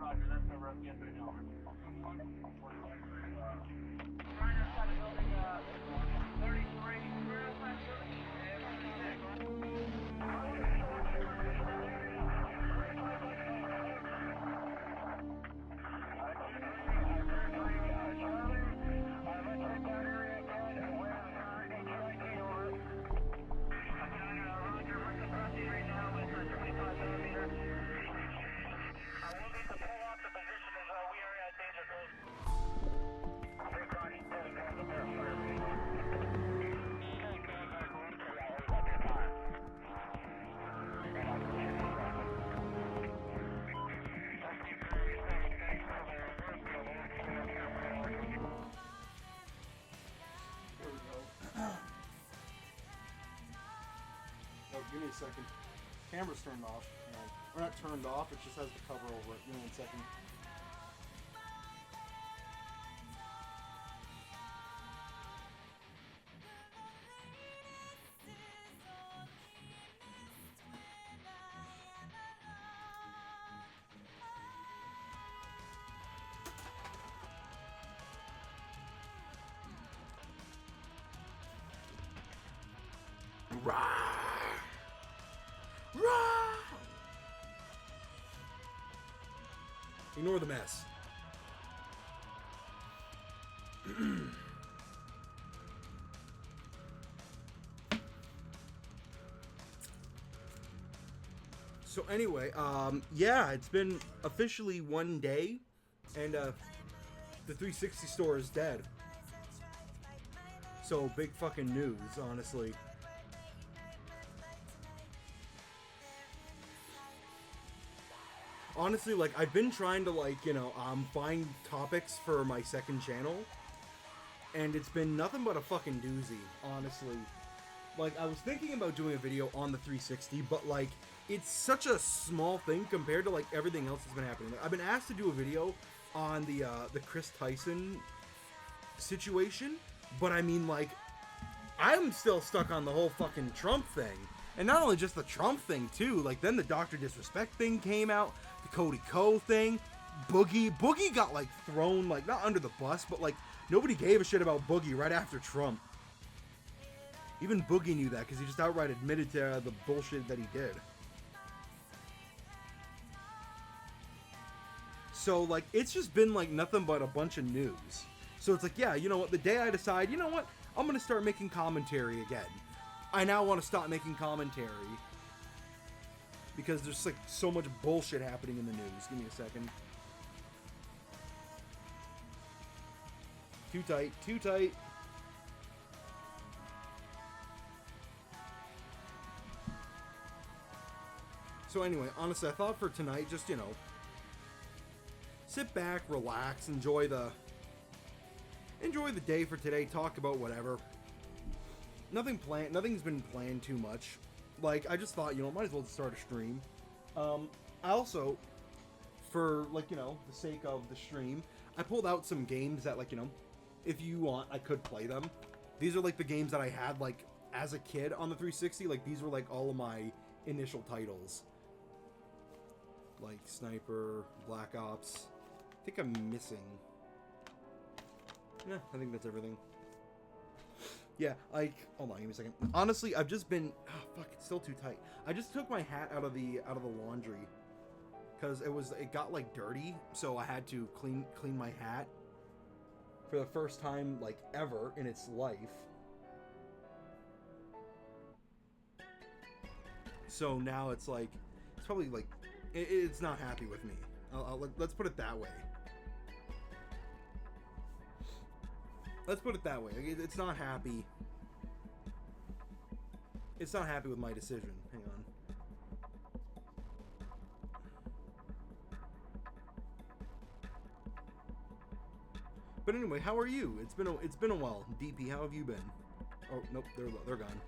Roger, that's the rough yes right now. Right outside of building 33, we're outside building 3. Oh, give me a second. Camera's turned off. Or not turned off, it just has the cover over it. Give me 1 second. Ignore the mess. So anyway, yeah, it's been officially 1 day, and the 360 store is dead. So big fucking news, honestly. Honestly, like, I've been trying to, like, you know, find topics for my second channel, and it's been nothing but a fucking doozy, honestly. Like, I was thinking about doing a video on the 360, but, like, it's such a small thing compared to, like, everything else that's been happening. Like, I've been asked to do a video on the Chris Tyson situation, but I mean, like, I'm still stuck on the whole fucking Trump thing. And not only just the Trump thing, too, like, then the Dr. Disrespect thing came out, the Cody Ko thing, Boogie got, like, thrown, like, not under the bus, but, like, nobody gave a shit about Boogie right after Trump. Even Boogie knew that, because he just outright admitted to the bullshit that he did. So, like, it's just been, like, nothing but a bunch of news. So it's like, yeah, you know what, the day I decide, you know what, I'm gonna start making commentary again. I now want to stop making commentary because there's like so much bullshit happening in the news. Give me a second. Too tight, too tight. So anyway, honestly, I thought for tonight, just, you know, sit back, relax, enjoy the day for today, talk about whatever. Nothing's been planned too much. Like, I just thought, you know, might as well start a stream. I also, for, like, you know, the sake of the stream, I pulled out some games that, like, you know, if you want, I could play them. These are, like, the games that I had, like, as a kid on the 360. Like, these were, like, all of my initial titles. Like, Sniper, Black Ops. I think I'm missing. Yeah, I think that's everything. Yeah, like, hold on, give me a second. Honestly, I've just been, oh, fuck, it's still too tight. I just took my hat out of the laundry because it got like dirty, so I had to clean my hat for the first time like ever in its life. So now it's like, it's probably like, it's not happy with me. Let's put it that way. Let's put it that way. It's not happy. It's not happy with my decision. Hang on. But anyway, how are you? It's been a while. DP, how have you been? Oh nope, they're gone.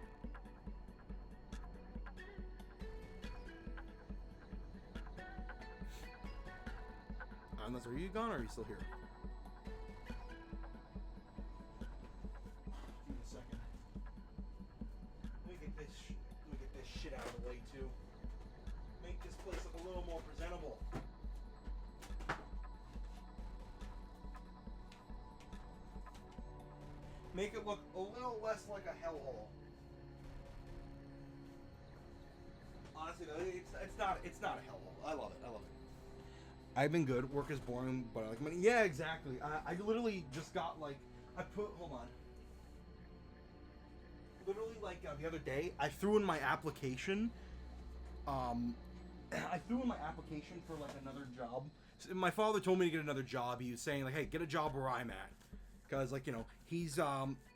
Unless, are you gone or are you still here? Shit out of the way too. Make this place look a little more presentable. Make it look a little less like a hellhole. Honestly, though, it's not a hellhole. I love it. I've been good. Work is boring, but I like money. Yeah, exactly. I literally just got like hold on. Literally like the other day, I threw in my application. I threw in my application for like another job. So my father told me to get another job. He was saying like, hey, get a job where I'm at, because like, you know, he's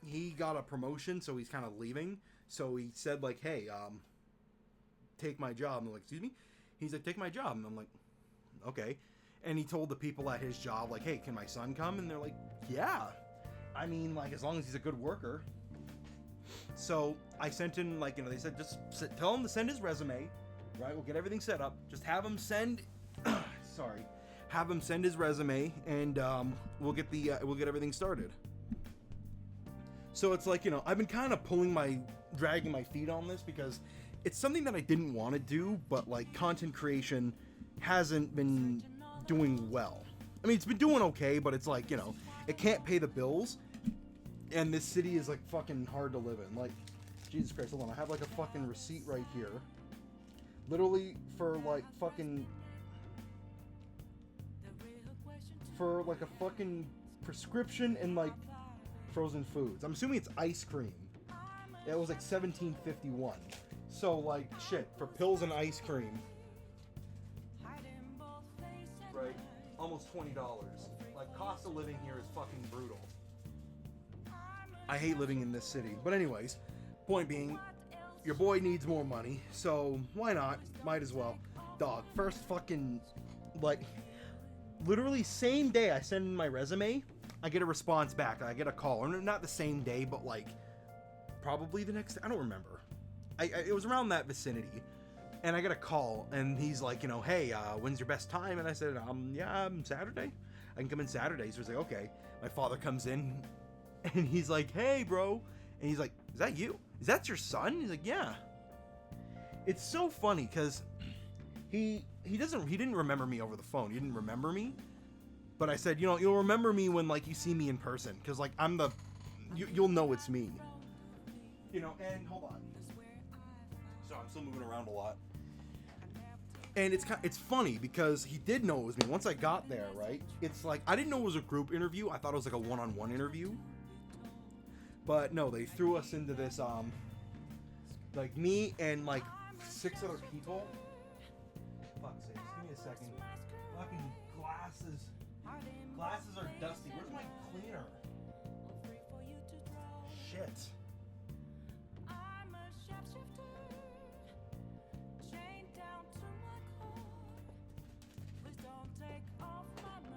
he got a promotion, so he's kind of leaving. So he said like, hey, take my job. And I'm like, excuse me? He's like, take my job. And I'm like, okay. And he told the people at his job like, hey, can my son come? And they're like, yeah. I mean, like, as long as he's a good worker. So I sent in, like, you know, they said just tell him to send his resume, right? We'll get everything set up. Just have him send, have him send his resume, and we'll get everything started. So it's like, you know, I've been kind of dragging my feet on this because it's something that I didn't want to do, but like content creation hasn't been doing well. I mean, it's been doing okay, but it's like, you know, it can't pay the bills. And this city is like fucking hard to live in. Like, Jesus Christ, hold on. I have like a fucking receipt right here. Literally for like fucking... for like a fucking prescription and like frozen foods. I'm assuming it's ice cream. It was like $17.51. So like, shit, for pills and ice cream. Right? Almost $20. Like, cost of living here is fucking brutal. I hate living in this city. But anyways, point being, your boy needs more money, so why not? Might as well. Dog, first fucking, like, literally same day I send in my resume, I get a response back. I get a call. Or not the same day, but like, probably the next day. I don't remember. It was around that vicinity. And I get a call, and he's like, you know, hey, when's your best time? And I said, yeah, Saturday. I can come in Saturday. So he's like, okay. My father comes in, and he's like, hey, bro. And he's like, is that you? Is that your son? He's like, yeah. It's so funny, because he didn't remember me over the phone. He didn't remember me. But I said, you know, you'll remember me when, like, you see me in person. Because, like, you'll know it's me. You know, and hold on. So I'm still moving around a lot. And it's funny because he did know it was me. Once I got there, right? It's like, I didn't know it was a group interview. I thought it was like a one-on-one interview. But no, they threw us into this, like me and like 6 other people. Fuck's sake, give me a second. Fucking glasses. Glasses are dusty. Where's my cleaner? Shit.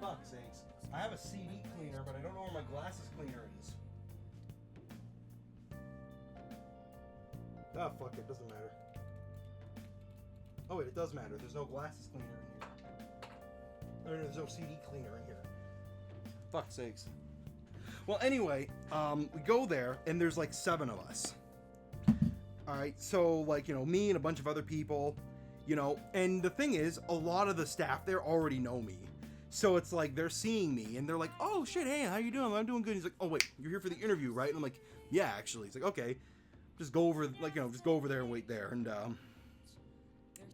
Fuck's sakes. I have a CD cleaner, but I don't know where my glasses cleaner is. Ah, fuck it, doesn't matter. Oh wait, it does matter. There's no glasses cleaner in here. There's no CD cleaner in here. Fuck's sakes. Well, anyway, we go there, and there's like 7 of us. Alright, so like, you know, me and a bunch of other people, you know, and the thing is, a lot of the staff there already know me. So it's like, they're seeing me, and they're like, oh shit, hey, how you doing? I'm doing good. He's like, oh wait, you're here for the interview, right? And I'm like, yeah, actually. He's like, okay, just go over, like, you know, just go over there and wait there. And,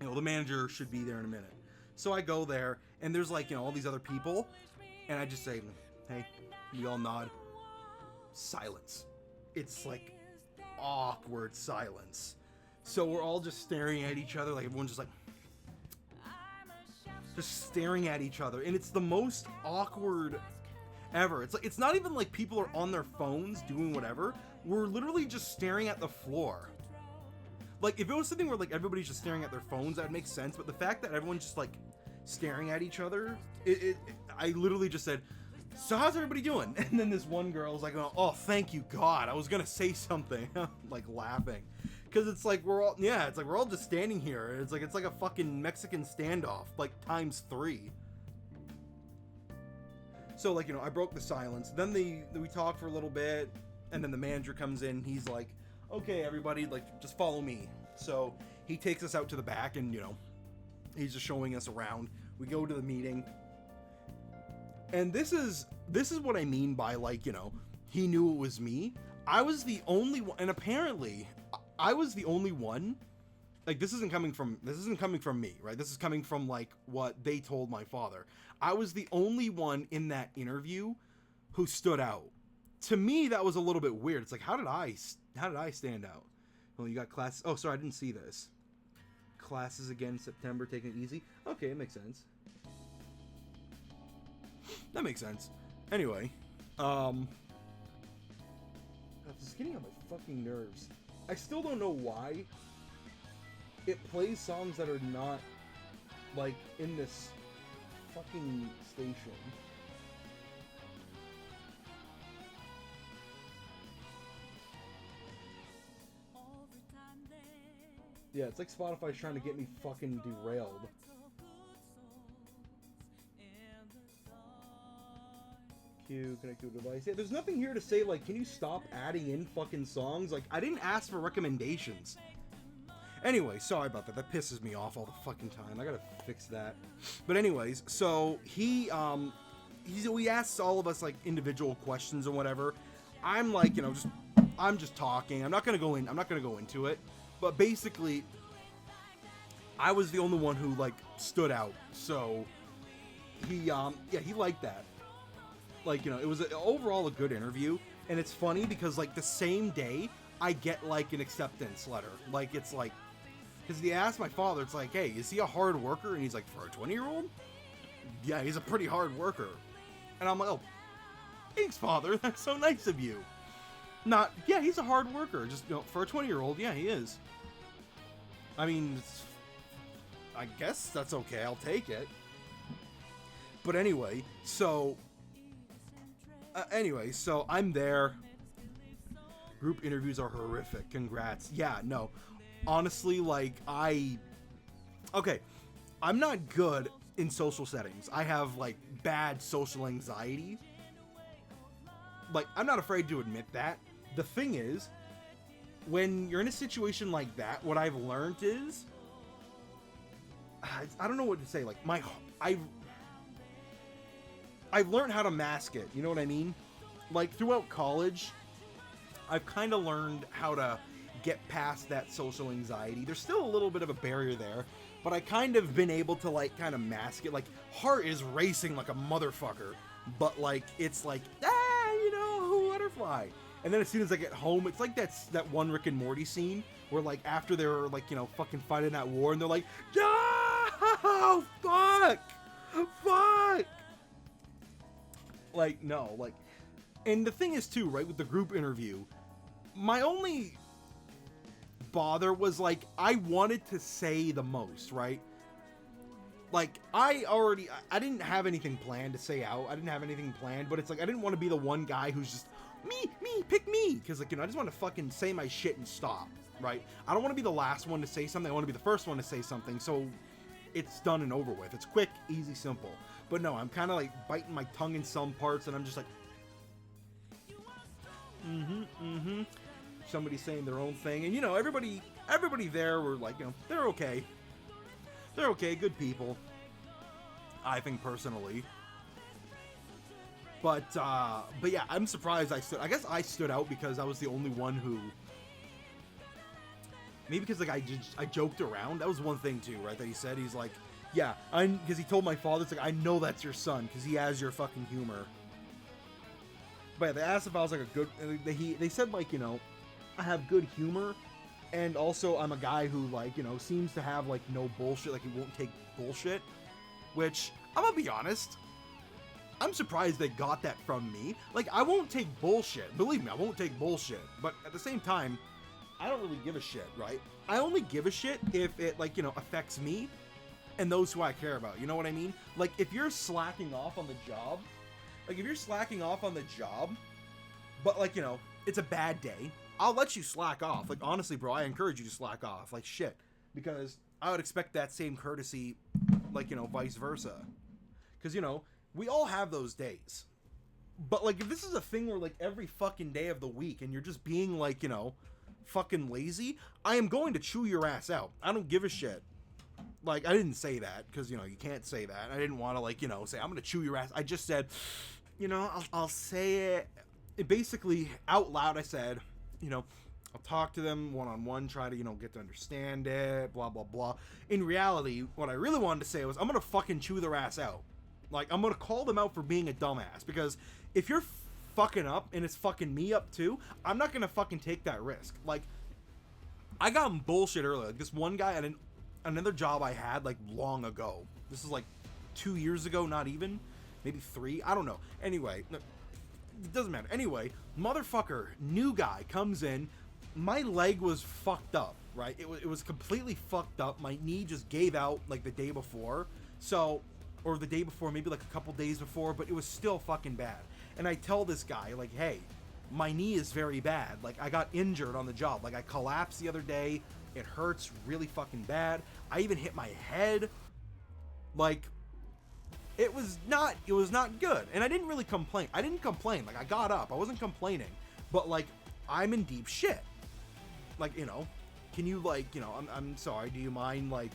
you know, the manager should be there in a minute. So I go there, and there's like, you know, all these other people, and I just say, hey, we all nod. Silence. It's like awkward silence. So we're all just staring at each other, like everyone's just staring at each other, and it's the most awkward ever. It's like, it's not even like people are on their phones doing whatever. We're literally just staring at the floor. Like, if it was something where like everybody's just staring at their phones, that would make sense. But the fact that everyone's just like staring at each other, I literally just said, so how's everybody doing? And then this one girl was like, oh, thank you God, I was gonna say something. Like, laughing. Because it's like we're all just standing here. It's like a fucking Mexican standoff, like ×3. So like, you know, I broke the silence. Then we talked for a little bit, and then the manager comes in. He's like, okay, everybody, like, just follow me. So he takes us out to the back, and you know, he's just showing us around. We go to the meeting, and this is what I mean by, like, you know, he knew it was me. I was the only one, and apparently I was the only one. Like, this isn't coming from me, right? This is coming from like what they told my father. I was the only one in that interview who stood out. To me, that was a little bit weird. It's like, how did I stand out? Well, you got classes. Oh, sorry, I didn't see this. Classes again, September, taking it easy. Okay, it makes sense. That makes sense. Anyway, this is getting on my fucking nerves. I still don't know why it plays songs that are not, like, in this fucking station. Yeah, it's like Spotify's trying to get me fucking derailed. Q, connect to a device. Yeah, there's nothing here to say, like, can you stop adding in fucking songs? Like, I didn't ask for recommendations. Anyway, sorry about that. That pisses me off all the fucking time. I gotta fix that. But anyways, so he asks all of us, like, individual questions or whatever. I'm like, you know, I'm just talking. I'm not gonna go into it. But basically, I was the only one who, like, stood out. So he liked that. Like, you know, it was overall a good interview. And it's funny because, like, the same day, I get, like, an acceptance letter. Like, it's like, because he asked my father, it's like, hey, is he a hard worker? And he's like, for a 20-year-old? Yeah, he's a pretty hard worker. And I'm like, oh, thanks, father. That's so nice of you. Not, yeah, he's a hard worker. Just, you know, for a 20-year-old, yeah, he is. I mean, I guess that's okay. I'll take it. But anyway, so I'm there. Group interviews are horrific. Congrats. Yeah, no. Honestly, like, okay, I'm not good in social settings. I have, like, bad social anxiety. Like, I'm not afraid to admit that. The thing is, when you're in a situation like that, what I've learned is, I don't know what to say. Like, I've learned how to mask it. You know what I mean? Like, throughout college, I've kind of learned how to get past that social anxiety. There's still a little bit of a barrier there, but I kind of been able to, like, kind of mask it. Like, heart is racing like a motherfucker, but, like, it's like, you know, butterfly. And then as soon as I get home, it's like that one Rick and Morty scene where, like, after they're, like, you know, fucking fighting that war, and they're like, no, fuck. Like, no, like, and the thing is too, right, with the group interview, my only bother was, like, I wanted to say the most, right? Like, I didn't have anything planned to say out. I didn't have anything planned, but it's like, I didn't want to be the one guy who's just, me, pick me. Because, like, you know, I just want to fucking say my shit and stop, right? I don't want to be the last one to say something. I want to be the first one to say something, so it's done and over with. It's quick, easy, simple. But no, I'm kind of, like, biting my tongue in some parts, and I'm just like, somebody's saying their own thing, and, you know, everybody there were like, you know, they're okay, good people, I think, personally. But yeah, I'm surprised I guess I stood out because I was the only one who, maybe because, like, I joked around. That was one thing too, right, that he said. He's like, yeah, because he told my father, it's like, I know that's your son because he has your fucking humor. But yeah, they asked if I was, like, a good, they said, like, you know, I have good humor, and also I'm a guy who, like, you know, seems to have, like, no bullshit, like, he won't take bullshit, which, I'm gonna be honest, I'm surprised they got that from me. Like, I won't take bullshit, believe me, I won't take bullshit, but at the same time, I don't really give a shit, right? I only give a shit if it, like, you know, affects me and those who I care about, you know what I mean? Like, if you're slacking off on the job, but, like, you know, it's a bad day, I'll let you slack off. Like, honestly, bro, I encourage you to slack off. Like, shit. Because I would expect that same courtesy, like, you know, vice versa. Because, you know, we all have those days. But, like, if this is a thing where, like, every fucking day of the week and you're just being, like, you know, fucking lazy, I am going to chew your ass out. I don't give a shit. Like, I didn't say that because, you know, you can't say that. I didn't want to, like, you know, say, I'm going to chew your ass. I just said, you know, I'll say it. it basically out loud I said, you know, I'll talk to them one-on-one, try to, you know, get to understand it, blah, blah, blah. In reality, what I really wanted to say was, I'm gonna fucking chew their ass out. Like, I'm gonna call them out for being a dumbass, because if you're fucking up, and it's fucking me up too, I'm not gonna fucking take that risk. Like, I got in bullshit earlier. Like, this one guy at another job I had, like, long ago. This is, like, 2 years ago, not even. Maybe 3, I don't know. Anyway, it doesn't matter. Anyway, motherfucker, new guy, comes in. My leg was fucked up, right? It was completely fucked up. My knee just gave out, like, the day before. So, or the day before, maybe, like, a couple days before, but it was still fucking bad. And I tell this guy, like, hey, my knee is very bad. Like, I got injured on the job. Like, I collapsed the other day. It hurts really fucking bad. I even hit my head. Like, it was not good. And I didn't really complain. Like, I got up. I wasn't complaining. But, like, I'm in deep shit. Like, you know, can you, like, you know, I'm sorry, do you mind, like,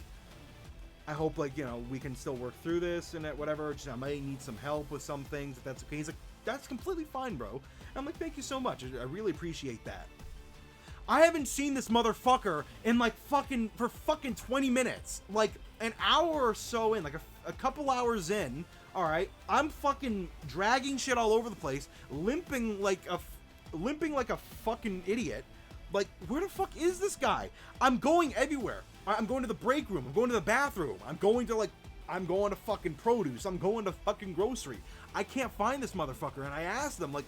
I hope, like, you know, we can still work through this and whatever, just, I might need some help with some things, if that's okay. He's like, that's completely fine, bro. And I'm like, thank you so much, I really appreciate that. I haven't seen this motherfucker in, like, for fucking 20 minutes, like, an hour or so in, like, a couple hours in, alright, I'm fucking dragging shit all over the place, limping like a fucking idiot. Like, where the fuck is this guy? I'm going everywhere. I'm going to the break room. I'm going to the bathroom. I'm going to fucking produce. I'm going to fucking grocery. I can't find this motherfucker. And I asked him, like,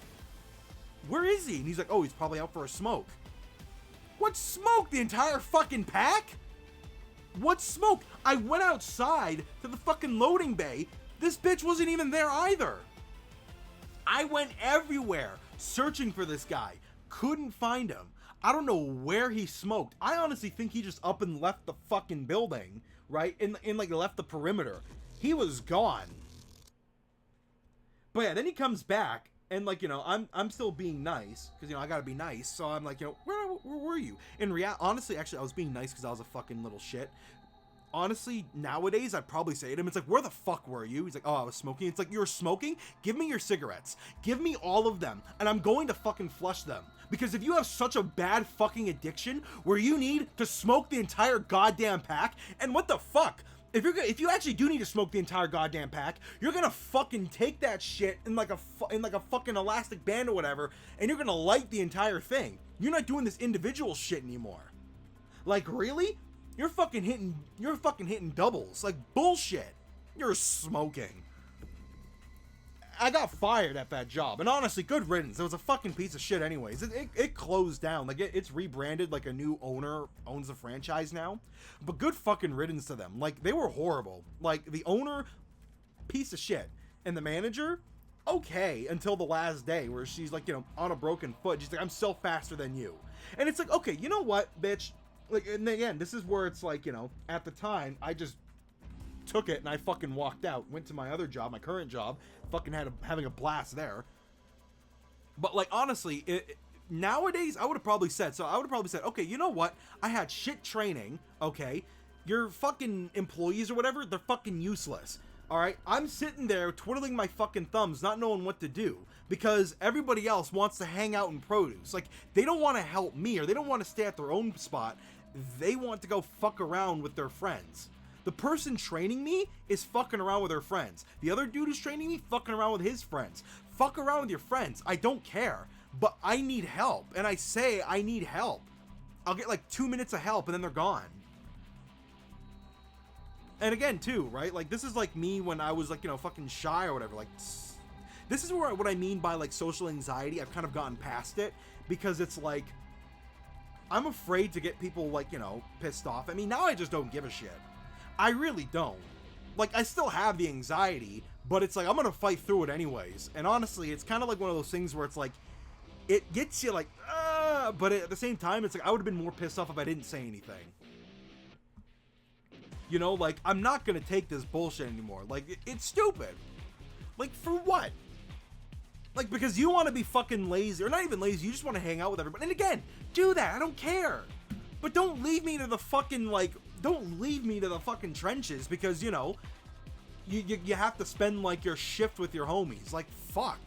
where is he? And he's like, oh, he's probably out for a smoke. What smoke? The entire fucking pack? What smoke? I went outside to the fucking loading bay. This bitch wasn't even there either. I went everywhere searching for this guy. Couldn't find him. I don't know where he smoked. I honestly think he just up and left the fucking building, right? In like left the perimeter. He was gone. But yeah, then he comes back and, like, you know, I'm still being nice because, you know, I gotta be nice. So I'm like, you know, where were you? In reality, honestly, actually, I was being nice because I was a fucking little shit. Honestly, nowadays, I'd probably say to him, it's like, where the fuck were you? He's like, oh, I was smoking. It's like, you were smoking? Give me your cigarettes. Give me all of them, and I'm going to fucking flush them. Because if you have such a bad fucking addiction where you need to smoke the entire goddamn pack, and what the fuck? If you actually do need to smoke the entire goddamn pack, you're gonna fucking take that shit in like a fucking elastic band or whatever, and you're gonna light the entire thing. You're not doing this individual shit anymore. Like, really? You're fucking hitting doubles. Like, bullshit. You're smoking. I got fired at that job, and honestly, good riddance. It was a fucking piece of shit anyways. It closed down. Like, it's rebranded, like a new owner owns the franchise now. But good fucking riddance to them. Like, they were horrible. Like, the owner, piece of shit. And the manager, okay, until the last day, where she's like, you know, on a broken foot. She's like, I'm still faster than you. And it's like, okay, you know what, bitch? Like, and again, this is where it's like, you know, at the time, I just took it and I fucking walked out, went to my other job, my current job, fucking having a blast there. But, like, honestly, nowadays, I would have probably said, okay, you know what? I had shit training, okay? Your fucking employees or whatever, they're fucking useless. Alright? I'm sitting there twiddling my fucking thumbs, not knowing what to do. Because everybody else wants to hang out in produce. Like, they don't want to help me, or they don't want to stay at their own spot. They want to go fuck around with their friends. The person training me is fucking around with their friends. The other dude who's training me, fucking around with his friends. Fuck around with your friends. I don't care. But I need help. And I say I need help. I'll get like 2 minutes of help and then they're gone. And again, too, right? Like, this is like me when I was, like, you know, fucking shy or whatever. Like, this is where what I mean by, like, social anxiety. I've kind of gotten past it. Because it's like, I'm afraid to get people, like, you know, pissed off. I mean, now I just don't give a shit. I really don't. Like, I still have the anxiety, but it's like, I'm gonna fight through it anyways. And honestly, it's kind of like one of those things where it's like, it gets you like, but at the same time, it's like, I would have been more pissed off if I didn't say anything. You know, like, I'm not gonna take this bullshit anymore. Like, it's stupid. Like, for what? Like, because you want to be fucking lazy, or not even lazy, you just want to hang out with everybody. And again, do that, I don't care. But don't leave me to the fucking, like, don't leave me to the fucking trenches because, you know, you have to spend, like, your shift with your homies. Like, fuck.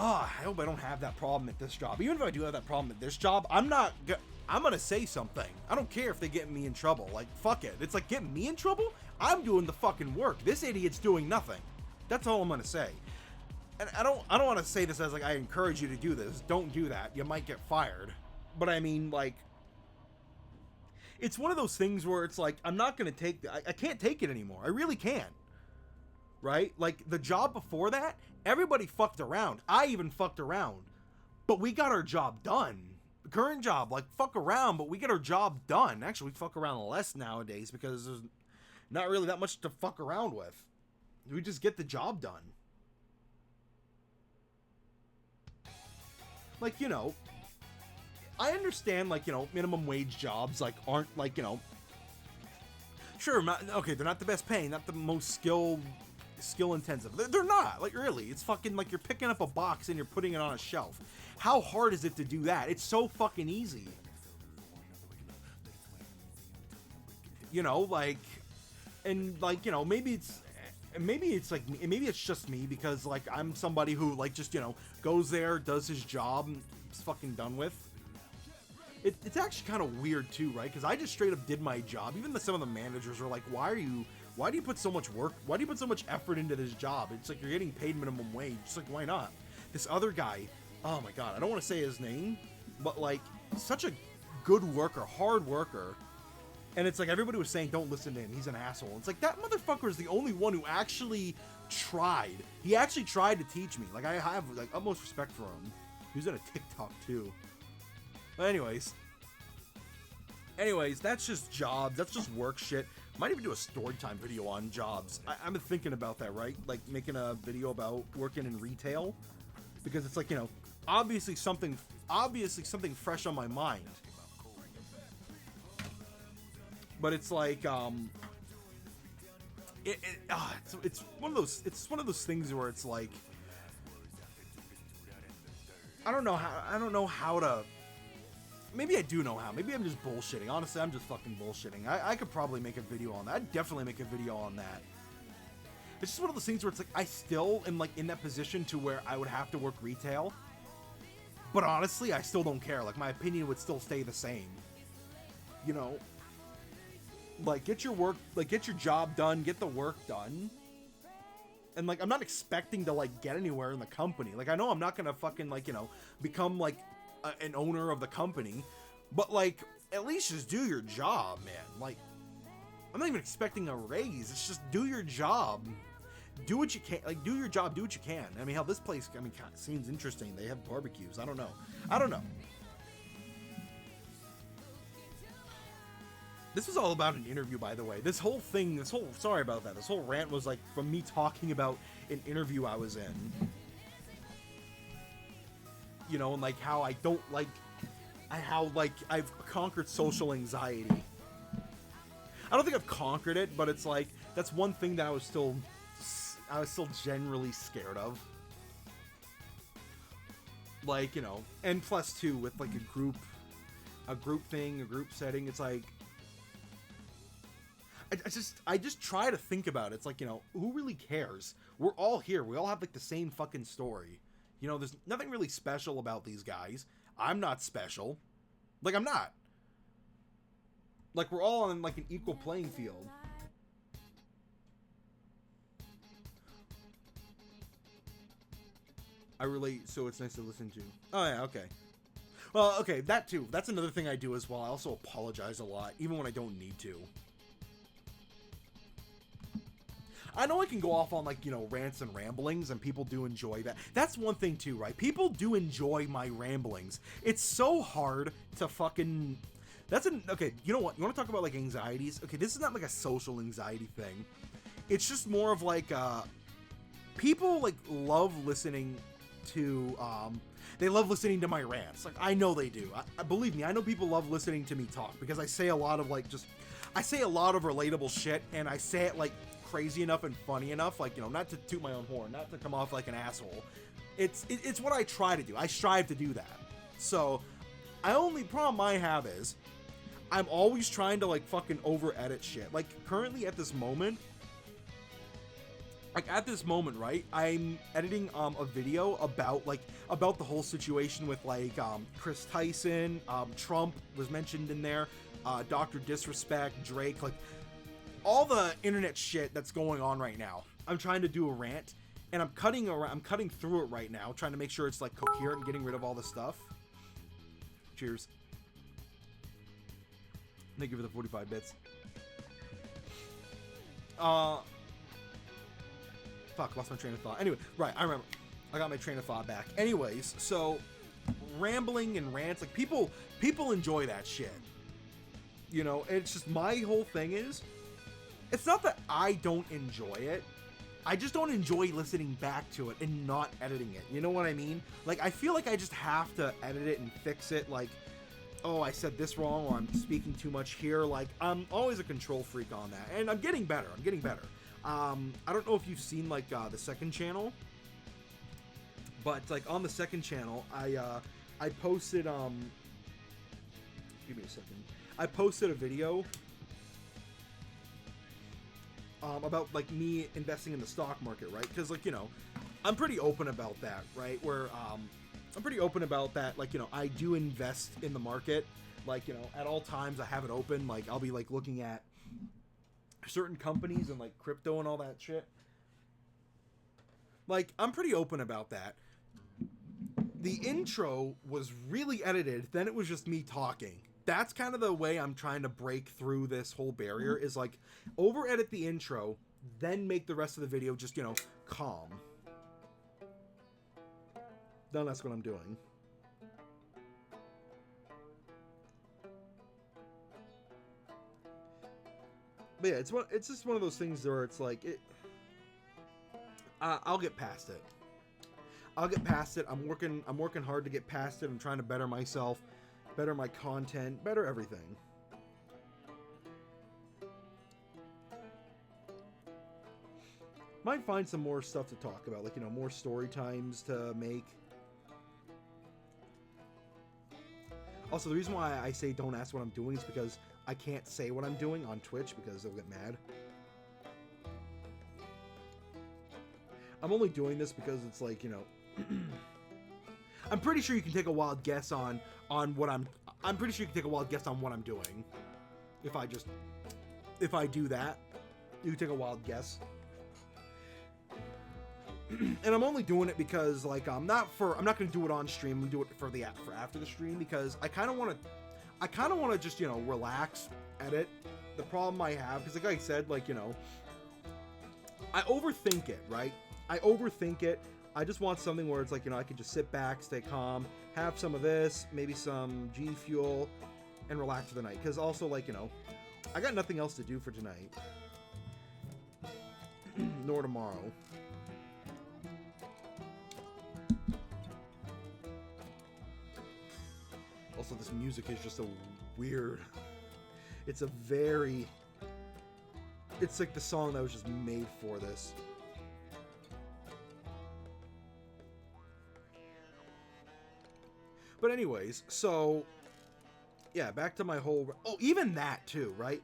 I hope I don't have that problem at this job. Even if I do have that problem at this job, I'm gonna say something. I don't care if they get me in trouble. Like, fuck it. It's like, get me in trouble? I'm doing the fucking work. This idiot's doing nothing. That's all I'm gonna say. And I don't want to say this as like I encourage you to do this. Don't do that. You might get fired. But I mean, like, it's one of those things where it's like, I'm not gonna take. I can't take it anymore. I really can't. Right? Like, the job before that, everybody fucked around. I even fucked around. But we got our job done. The current job, like, fuck around, but we get our job done. Actually, we fuck around less nowadays because there's not really that much to fuck around with. We just get the job done. Like, you know, I understand, like, you know, minimum wage jobs, like, aren't, like, you know, sure, okay, they're not the best paying, not the most skill intensive. They're not, like, really. It's fucking like you're picking up a box and you're putting it on a shelf. How hard is it to do that? It's so fucking easy. You know, like, and like, you know, maybe it's like, maybe it's just me because, like, I'm somebody who, like, just, you know, goes there, does his job, and is fucking done with. It's actually kind of weird too, right? Because I just straight up did my job. Even some of the managers were like, why do you put so much work? Why do you put so much effort into this job? It's like you're getting paid minimum wage. It's like, why not? This other guy, oh my god, I don't want to say his name, but like, such a good worker, hard worker. And it's like everybody was saying, don't listen to him, he's an asshole. It's like, that motherfucker is the only one who actually tried. He actually tried to teach me. Like, I have, like, utmost respect for him. He was on a TikTok too. But anyways, that's just jobs. That's just work shit. Might even do a story time video on jobs. I've been thinking about that, right? Like, making a video about working in retail, because it's like, you know, obviously something fresh on my mind. But it's like, it's one of those things where it's like, I don't know how to. Maybe I do know how. Maybe I'm just bullshitting. Honestly, I'm just fucking bullshitting. I could probably make a video on that. I'd definitely make a video on that. It's just one of those things where it's like, I still am, like, in that position to where I would have to work retail. But honestly, I still don't care. Like, my opinion would still stay the same. You know? Like, get your job done, get the work done. And, like, I'm not expecting to, like, get anywhere in the company. Like, I know I'm not gonna fucking, like, you know, become, like, an owner of the company, but, like, at least just do your job, man. Like, I'm not even expecting a raise. It's just do your job. Do what you can. Like, do your job, do what you can. I mean, hell, this place, I mean, seems interesting. They have barbecues. I don't know. This was all about an interview, by the way. Sorry about that. This whole rant was, like, from me talking about an interview I was in. You know, and, like, how I don't, like, I've conquered social anxiety. I don't think I've conquered it, but it's, like, that's one thing that I was still generally scared of. Like, you know, and plus, too, with, like, a group setting, it's, like, I just try to think about it. It's like, you know, who really cares? We're all here. We all have, like, the same fucking story. You know, there's nothing really special about these guys. I'm not special. Like, I'm not. Like, we're all on, like, an equal playing field. I relate, so it's nice to listen to. Oh, yeah, okay. Well, okay, that too. That's another thing I do as well. I also apologize a lot, even when I don't need to. I know I can go off on, like, you know, rants and ramblings, and people do enjoy that. That's one thing, too, right? People do enjoy my ramblings. It's so hard to fucking... Okay, you know what? You want to talk about, like, anxieties? Okay, this is not, like, a social anxiety thing. It's just more of, like, people, like, love listening to, they love listening to my rants. Like, I know they do. Believe me, I know people love listening to me talk, because I say a lot of, like, I say a lot of relatable shit, and I say it, like, crazy enough and funny enough, like, you know, not to toot my own horn, not to come off like an asshole. It's what I try to do. I strive to do that. So, only problem I have is, I'm always trying to, like, fucking over-edit shit. Like, currently at this moment, like at this moment, right, I'm editing a video about the whole situation with like Chris Tyson, Trump was mentioned in there, Dr. Disrespect, Drake, like all the internet shit that's going on right now. I'm trying to do a rant, and I'm cutting through it right now, trying to make sure it's like coherent and getting rid of all the stuff. Cheers. Thank you for the 45 bits. Fuck, lost my train of thought. Anyway, right, I remember. I got my train of thought back. Anyways, so rambling and rants, like people enjoy that shit. You know, it's just my whole thing is, it's not that I don't enjoy it. I just don't enjoy listening back to it and not editing it. You know what I mean? Like, I feel like I just have to edit it and fix it. Like, oh, I said this wrong, or I'm speaking too much here. Like, I'm always a control freak on that. And I'm getting better. I don't know if you've seen, like, the second channel. But, like, on the second channel, I posted, give me a second. I posted a video about like me investing in the stock market, right? Because like, you know, I'm pretty open about that, right? Where I'm pretty open about that, like, you know, I do invest in the market, like, you know, at all times I have it open. Like, I'll be like looking at certain companies and like crypto and all that shit. Like, I'm pretty open about that. The intro was really edited, then it was just me talking. That's kind of the way I'm trying to break through this whole barrier, is like over edit the intro, then make the rest of the video just, you know, calm. Then that's what I'm doing. But yeah, it's just one of those things where it's like I'll get past it. I'm working hard to get past it. I'm trying to better myself, better my content, better everything. Might find some more stuff to talk about, like, you know, more story times to make. Also, the reason why I say don't ask what I'm doing is because I can't say what I'm doing on Twitch because they'll get mad. I'm only doing this because it's like, you know, I'm pretty sure you can take a wild guess on what I'm pretty sure you can take a wild guess on what I'm doing. If I do that, you can take a wild guess. And I'm only doing it because, like, I'm not going to do it on stream. I'm going to do it for after the stream, because I kind of want to just, you know, relax, edit. The problem I have, because like I said, like, you know, I overthink it, right? I overthink it. I just want something where it's like, you know, I can just sit back, stay calm, have some of this, maybe some G Fuel, and relax for the night. Because also, like, you know, I got nothing else to do for tonight. Nor tomorrow. Also, this music is just a weird... It's like the song that was just made for this. But anyways, so... Yeah, back to my whole... Oh, even that too, right?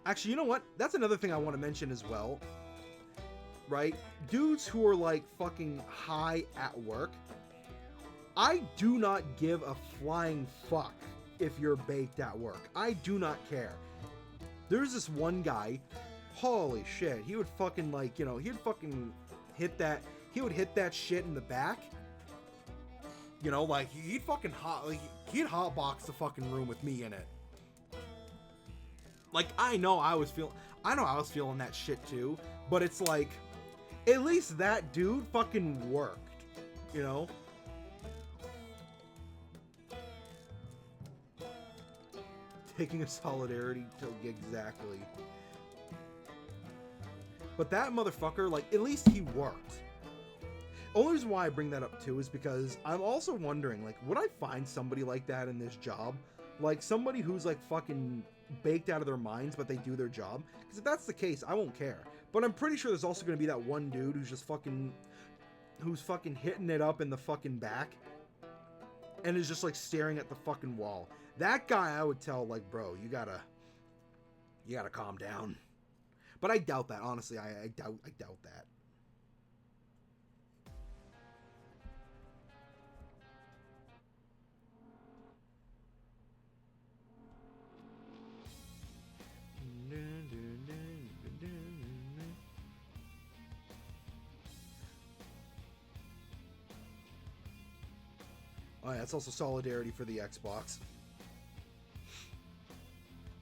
Actually, you know what? That's another thing I want to mention as well. Right? Dudes who are, like, fucking high at work... I do not give a flying fuck if you're baked at work. I do not care. There's this one guy, holy shit, he would fucking, like, you know, he'd fucking hit that, he would hit that shit in the back. You know, like, he'd fucking he'd hotbox the fucking room with me in it. Like, I know I was feeling that shit too, but it's like, at least that dude fucking worked, you know? Taking a solidarity to exactly. But that motherfucker, like, at least he worked. Only reason why I bring that up too is because I'm also wondering, like, would I find somebody like that in this job? Like, somebody who's, like, fucking baked out of their minds, but they do their job? Because if that's the case, I won't care. But I'm pretty sure there's also going to be that one dude who's just fucking... who's fucking hitting it up in the fucking back. And is just, like, staring at the fucking wall. That guy, I would tell, like, bro, you gotta calm down. But I doubt that, honestly. I doubt that. Oh yeah, it's also solidarity for the Xbox.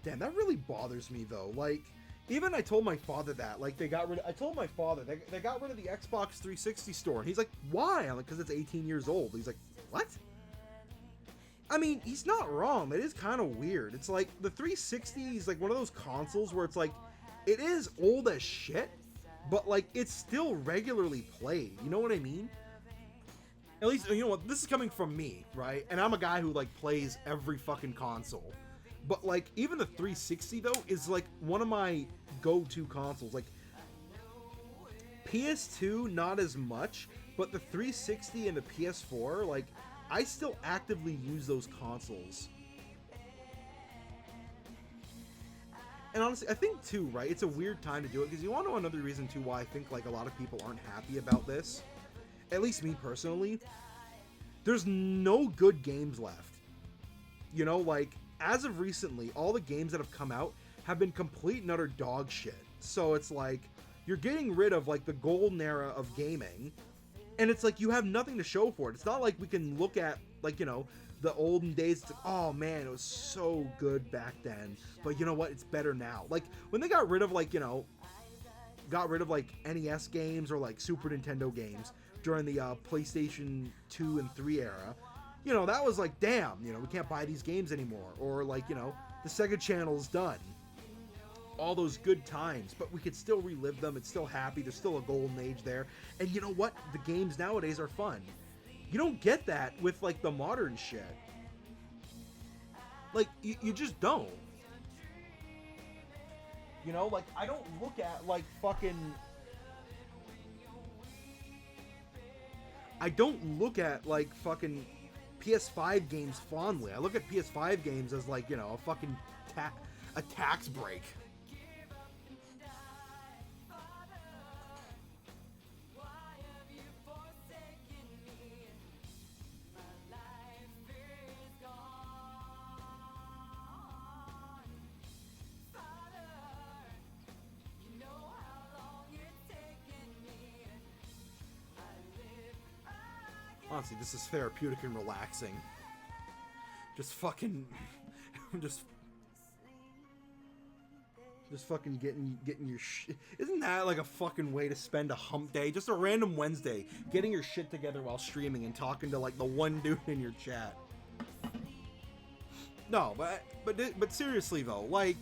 Damn, that really bothers me though. Like, even I told my father that, like, they got rid of, I told my father, they got rid of the Xbox 360 store. And he's like, why? I'm like, because it's 18 years old. He's like, what? I mean, he's not wrong. It is kind of weird. It's like, the 360 is like one of those consoles where it's like, it is old as shit, but like, it's still regularly played. You know what I mean? At least, you know what, this is coming from me, right? And I'm a guy who, like, plays every fucking console. But, like, even the 360, though, is, like, one of my go-to consoles. Like, PS2, not as much, but the 360 and the PS4, like, I still actively use those consoles. And honestly, I think, too, right, it's a weird time to do it, because you want to know another reason, too, why I think, like, a lot of people aren't happy about this? At least me, personally. There's no good games left. You know, like, as of recently, all the games that have come out have been complete and utter dog shit. So it's like, you're getting rid of, like, the golden era of gaming, and it's like, you have nothing to show for it. It's not like we can look at, like, you know, the olden days, it's like, oh man, it was so good back then, but you know what, it's better now. Like, when they got rid of, like, you know, NES games or, like, Super Nintendo games during the PlayStation 2 and 3 era, you know, that was like, damn, you know, we can't buy these games anymore. Or, like, you know, the Sega Channel's done. All those good times, but we could still relive them. It's still happy. There's still a golden age there. And you know what? The games nowadays are fun. You don't get that with, like, the modern shit. Like, you just don't. You know, like, I don't look at, like, fucking... I don't look at, like, fucking PS5 games fondly. I look at PS5 games as, like, you know, a fucking a tax break. Honestly, this is therapeutic and relaxing. Just fucking... just fucking getting your shit... Isn't that like a fucking way to spend a hump day? Just a random Wednesday. Getting your shit together while streaming and talking to, like, the one dude in your chat. No, but seriously, though, like...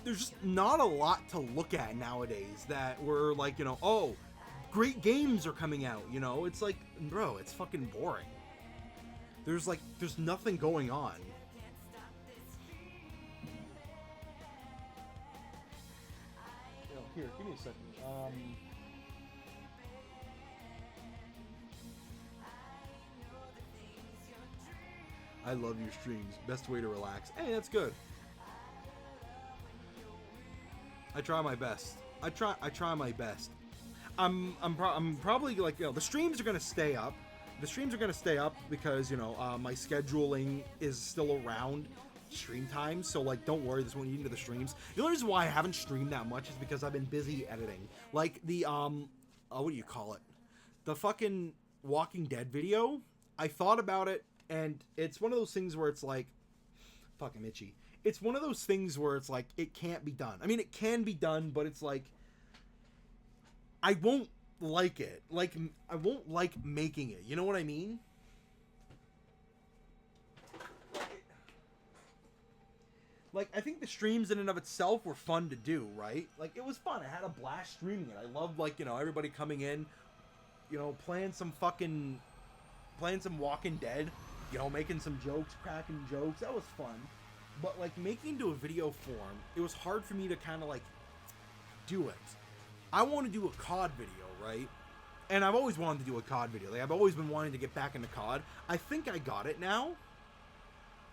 There's just not a lot to look at nowadays that we're like, you know, oh... Great games are coming out, you know? It's like, bro, it's fucking boring. There's nothing going on. You know, here, give me a second. I love your streams. Best way to relax. Hey, that's good. I try my best. I try my best. I'm probably, like, you know, the streams are gonna stay up. The streams are gonna stay up because, you know, my scheduling is still around stream times. So, like, don't worry, this won't eat into the streams. The only reason why I haven't streamed that much is because I've been busy editing. Like the what do you call it? The fucking Walking Dead video. I thought about it, and it's one of those things where it's like, fuck, I'm itchy. It's one of those things where it's like, it can't be done. I mean, it can be done, but it's like, I won't like it. Like, I won't like making it. You know what I mean? Like, I think the streams in and of itself were fun to do, right? Like, it was fun. I had a blast streaming it. I loved, like, you know, everybody coming in, you know, playing some Walking Dead, you know, making some jokes, cracking jokes. That was fun. But, like, making into a video form, it was hard for me to kind of, like, do it. I want to do a COD video, right? And I've always wanted to do a COD video. Like, I've always been wanting to get back into COD. I think I got it now.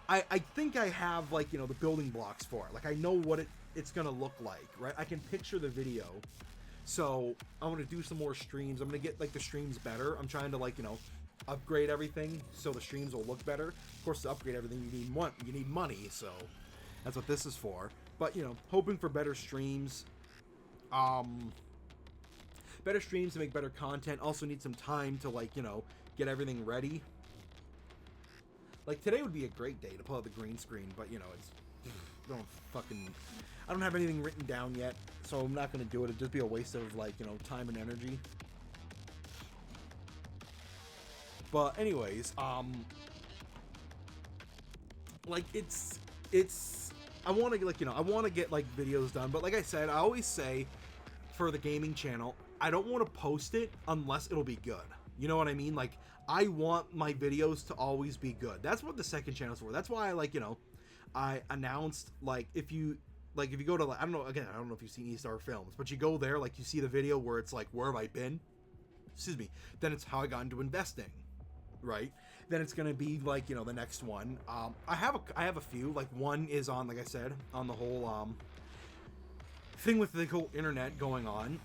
I think I have, like, you know, the building blocks for it. Like, I know what it's going to look like, right? I can picture the video. So, I want to do some more streams. I'm going to get, like, the streams better. I'm trying to, like, you know, upgrade everything so the streams will look better. Of course, to upgrade everything, you need money, so that's what this is for. But, you know, hoping for better streams. Better streams to make better content. Also need some time to, like, you know, get everything ready. Like, today would be a great day to pull out the green screen, but, you know, it's... I don't have anything written down yet, so I'm not going to do it. It'd just be a waste of, like, you know, time and energy. But, anyways, like, it's... I want to, like, you know, I want to get, like, videos done, but like I said, I always say, for the gaming channel, I don't want to post it unless it'll be good. You know what I mean? Like, I want my videos to always be good. That's what the second channel's for. That's why I, like, you know, I announced, like, if you go to, like, I don't know if you've seen Estar films, but you go there, like, you see the video where it's like, where have I been? Excuse me. Then it's how I got into investing, right? Then it's gonna be, like, you know, the next one. I have a few. Like, one is on, like I said, on the whole thing with the whole internet going on.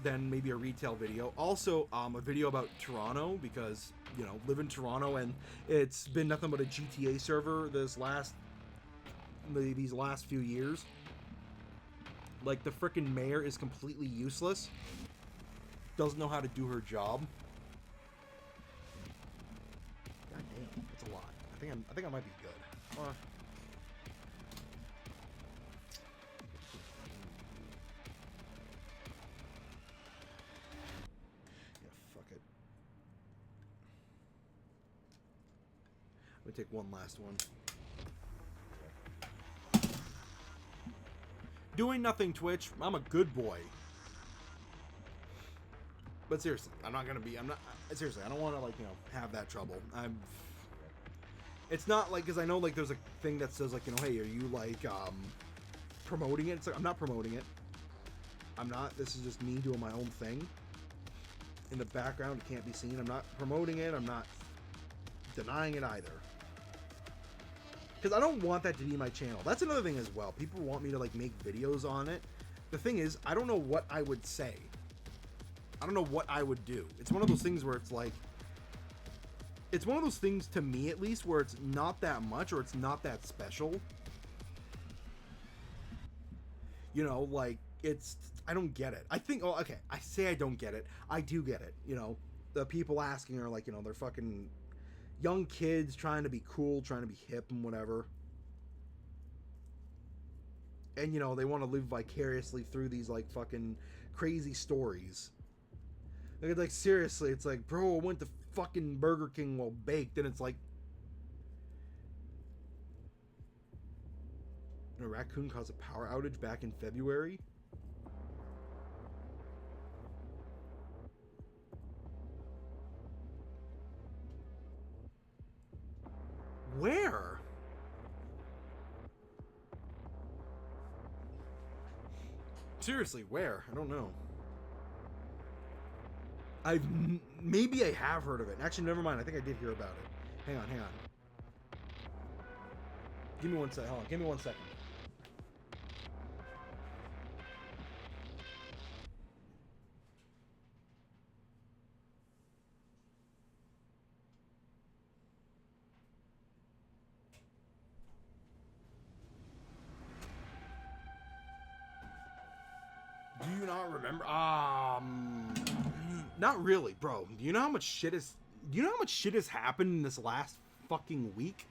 Then maybe a retail video. Also, a video about Toronto, because, you know, live in Toronto, and it's been nothing but a GTA server these last few years. Like, the frickin' mayor is completely useless. Doesn't know how to do her job. God damn, that's a lot. I think I might be good. Yeah, fuck it. Let me take one last one. Doing nothing, Twitch. I'm a good boy. But seriously, seriously, I don't want to, like, you know, have that trouble. It's not like, because I know, like, there's a thing that says, like, you know, hey, are you, like, promoting it? It's like, I'm not promoting it. I'm not. This is just me doing my own thing. In the background, it can't be seen. I'm not promoting it. I'm not denying it either. Because I don't want that to be my channel. That's another thing as well. People want me to, like, make videos on it. The thing is, I don't know what I would say. I don't know what I would do. It's one of those things where it's like... It's one of those things, to me at least, where it's not that much or it's not that special. You know, like, it's... I don't get it. I think... Oh, okay. I say I don't get it. I do get it. You know, the people asking are like, you know, they're fucking... young kids trying to be cool, trying to be hip and whatever. And, you know, they want to live vicariously through these, like, fucking crazy stories. Like, seriously, it's like, bro, I went to fucking Burger King while baked, and it's like... A raccoon caused a power outage back in February? Where? Seriously, where? I don't know. Maybe I have heard of it. Actually, never mind. I think I did hear about it. Hang on. Give me one second. Hold on. Give me 1 second. Do you not remember? Not really, bro. Do you know how much shit has happened in this last fucking week?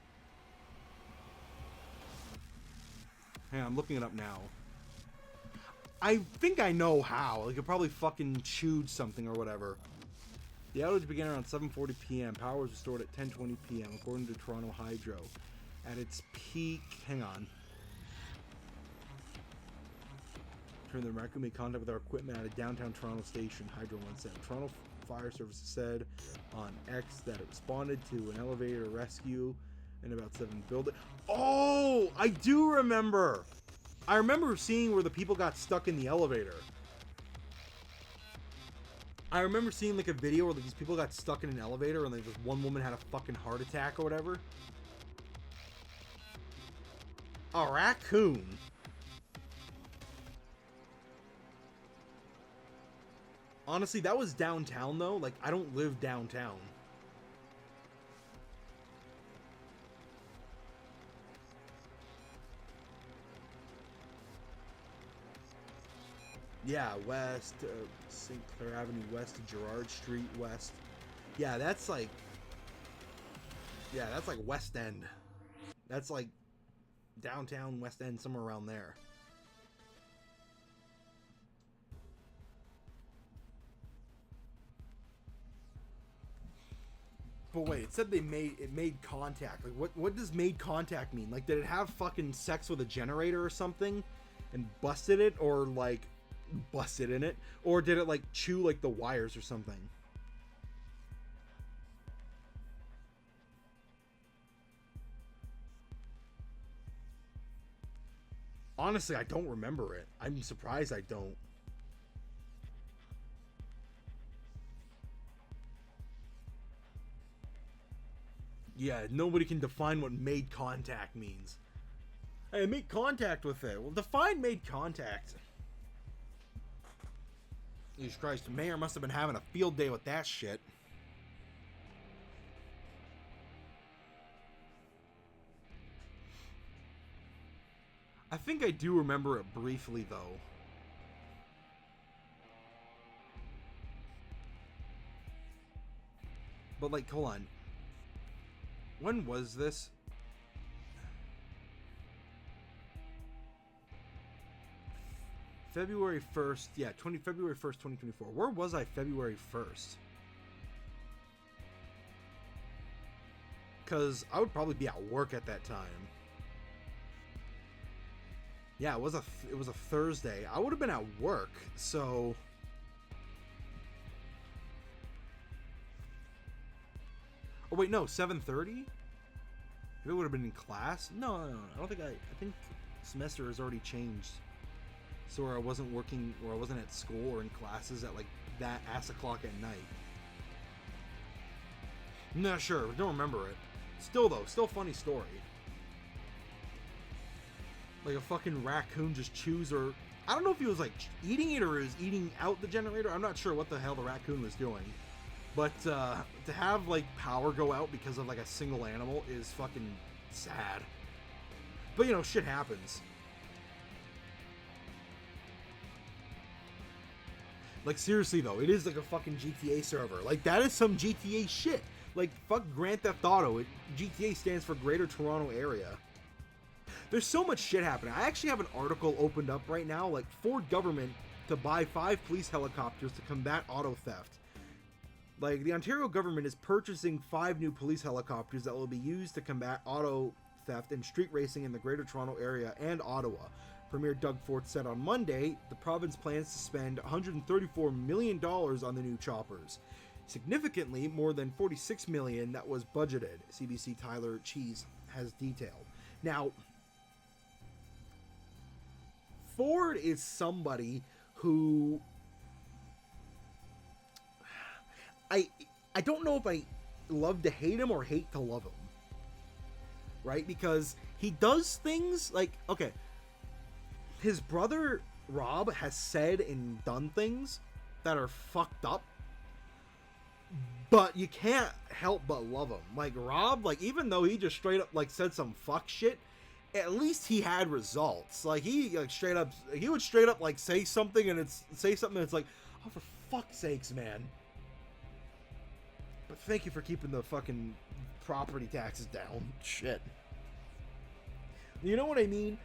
Hang on, I'm looking it up now. I think I know how. Like, it probably fucking chewed something or whatever. The outage began around 7:40 p.m. Power was restored at 10:20 p.m. according to Toronto Hydro. At its peak, hang on. The raccoon made contact with our equipment at a downtown Toronto station, Hydro 17. Toronto Fire Services said on X that it responded to an elevator rescue in about 7 buildings. Oh, I do remember. I remember seeing where the people got stuck in the elevator. I remember seeing, like, a video where, like, these people got stuck in an elevator and, like, this one woman had a fucking heart attack or whatever. A raccoon. Honestly, that was downtown, though. Like, I don't live downtown. Yeah, west, St. Clair Avenue west, Gerard Street west. Yeah, that's like... Yeah, that's like West End. That's like downtown West End, somewhere around there. But wait, it said it made contact. Like, what does made contact mean? Like, did it have fucking sex with a generator or something and busted it, or like busted in it, or did it like chew like the wires or something? Honestly, I don't remember it. I'm surprised I don't. Yeah, nobody can define what made contact means. Hey, make contact with it. Well, define made contact. Jesus Christ, the mayor must have been having a field day with that shit. I think I do remember it briefly, though. But, like, hold on. When was this? February 1st. Yeah, February 1st, 2024. Where was I February 1st? Because I would probably be at work at that time. Yeah, it was a Thursday. I would have been at work, so... Oh, wait, no, 7:30? Maybe it would have been in class? No. I don't think I think semester has already changed. So where I wasn't working, or I wasn't at school or in classes at, like, that ass o'clock at night. Not sure. Don't remember it. Still, though, still funny story. Like, a fucking raccoon just chews, or... I don't know if he was, like, eating it or is eating out the generator. I'm not sure what the hell the raccoon was doing. But, to have, like, power go out because of, like, a single animal is fucking sad. But, you know, shit happens. Like, seriously, though, it is like a fucking GTA server. Like, that is some GTA shit. Like, fuck Grand Theft Auto. GTA stands for Greater Toronto Area. There's so much shit happening. I actually have an article opened up right now, like, Ford government to buy 5 police helicopters to combat auto theft. Like, the Ontario government is purchasing 5 new police helicopters that will be used to combat auto theft and street racing in the Greater Toronto Area and Ottawa. Premier Doug Ford said on Monday the province plans to spend $134 million on the new choppers. Significantly more than $46 million that was budgeted, CBC Tyler Cheese has detailed. Now, Ford is somebody who... I don't know if I love to hate him or hate to love him. Right? Because he does things like... Okay. His brother, Rob, has said and done things that are fucked up. But you can't help but love him. Like, Rob, like, even though he just straight up, like, said some fuck shit, at least he had results. Like, he, like, he would straight up, like, say something and it's like, oh, for fuck's sakes, man. But thank you for keeping the fucking property taxes down. Shit. You know what I mean?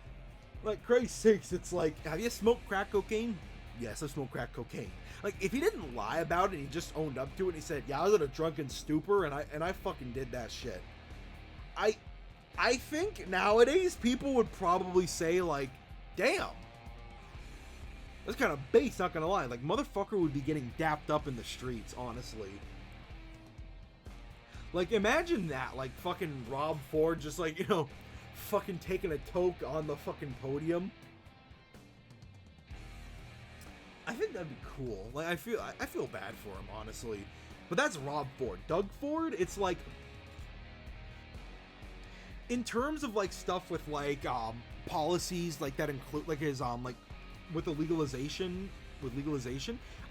Like, Christ's sakes, it's like, have you smoked crack cocaine? Yes, I smoked crack cocaine. Like, if he didn't lie about it, he just owned up to it, and he said, yeah, I was in a drunken stupor, and I fucking did that shit. I think nowadays, people would probably say, like, damn. That's kind of base, not gonna lie. Like, motherfucker would be getting dapped up in the streets, honestly. Like, imagine that, like, fucking Rob Ford just, like, you know, fucking taking a toke on the fucking podium. I think that'd be cool. Like, I feel bad for him, honestly. But that's Rob Ford. Doug Ford, it's like, in terms of, like, stuff with, like, policies, like, that include, like, his, like, with the legalization,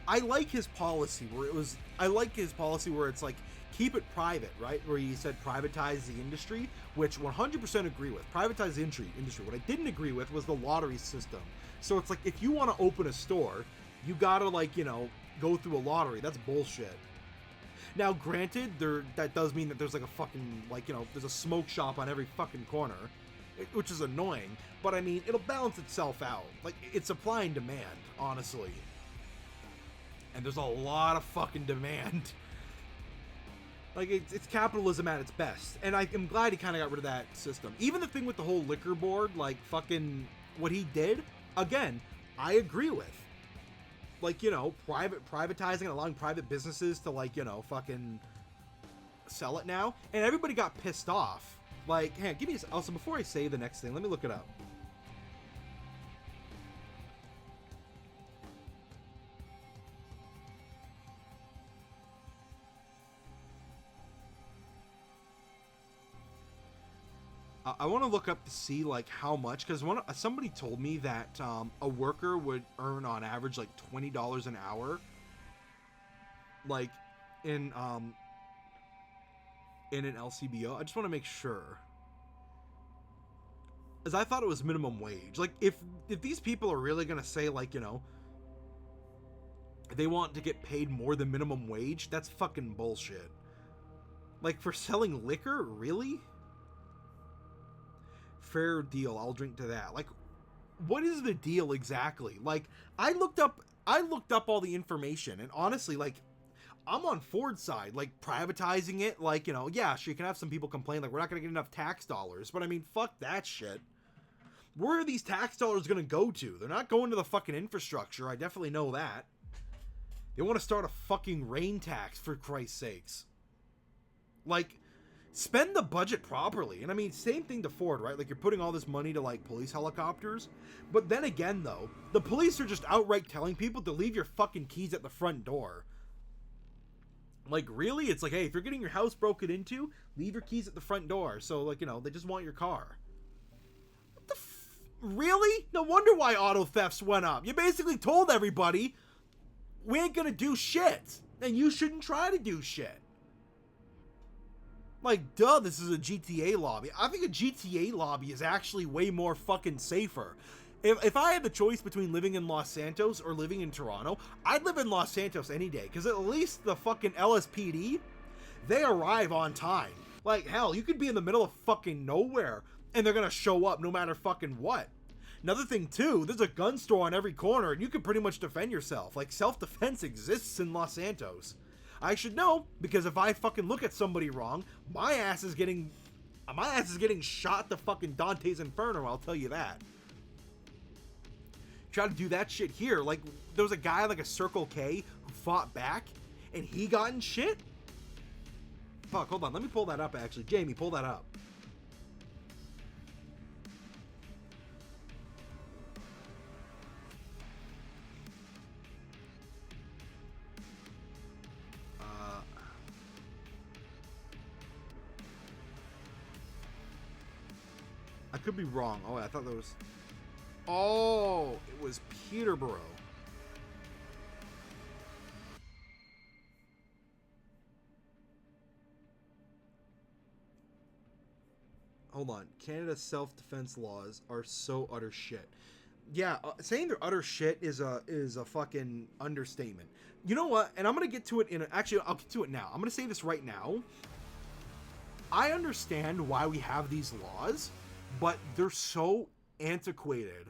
I like his policy where it's like, keep it private, right? Where he said privatize the industry, which 100% agree with. Privatize the industry. What I didn't agree with was the lottery system. So it's like, if you want to open a store, you gotta, like, you know, go through a lottery. That's bullshit. Now, granted, that does mean that there's like a fucking, like, you know, there's a smoke shop on every fucking corner, which is annoying, but I mean, it'll balance itself out. Like, it's supply and demand, honestly. And there's a lot of fucking demand. Like, it's capitalism at its best. And I'm glad he kind of got rid of that system. Even the thing with the whole liquor board, like, fucking, what he did, again, I agree with. Like, you know, privatizing and allowing private businesses to, like, you know, fucking sell it now. And everybody got pissed off. Like, hang on, give me a... Also, before I say the next thing, let me look it up. I want to look up to see, like, how much, because somebody told me that a worker would earn on average like $20 an hour, like, in an LCBO. I just want to make sure, as I thought it was minimum wage. Like, if these people are really gonna say, like, you know, they want to get paid more than minimum wage, that's fucking bullshit. Like, for selling liquor, really? Fair deal, I'll drink to that. Like, what is the deal exactly? Like, I looked up all the information, and honestly, like, I'm on Ford's side. Like, privatizing it, like, you know, yeah, sure, you can have some people complain, like, we're not gonna get enough tax dollars, but I mean, fuck that shit. Where are these tax dollars gonna go to? They're not going to the fucking infrastructure, I definitely know that. They want to start a fucking rain tax, for Christ's sakes. Like, spend the budget properly. And I mean, same thing to Ford, right? Like, you're putting all this money to, like, police helicopters. But then again, though, the police are just outright telling people to leave your fucking keys at the front door. Like, really? It's like, hey, if you're getting your house broken into, leave your keys at the front door. So, like, you know, they just want your car. What the really? No wonder why auto thefts went up. You basically told everybody, we ain't gonna do shit. And you shouldn't try to do shit. Like, duh, this is a GTA lobby. I think a GTA lobby is actually way more fucking safer. If I had the choice between living in Los Santos or living in Toronto, I'd live in Los Santos any day. Because at least the fucking LSPD, they arrive on time. Like, hell, you could be in the middle of fucking nowhere, and they're gonna show up no matter fucking what. Another thing, too, there's a gun store on every corner, and you can pretty much defend yourself. Like, self-defense exists in Los Santos. I should know, because if I fucking look at somebody wrong, my ass is getting shot to fucking Dante's Inferno, I'll tell you that. Try to do that shit here. Like, there was a guy like a Circle K who fought back, and he got in shit? Fuck, hold on, let me pull that up, actually. Jamie, pull that up. I could be wrong. Oh, I thought that was... Oh, it was Peterborough. Hold on. Canada's self-defense laws are so utter shit. Yeah, saying they're utter shit is a fucking understatement. You know what? And I'm gonna get to it actually, I'll get to it now. I'm gonna say this right now. I understand why we have these laws, but they're so antiquated,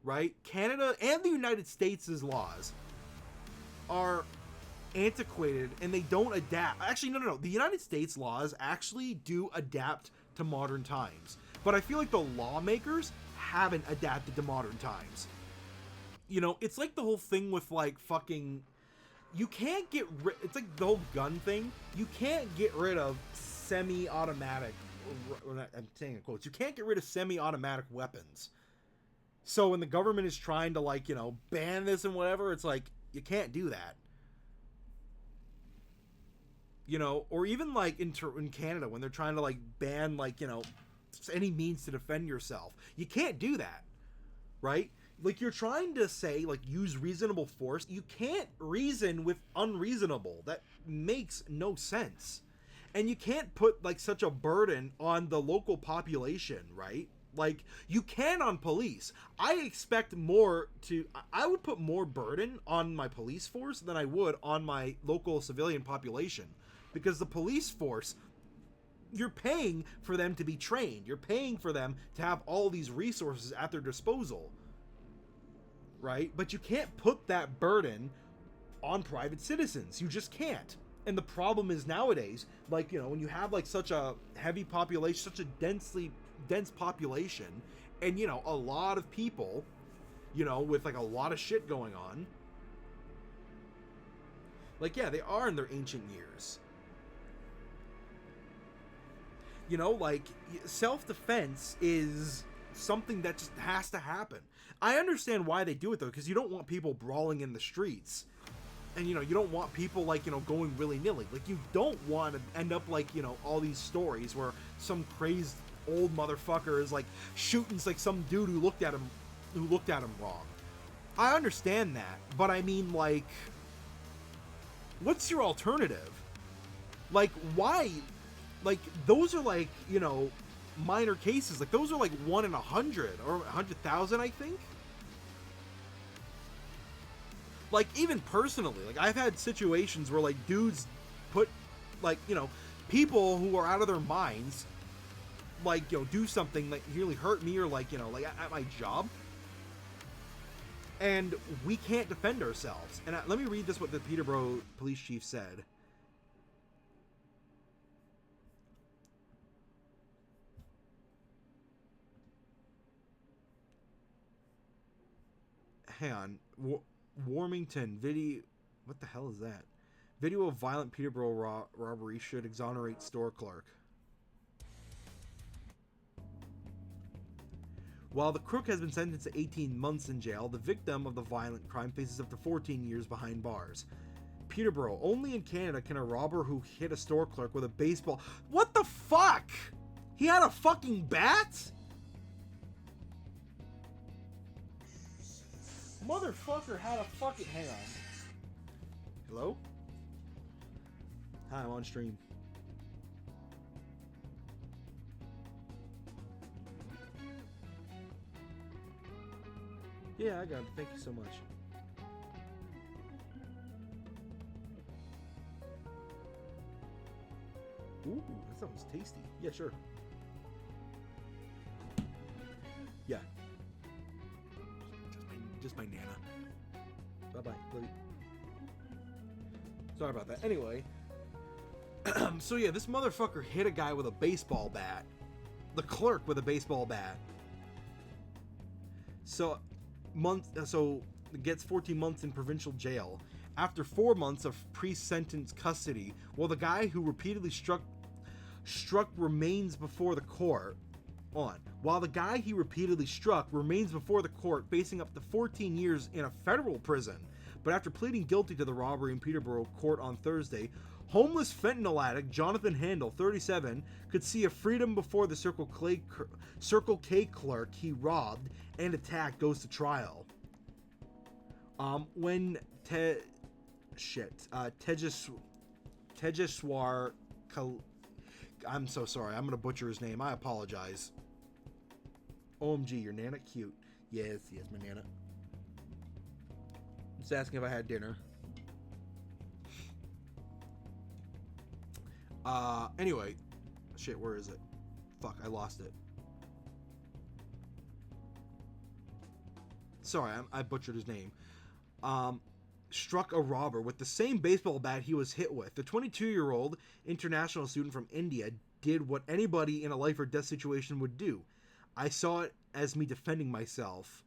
right? Canada and the United States' laws are antiquated and they don't adapt. Actually, no. The United States laws actually do adapt to modern times. But I feel like the lawmakers haven't adapted to modern times. You know, it's like the whole thing with, like, fucking... You can't get rid... It's like the whole gun thing. You can't get rid of semi-automatic... I'm saying in quotes. You can't get rid of semi-automatic weapons. So when the government is trying to, like, you know, ban this and whatever, it's like, you can't do that. You know, or even, like, in Canada, when they're trying to, like, ban, like, you know, any means to defend yourself. You can't do that, right? Like, you're trying to say, like, use reasonable force. You can't reason with unreasonable. That makes no sense. And you can't put, like, such a burden on the local population, right? Like, you can on police. I would put more burden on my police force than I would on my local civilian population. because the police force, you're paying for them to be trained. You're paying for them to have all these resources at their disposal, right? But you can't put that burden on private citizens. You just can't. And the problem is nowadays, like, you know, when you have like such a heavy population, such a dense population, and, you know, a lot of people, you know, with like a lot of shit going on, like, yeah, they are in their ancient years. You know, like, self-defense is something that just has to happen. I understand why they do it, though, because you don't want people brawling in the streets. And, you know, you don't want people, like, you know, going willy-nilly. Like, you don't want to end up like, you know, all these stories where some crazed old motherfucker is, like, shooting, like, some dude who looked at him wrong. I understand that, but I mean, like, what's your alternative? Like, why? Like, those are, like, you know, minor cases. Like, those are, like, 1 in 100 or 100,000, I think. Like, even personally, like, I've had situations where, like, dudes put, like, you know, people who are out of their minds, like, you know, do something that really hurt me, or, like, you know, like, at my job, and we can't defend ourselves. And let me read this, what the Peterborough police chief said. Hang on. Warmington video. What the hell is that? Video of violent Peterborough robbery should exonerate store clerk. While the crook has been sentenced to 18 months in jail, the victim of the violent crime faces up to 14 years behind bars. Peterborough. Only in Canada can a robber who hit a store clerk with a baseball... What the fuck? He had a fucking bat? Motherfucker had a fucking... Hang on. Hello? Hi, I'm on stream. Yeah, I got it. Thank you so much. Ooh, that sounds tasty. Yeah, sure. Yeah. Just my nana. Bye-bye. Love you. Sorry about that. Anyway. So yeah, this motherfucker hit a guy with a baseball bat. The clerk with a baseball bat. So gets 14 months in provincial jail after 4 months of pre-sentence custody, while the guy who repeatedly struck remains before the court. While the guy he repeatedly struck remains before the court, facing up to 14 years in a federal prison. But after pleading guilty to the robbery in Peterborough court on Thursday, homeless fentanyl addict Jonathan Handel, 37, could see a freedom before the Circle K clerk he robbed and attacked goes to trial. When Tejeswar, I'm so sorry, I'm gonna butcher his name. I apologize. OMG, your Nana cute. Yes, my Nana. Just asking if I had dinner. Anyway. Shit, where is it? Fuck, I lost it. Sorry, I butchered his name. Struck a robber with the same baseball bat he was hit with. The 22-year-old international student from India did what anybody in a life or death situation would do. I saw it as me defending myself,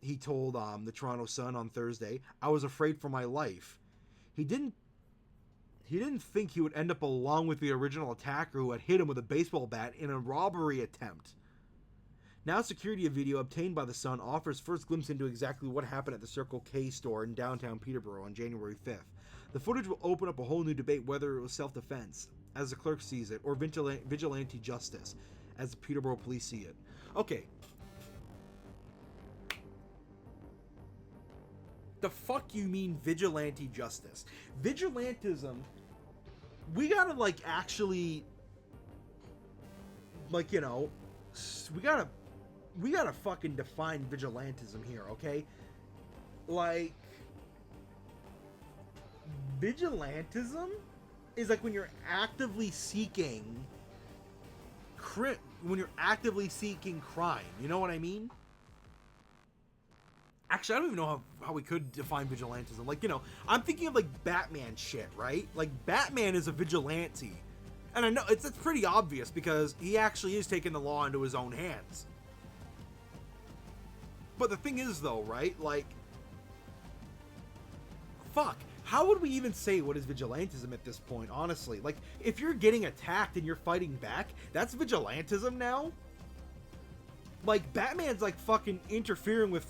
he told the Toronto Sun on Thursday. I was afraid for my life. He didn't think he would end up along with the original attacker who had hit him with a baseball bat in a robbery attempt. Now security video obtained by the Sun offers first glimpse into exactly what happened at the Circle K store in downtown Peterborough on January 5th. The footage will open up a whole new debate whether it was self-defense, as the clerk sees it, or vigilante justice, as the Peterborough police see it. Okay. The fuck you mean vigilante justice? Vigilantism, we gotta, like, actually, like, you know, we gotta fucking define vigilantism here, okay? Like, vigilantism is like when you're actively seeking when you're actively seeking crime. You know what I mean? Actually, I don't even know how we could define vigilantism. Like, you know, I'm thinking of like Batman shit, right? Like, Batman is a vigilante. And I know it's pretty obvious because he actually is taking the law into his own hands. But the thing is, though, right? Like, fuck. How would we even say what is vigilantism at this point, honestly? Like, if you're getting attacked and you're fighting back, that's vigilantism now? Like, Batman's like fucking interfering with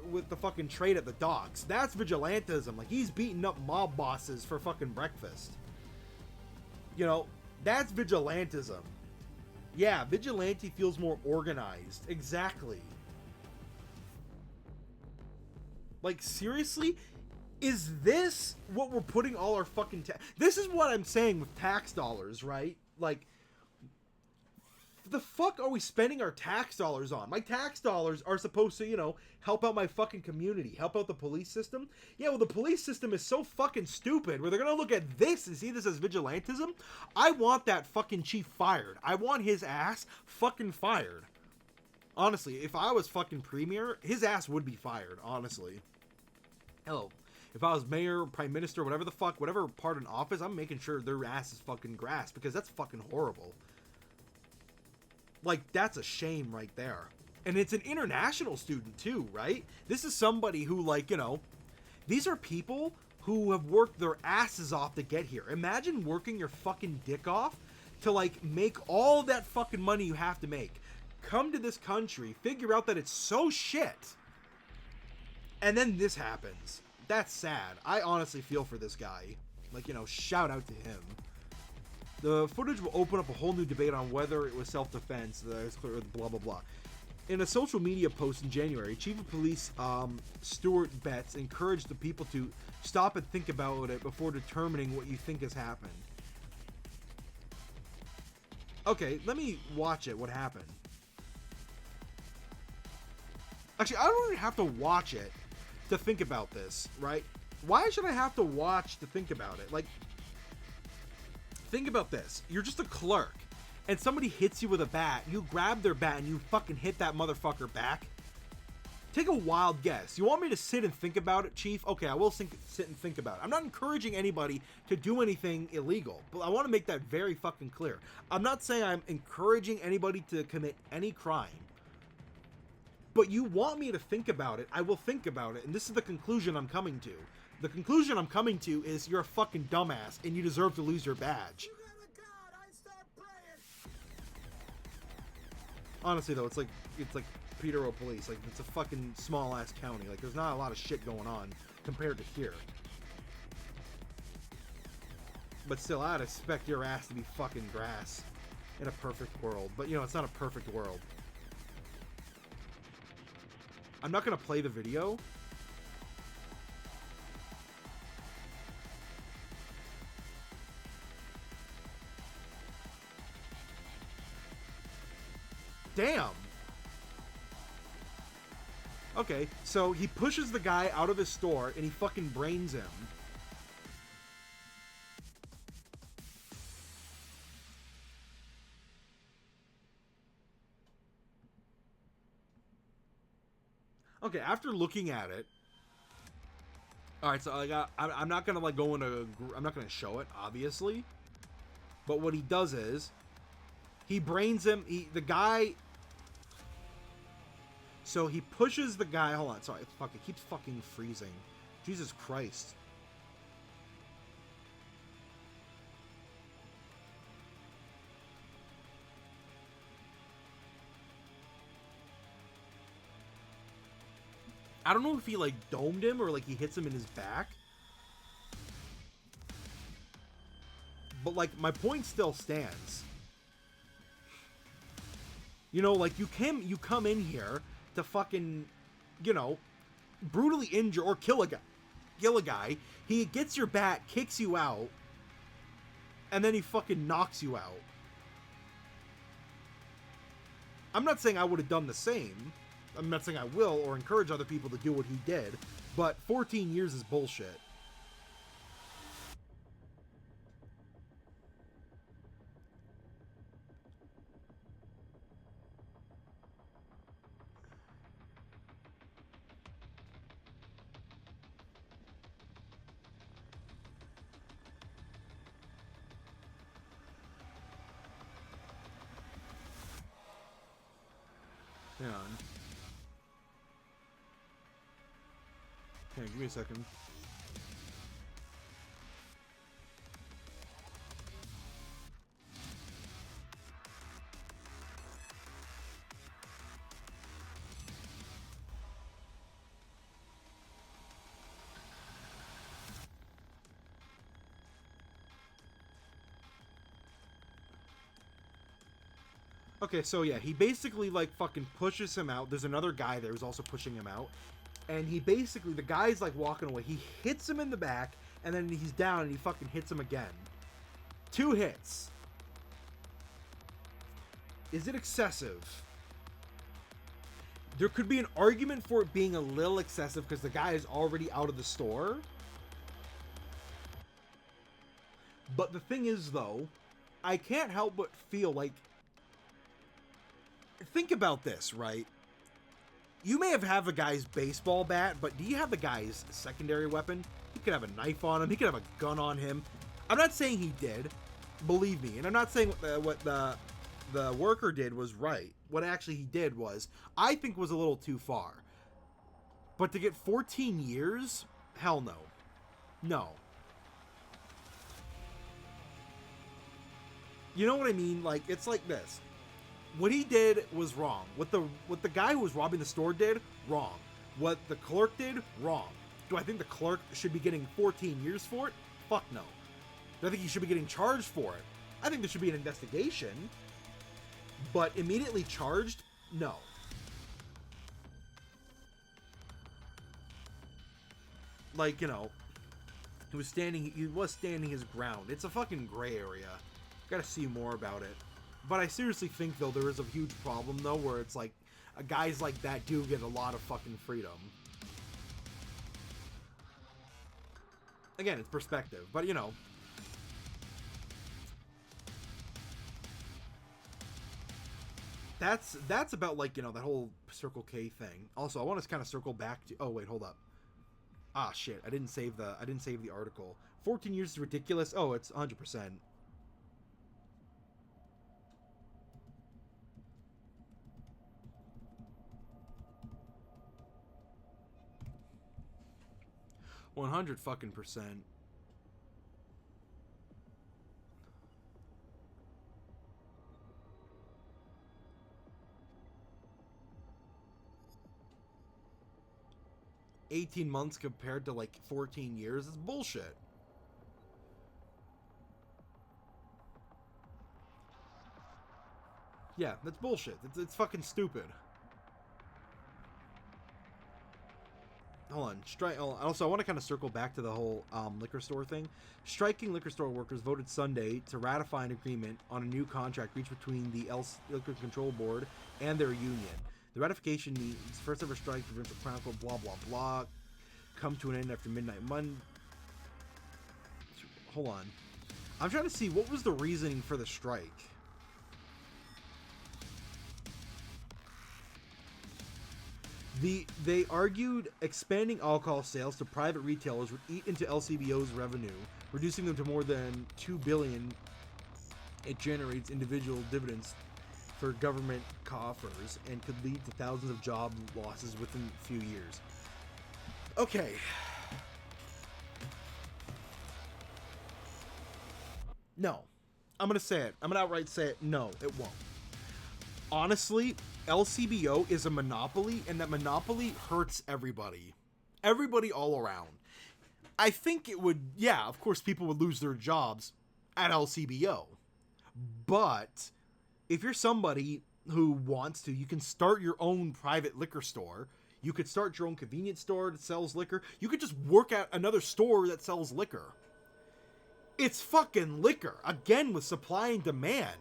with the fucking trade at the docks. That's vigilantism. Like, he's beating up mob bosses for fucking breakfast. You know, that's vigilantism. Yeah, vigilante feels more organized. Exactly. Like, seriously? Is this what we're putting all our fucking this is what I'm saying with tax dollars, right? Like, the fuck are we spending our tax dollars on? My tax dollars are supposed to, you know, help out my fucking community, help out the police system. Yeah, well, the police system is so fucking stupid where they're gonna look at this and see this as vigilantism. I want that fucking chief fired. I want his ass fucking fired. Honestly, if I was fucking premier, his ass would be fired, honestly. Hell, if I was mayor, prime minister, whatever the fuck, whatever part in office, I'm making sure their ass is fucking grass because that's fucking horrible. Like, that's a shame right there. And it's an international student too, right? This is somebody who, like, you know, these are people who have worked their asses off to get here. Imagine working your fucking dick off to, like, make all that fucking money you have to make. Come to this country, figure out that it's so shit, and then this happens. That's sad. I honestly feel for this guy. Like, you know, shout out to him. The footage will open up a whole new debate on whether it was self-defense, blah, blah, blah. In a social media post in January, Chief of Police Stuart Betts encouraged the people to stop and think about it before determining what you think has happened. Okay, let me watch it, what happened. Actually, I don't even have to watch it to think about this, right? Why should I have to watch to think about it? Like, think about this. You're just a clerk, and somebody hits you with a bat. You grab their bat, and you fucking hit that motherfucker back. Take a wild guess. You want me to sit and think about it, Chief? Okay, I will sit and think about it. I'm not encouraging anybody to do anything illegal, but I want to make that very fucking clear. I'm not saying I'm encouraging anybody to commit any crime. But you want me to think about it, I will think about it, and this is the conclusion I'm coming to. The conclusion I'm coming to is you're a fucking dumbass, and you deserve to lose your badge. Honestly, though, it's like Peterborough Police. Like, it's a fucking small-ass county. Like, there's not a lot of shit going on compared to here. But still, I'd expect your ass to be fucking grass in a perfect world. But, you know, it's not a perfect world. I'm not going to play the video. Damn. Okay, so he pushes the guy out of his store and he fucking brains him. Okay, after looking at it, all right. So I'm not gonna like go into. I'm not gonna show it, obviously. But what he does is, he brains him. The guy. So he pushes the guy. Hold on, sorry. Fuck, it keeps fucking freezing. Jesus Christ. I don't know if he, like, domed him or, like, he hits him in his back. But, like, my point still stands. You know, like, you come in here to fucking, you know, brutally injure or kill a guy. He gets your bat, kicks you out, and then he fucking knocks you out. I'm not saying I would have done the same. I'm not saying I will or encourage other people to do what he did, but 14 years is bullshit. Hang on. Okay, give me a second. Okay, so yeah, he basically, like, fucking pushes him out. There's another guy there who's also pushing him out. And he basically, the guy's, like, walking away. He hits him in the back, and then he's down, and he fucking hits him again. 2 hits. Is it excessive? There could be an argument for it being a little excessive because the guy is already out of the store. But the thing is, though, I can't help but feel like... Think about this, right? You may have a guy's baseball bat, but do you have the guy's secondary weapon? He could have a knife on him. He could have a gun on him. I'm not saying he did. Believe me. And I'm not saying what the worker did was right. What actually he did was, I think, was a little too far. But to get 14 years? Hell no. No. You know what I mean? Like, it's like this. What he did was wrong. What the guy who was robbing the store did, wrong. What the clerk did, wrong. Do I think the clerk should be getting 14 years for it? Fuck no. Do I think he should be getting charged for it? I think there should be an investigation. But immediately charged? No. Like, you know, he was standing his ground. It's a fucking gray area. Gotta see more about it. But I seriously think, though, there is a huge problem, though, where it's like, guys like that do get a lot of fucking freedom. Again, it's perspective, but, you know. That's about, like, you know, that whole Circle K thing. Also, I want to kind of circle back to... Oh, wait, hold up. Ah, shit. I didn't save the article. 14 years is ridiculous. Oh, it's 100%. 100 fucking percent. $18 months compared to like 14 years is bullshit. Yeah, that's bullshit. It's fucking stupid. Hold on. Also, I want to kind of circle back to the whole liquor store thing. Striking liquor store workers voted Sunday to ratify an agreement on a new contract reached between the Liquor Control Board and their union. The ratification means first ever strike prevents a chronicle, blah, blah, blah, come to an end after midnight Monday. Hold on. I'm trying to see what was the reasoning for the strike. They argued expanding alcohol sales to private retailers would eat into LCBO's revenue, reducing them to more than $2 billion. It generates individual dividends for government coffers and could lead to thousands of job losses within a few years. Okay. No. I'm going to say it. I'm going to outright say it. No, it won't. Honestly, LCBO is a monopoly, and that monopoly hurts everybody. Everybody all around. I think it would, yeah, of course people would lose their jobs at LCBO. But if you're somebody who wants to, you can start your own private liquor store. You could start your own convenience store that sells liquor. You could just work at another store that sells liquor. It's fucking liquor. Again, with supply and demand.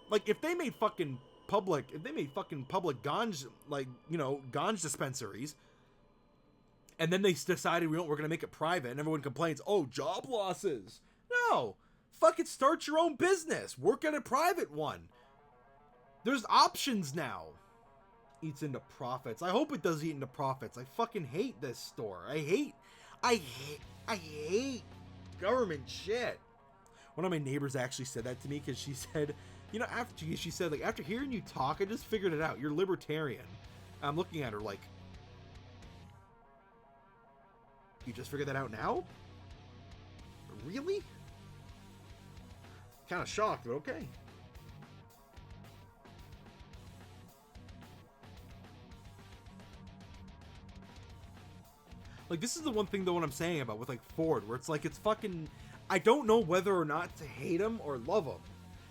Like, if they made fucking public ganj, like, you know, ganj dispensaries, and then they decided we're going to make it private, and everyone complains, oh, job losses. No. Fucking start your own business. Work at a private one. There's options now. Eats into profits. I hope it does eat into profits. I fucking hate this store. I hate government shit. One of my neighbors actually said that to me because she said You know, after she said, like, after hearing you talk, I just figured it out. You're libertarian. I'm looking at her like, you just figured that out now? Really? Kind of shocked, but okay. Like, this is the one thing, though, what I'm saying about with, like, Ford, where it's like, it's fucking... I don't know whether or not to hate him or love him.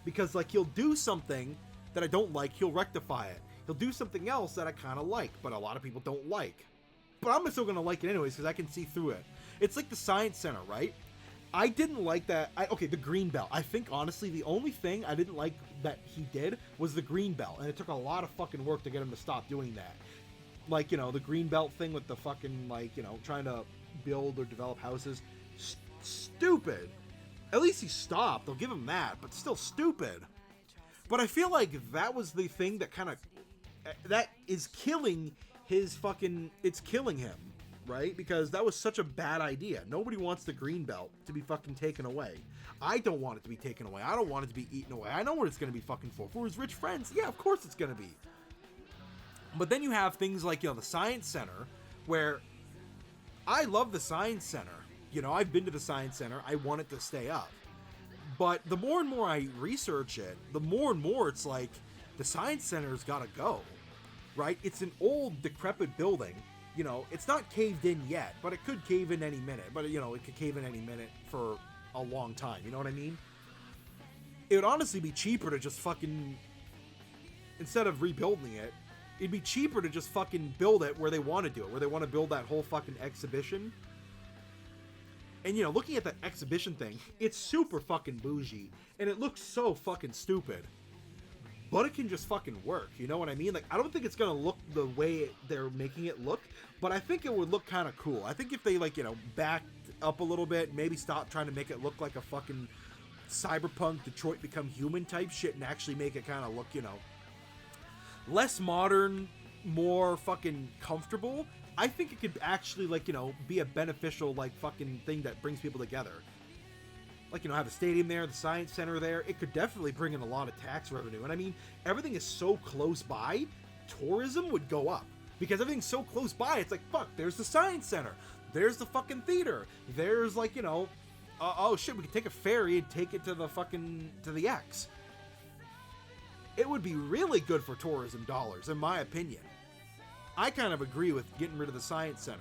Because, like, he'll do something that I don't like, he'll rectify it. He'll do something else that I kind of like, but a lot of people don't like. But I'm still going to like it anyways, because I can see through it. It's like the Science Center, right? I didn't like that... Okay, the green belt. I think, honestly, the only thing I didn't like that he did was the green belt. And it took a lot of fucking work to get him to stop doing that. Like, you know, the green belt thing with the fucking, like, you know, trying to build or develop houses. Stupid. At least he stopped. I'll give him that, but still stupid. But I feel like that was the thing that kind of... That is killing his fucking... It's killing him, right? Because that was such a bad idea. Nobody wants the green belt to be fucking taken away. I don't want it to be taken away. I don't want it to be eaten away. I know what it's going to be fucking for. For his rich friends. Yeah, of course it's going to be. But then you have things like, you know, the Science Center, where I love the Science Center. You know, I've been to the Science Center. I want it to stay up. But the more and more I research it, the more and more it's like, the Science Center's got to go, right? It's an old, decrepit building. You know, it's not caved in yet, but it could cave in any minute. But, you know, it could cave in any minute for a long time. You know what I mean? It would honestly be cheaper to just fucking, instead of rebuilding it, it'd be cheaper to just fucking build it where they want to do it, where they want to build that whole fucking exhibition. And, you know, looking at that exhibition thing, it's super fucking bougie, and it looks so fucking stupid. But it can just fucking work, you know what I mean? Like, I don't think it's gonna look the way they're making it look, but I think it would look kind of cool. I think if they, like, you know, backed up a little bit, maybe stop trying to make it look like a fucking cyberpunk Detroit Become Human type shit, and actually make it kind of look, you know, less modern, more fucking comfortable, I think it could actually, like, you know, be a beneficial, like, fucking thing that brings people together. Like, you know, have the stadium there, the Science Center there. It could definitely bring in a lot of tax revenue. And I mean, everything is so close by, tourism would go up. Because everything's so close by, it's like, fuck, there's the Science Center. There's the fucking theater. There's, like, you know, oh shit, we could take a ferry and take it to the fucking, to the X. It would be really good for tourism dollars, in my opinion. I kind of agree with getting rid of the Science Center.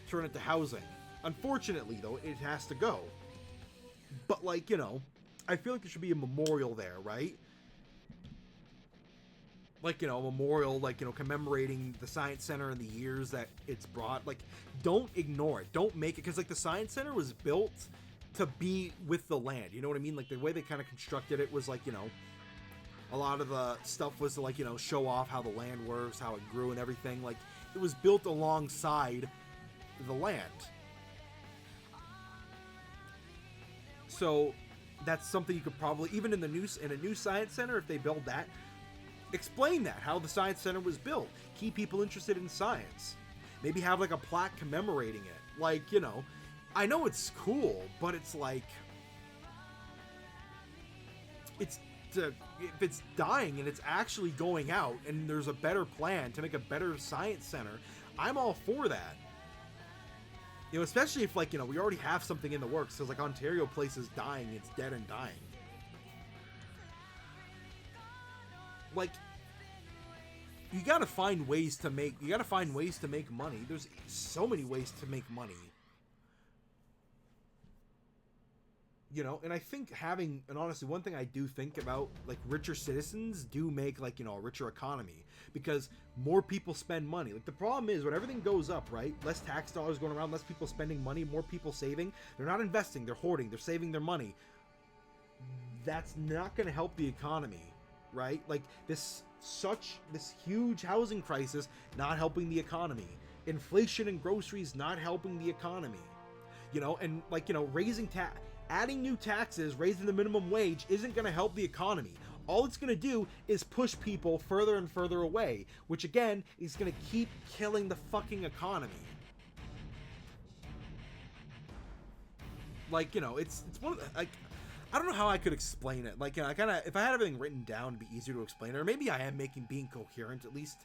Turn it to housing. Unfortunately, though, it has to go. But, like, you know, I feel like there should be a memorial there, right? Like, you know, a memorial, like, you know, commemorating the Science Center and the years that it's brought. Like, don't ignore it. Don't make it. Because, like, the Science Center was built to be with the land. You know what I mean? Like, the way they kind of constructed it was, like, you know, a lot of the stuff was to, like, you know, show off how the land works, how it grew and everything. Like, it was built alongside the land. So that's something you could probably, even in a new Science Center, if they build that, explain that, how the Science Center was built. Keep people interested in science. Maybe have, like, a plaque commemorating it. Like, you know, I know it's cool, but it's like, it's if it's dying and it's actually going out and there's a better plan to make a better Science Center, I'm all for that. You know, especially if, like, you know, we already have something in the works. Because, like, Ontario Place is dying. It's dead and dying. Like, you gotta find ways to make money. There's so many ways to make money. You know, and I think having, and honestly, one thing I do think about, like, richer citizens do make, like, you know, a richer economy, because more people spend money. Like, the problem is, when everything goes up, right, less tax dollars going around, less people spending money, more people saving, they're not investing, they're hoarding, they're saving their money. That's not going to help the economy, right? Like, this huge housing crisis, not helping the economy. Inflation in groceries, not helping the economy. You know, and, like, you know, adding new taxes, raising the minimum wage isn't going to help the economy. All it's going to do is push people further and further away, which, again, is going to keep killing the fucking economy. Like, you know, it's one of the, like, I don't know how I could explain it. Like, I kind of, if I had everything written down, it'd be easier to explain it. Or maybe I am being coherent at least.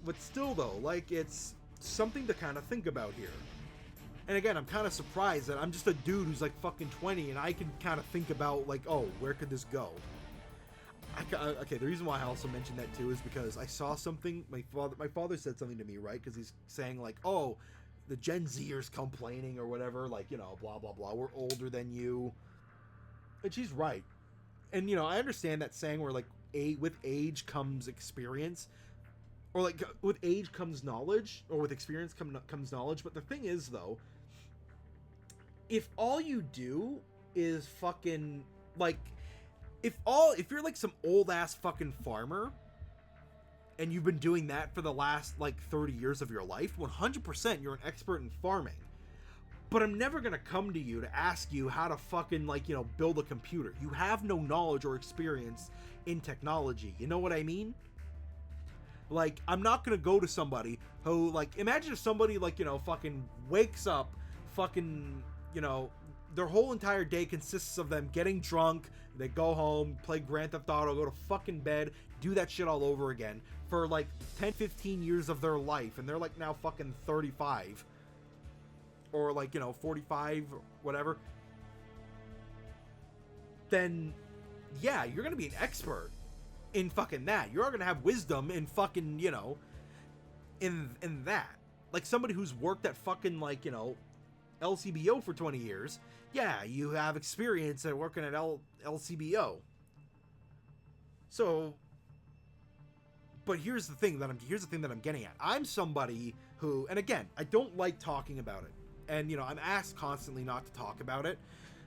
But still, though, like, it's something to kind of think about here. And again, I'm kind of surprised that I'm just a dude who's like fucking 20 and I can kind of think about, like, oh, where could this go? Okay, the reason why I also mentioned that too is because I saw something. My father said something to me, right? Because he's saying like, "Oh, the Gen Zers complaining or whatever, like, you know, blah blah blah. We're older than you," and she's right. And you know, I understand that saying where like, with age comes experience, or like with age comes knowledge, or with experience comes knowledge. But the thing is, though, if all you do is fucking like if you're like some old ass fucking farmer and you've been doing that for the last like 30 years of your life, 100% you're an expert in farming. But I'm never gonna come to you to ask you how to fucking, like, you know, build a computer. You have no knowledge or experience in technology. You know what I mean? Like, I'm not gonna go to somebody who, like, imagine if somebody, like, you know, fucking wakes up, fucking, you know, their whole entire day consists of them getting drunk, they go home, play Grand Theft Auto, go to fucking bed, do that shit all over again for like 10, 15 years of their life, and they're like now fucking 35. Or like, you know, 45, or whatever. Then, yeah, you're gonna be an expert in fucking that. You're gonna have wisdom in fucking, you know, in that. Like somebody who's worked at fucking, like, you know, LCBO for 20 years, yeah, you have experience at working at LCBO. So, but here's the thing that I'm getting at. I'm somebody who, and again, I don't like talking about it. And, you know, I'm asked constantly not to talk about it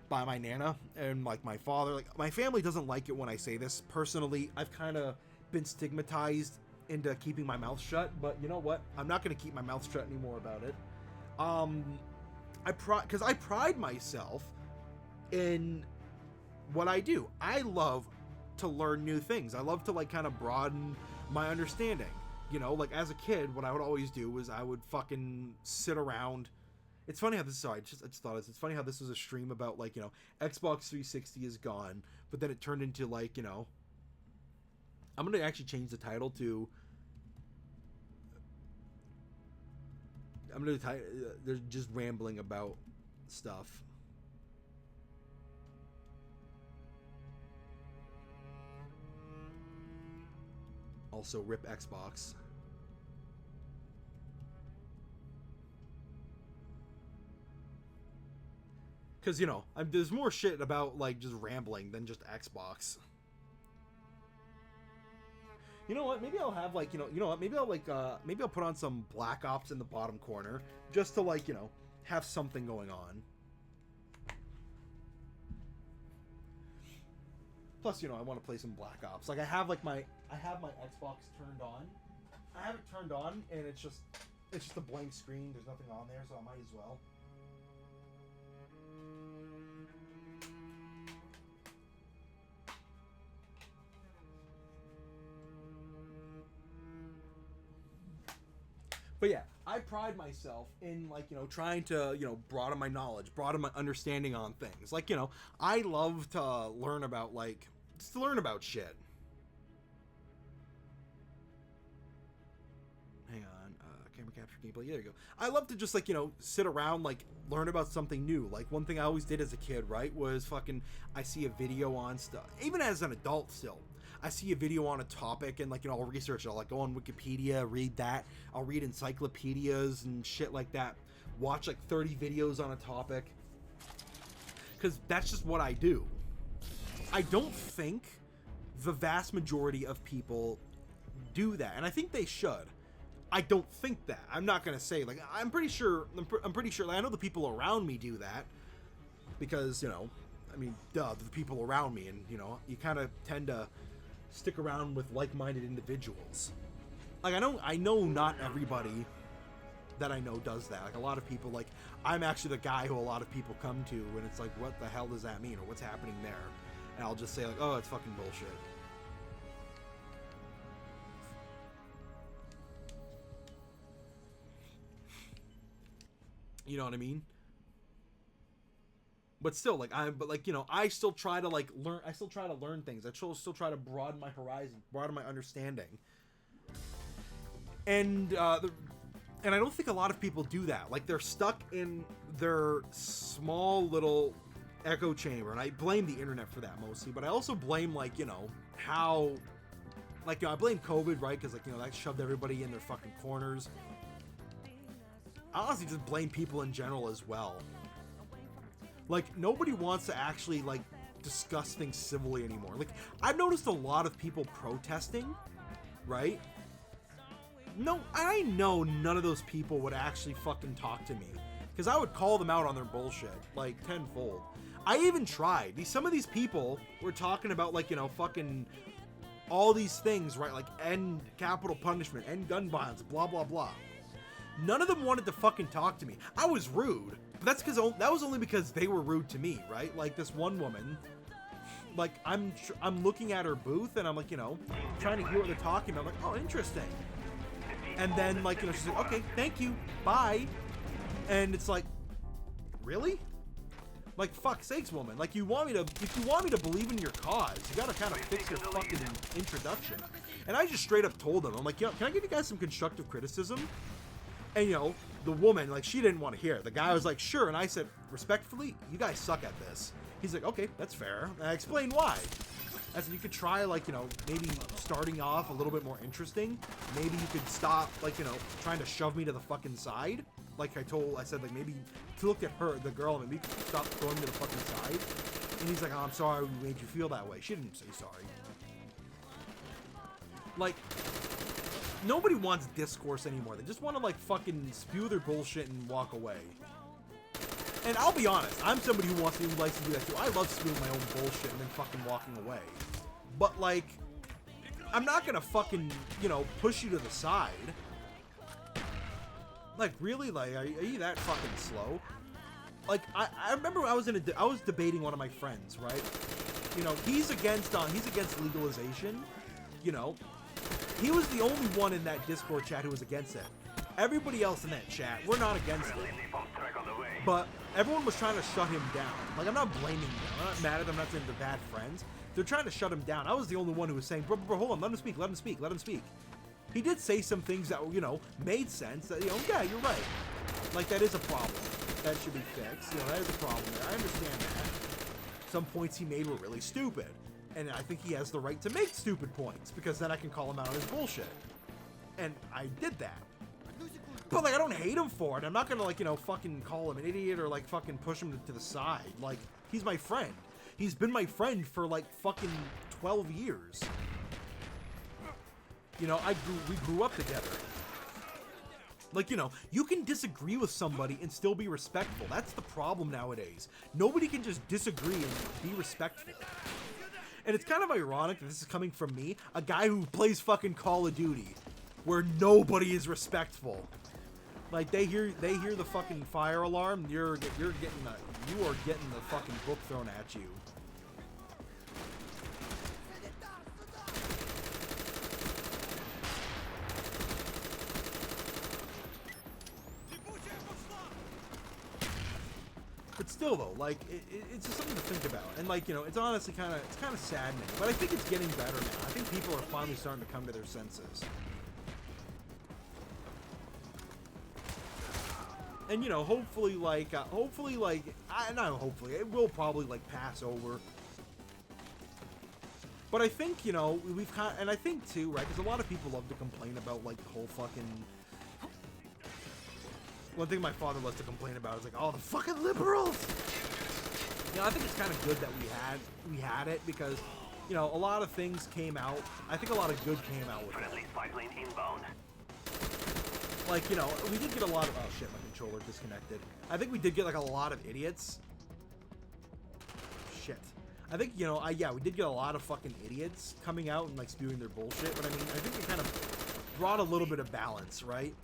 by my nana and, like, my father. Like, my family doesn't like it when I say this. Personally, I've kind of been stigmatized into keeping my mouth shut. But you know what? I'm not going to keep my mouth shut anymore about it. Because I pride myself in what I do. I love to learn new things. I love to, like, kind of broaden my understanding. You know, like, as a kid, what I would always do was I would fucking sit around. It's funny how this. Sorry, I just thought this. It's funny how this was a stream about, like, you know, Xbox 360 is gone, but then it turned into, like, you know, I'm gonna actually change the title to. They're just rambling about stuff. Also, rip Xbox. Because, you know, there's more shit about, like, just rambling than just Xbox. You know what? Maybe I'll have, like, you know what? Maybe I'll, like, maybe I'll put on some Black Ops in the bottom corner just to, like, you know, have something going on. Plus, you know, I want to play some Black Ops. Like, I have my Xbox turned on. I have it turned on, and it's just a blank screen. There's nothing on there, so I might as well. But yeah, I pride myself in, like, you know, trying to, you know, broaden my knowledge, broaden my understanding on things. Like, you know, I love to learn about, like, just to learn about shit. Hang on, camera capture gameplay. There you go. I love to just, like, you know, sit around, like, learn about something new. Like, one thing I always did as a kid, right, was fucking, I see a video on stuff, even as an adult still. I see a video on a topic and, like, you know, I'll research it. I'll, like, go on Wikipedia, read that. I'll read encyclopedias and shit like that. Watch, like, 30 videos on a topic. Because that's just what I do. I don't think the vast majority of people do that. And I think they should. I don't think that. I'm not going to say, like, I'm pretty sure, like, I know the people around me do that. Because, you know, I mean, duh, the people around me. And, you know, you kind of tend to stick around with like-minded individuals. Like, I know not everybody that I know does that. Like, a lot of people, like, I'm actually the guy who a lot of people come to when it's like, what the hell does that mean, or what's happening there? And I'll just say, like, oh, it's fucking bullshit. You know what I mean? But still, like I still try to like learn. I still try to learn things. I still try to broaden my horizon, broaden my understanding. And and I don't think a lot of people do that. Like they're stuck in their small little echo chamber, and I blame the internet for that mostly. But I also blame how I blame COVID, right? Because that shoved everybody in their fucking corners. I honestly just blame people in general as well. Like, nobody wants to actually, discuss things civilly anymore. Like, I've noticed a lot of people protesting, right? No, I know none of those people would actually fucking talk to me. Because I would call them out on their bullshit, tenfold. I even tried. Some of these people were talking about, fucking all these things, right? Like, end capital punishment, end gun violence, blah, blah, blah. None of them wanted to fucking talk to me. I was rude. But that's because that was only because they were rude to me, right? Like this one woman, I'm looking at her booth and I'm trying to hear what they're talking about. I'm like, oh, interesting. And then she's like, okay, thank you, bye. And it's like, really? Like, fuck sakes, woman. Like, if you want me to believe in your cause, you gotta kind of fix your fucking introduction. And I just straight up told them, I'm like, yo, can I give you guys some constructive criticism? And, the woman, she didn't want to hear it. The guy was like, sure. And I said, respectfully, you guys suck at this. He's like, okay, that's fair. And I explained why. I said, you could try, maybe starting off a little bit more interesting. Maybe you could stop, trying to shove me to the fucking side. I said, maybe to look at her, the girl, maybe you could stop throwing me to the fucking side. And he's like, oh, I'm sorry we made you feel that way. She didn't say sorry. Nobody wants discourse anymore. They just want to fucking spew their bullshit and walk away. And I'll be honest, I'm somebody who likes to do that too. I love spewing my own bullshit and then fucking walking away. But I'm not gonna fucking, push you to the side. Really? Are you that fucking slow? I remember I was debating one of my friends, right? He's against legalization, He was the only one in that Discord chat who was against it. Everybody else in that chat, we're not against it. But everyone was trying to shut him down. I'm not blaming them. I'm not mad at them. I'm not saying they're bad friends. They're trying to shut him down. I was the only one who was saying, bro, hold on, let him speak, let him speak, let him speak. He did say some things that, made sense. That, yeah, you're right. That is a problem. That should be fixed. That is a problem there. I understand that. Some points he made were really stupid. And I think he has the right to make stupid points, because then I can call him out on his bullshit. And I did that. But, I don't hate him for it. I'm not gonna, fucking call him an idiot or, fucking push him to the side. He's my friend. He's been my friend for, fucking 12 years. We grew up together. You can disagree with somebody and still be respectful. That's the problem nowadays. Nobody can just disagree and be respectful. And it's kind of ironic that this is coming from me, a guy who plays fucking Call of Duty, where nobody is respectful. They hear the fucking fire alarm, you are getting the fucking book thrown at you. But still, though, it's just something to think about, and it's honestly kind of saddening. But I think it's getting better now. I think people are finally starting to come to their senses. And hopefully, not hopefully, it will probably pass over. But I think we've and I think too, right? Because a lot of people love to complain about the whole fucking. One thing my father loves to complain about is oh, the fucking liberals. I think it's kind of good that we had it, because a lot of things came out. I think a lot of good came out with it. We did get a lot of oh shit, my controller disconnected. I think we did get a lot of idiots. Shit. I think we did get a lot of fucking idiots coming out and spewing their bullshit. But I mean, I think it kind of brought a little bit of balance, right?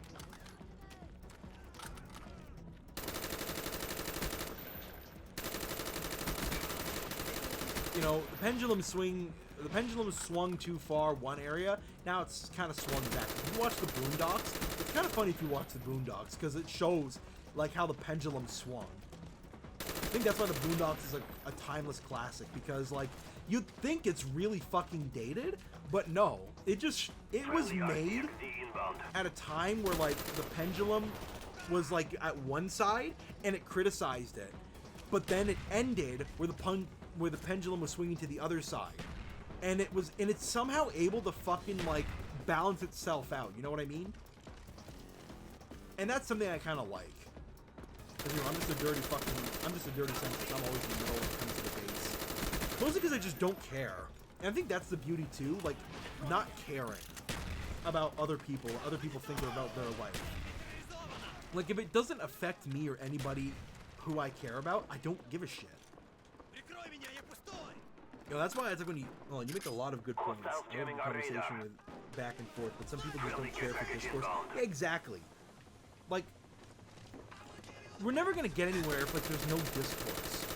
The pendulum swung too far one area. Now it's kind of swung back. If you watch the Boondocks, it's kind of funny if you watch the Boondocks, because it shows how the pendulum swung. think that's why the Boondocks is like a timeless classic, because like you'd think it's really fucking dated, but no, it was made at a time where like the pendulum was like at one side and it criticized it, but then it ended where the pendulum was swinging to the other side, and it's somehow able to fucking like balance itself out. You know what I mean? And that's something I kind of like. Cause, you know, I'm just a dirty centrist. I'm always in the middle when it comes to the base. Mostly because I just don't care. And I think that's the beauty too, like not caring about other people, what other people think about their life. Like if it doesn't affect me or anybody who I care about, I don't give a shit. You know, that's why it's like when you make a lot of good points. I have a conversation with back and forth, but some people just don't care for discourse. Yeah, exactly. Like, we're never gonna get anywhere if like there's no discourse.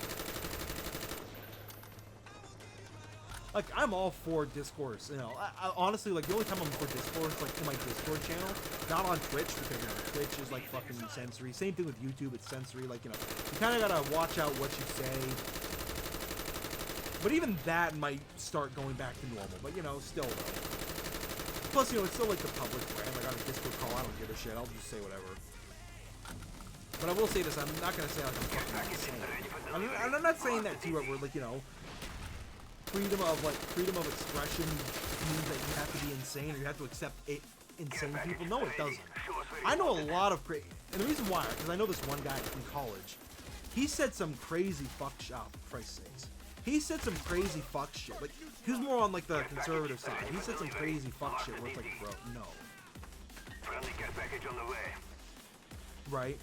Like, I'm all for discourse, you know. I honestly, like, the only time I'm for discourse, like, in my Discord channel, not on Twitch, because, you know, Twitch is, like, fucking censory. Same thing with YouTube, it's censory. Like, you know, you kind of gotta watch out what you say. But even that might start going back to normal. But, you know, still, though. Plus, you know, it's still, like, the public brand. Like, on a Discord call, I don't give a shit. I'll just say whatever. But I will say this, I'm not gonna say, like, I'm fucking insane. I'm not saying that, too, where, like, you know, freedom of expression means that you have to be insane or you have to accept insane people. No, it doesn't. I know a lot of and the reason why, because I know this one guy in college. He said some crazy fuck shit. Oh, for Christ's sakes. He said some crazy fuck shit. Like, he was more on, like, the conservative side. He said some crazy fuck shit where it's like, bro, no. Friendly care package on the way. Right?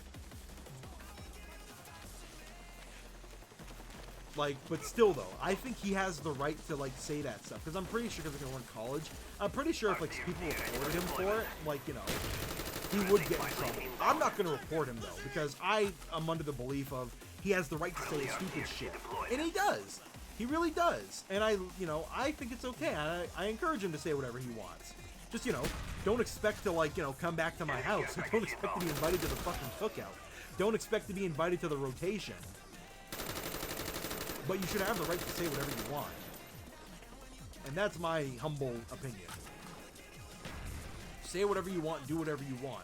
Like, but still though, I think he has the right to like say that stuff, because I'm pretty sure, because like, I went to college, I'm pretty sure if like people reported him for it, like, you know, he would get in trouble. I'm not gonna report him though, because I am under the belief of he has the right to say stupid shit, and he does. He really does, and I think it's okay. I encourage him to say whatever he wants. Just, you know, don't expect to like, you know, come back to my house. Don't expect to be invited to the fucking cookout. Don't expect to be invited to the rotation. But you should have the right to say whatever you want. And that's my humble opinion. Say whatever you want, do whatever you want.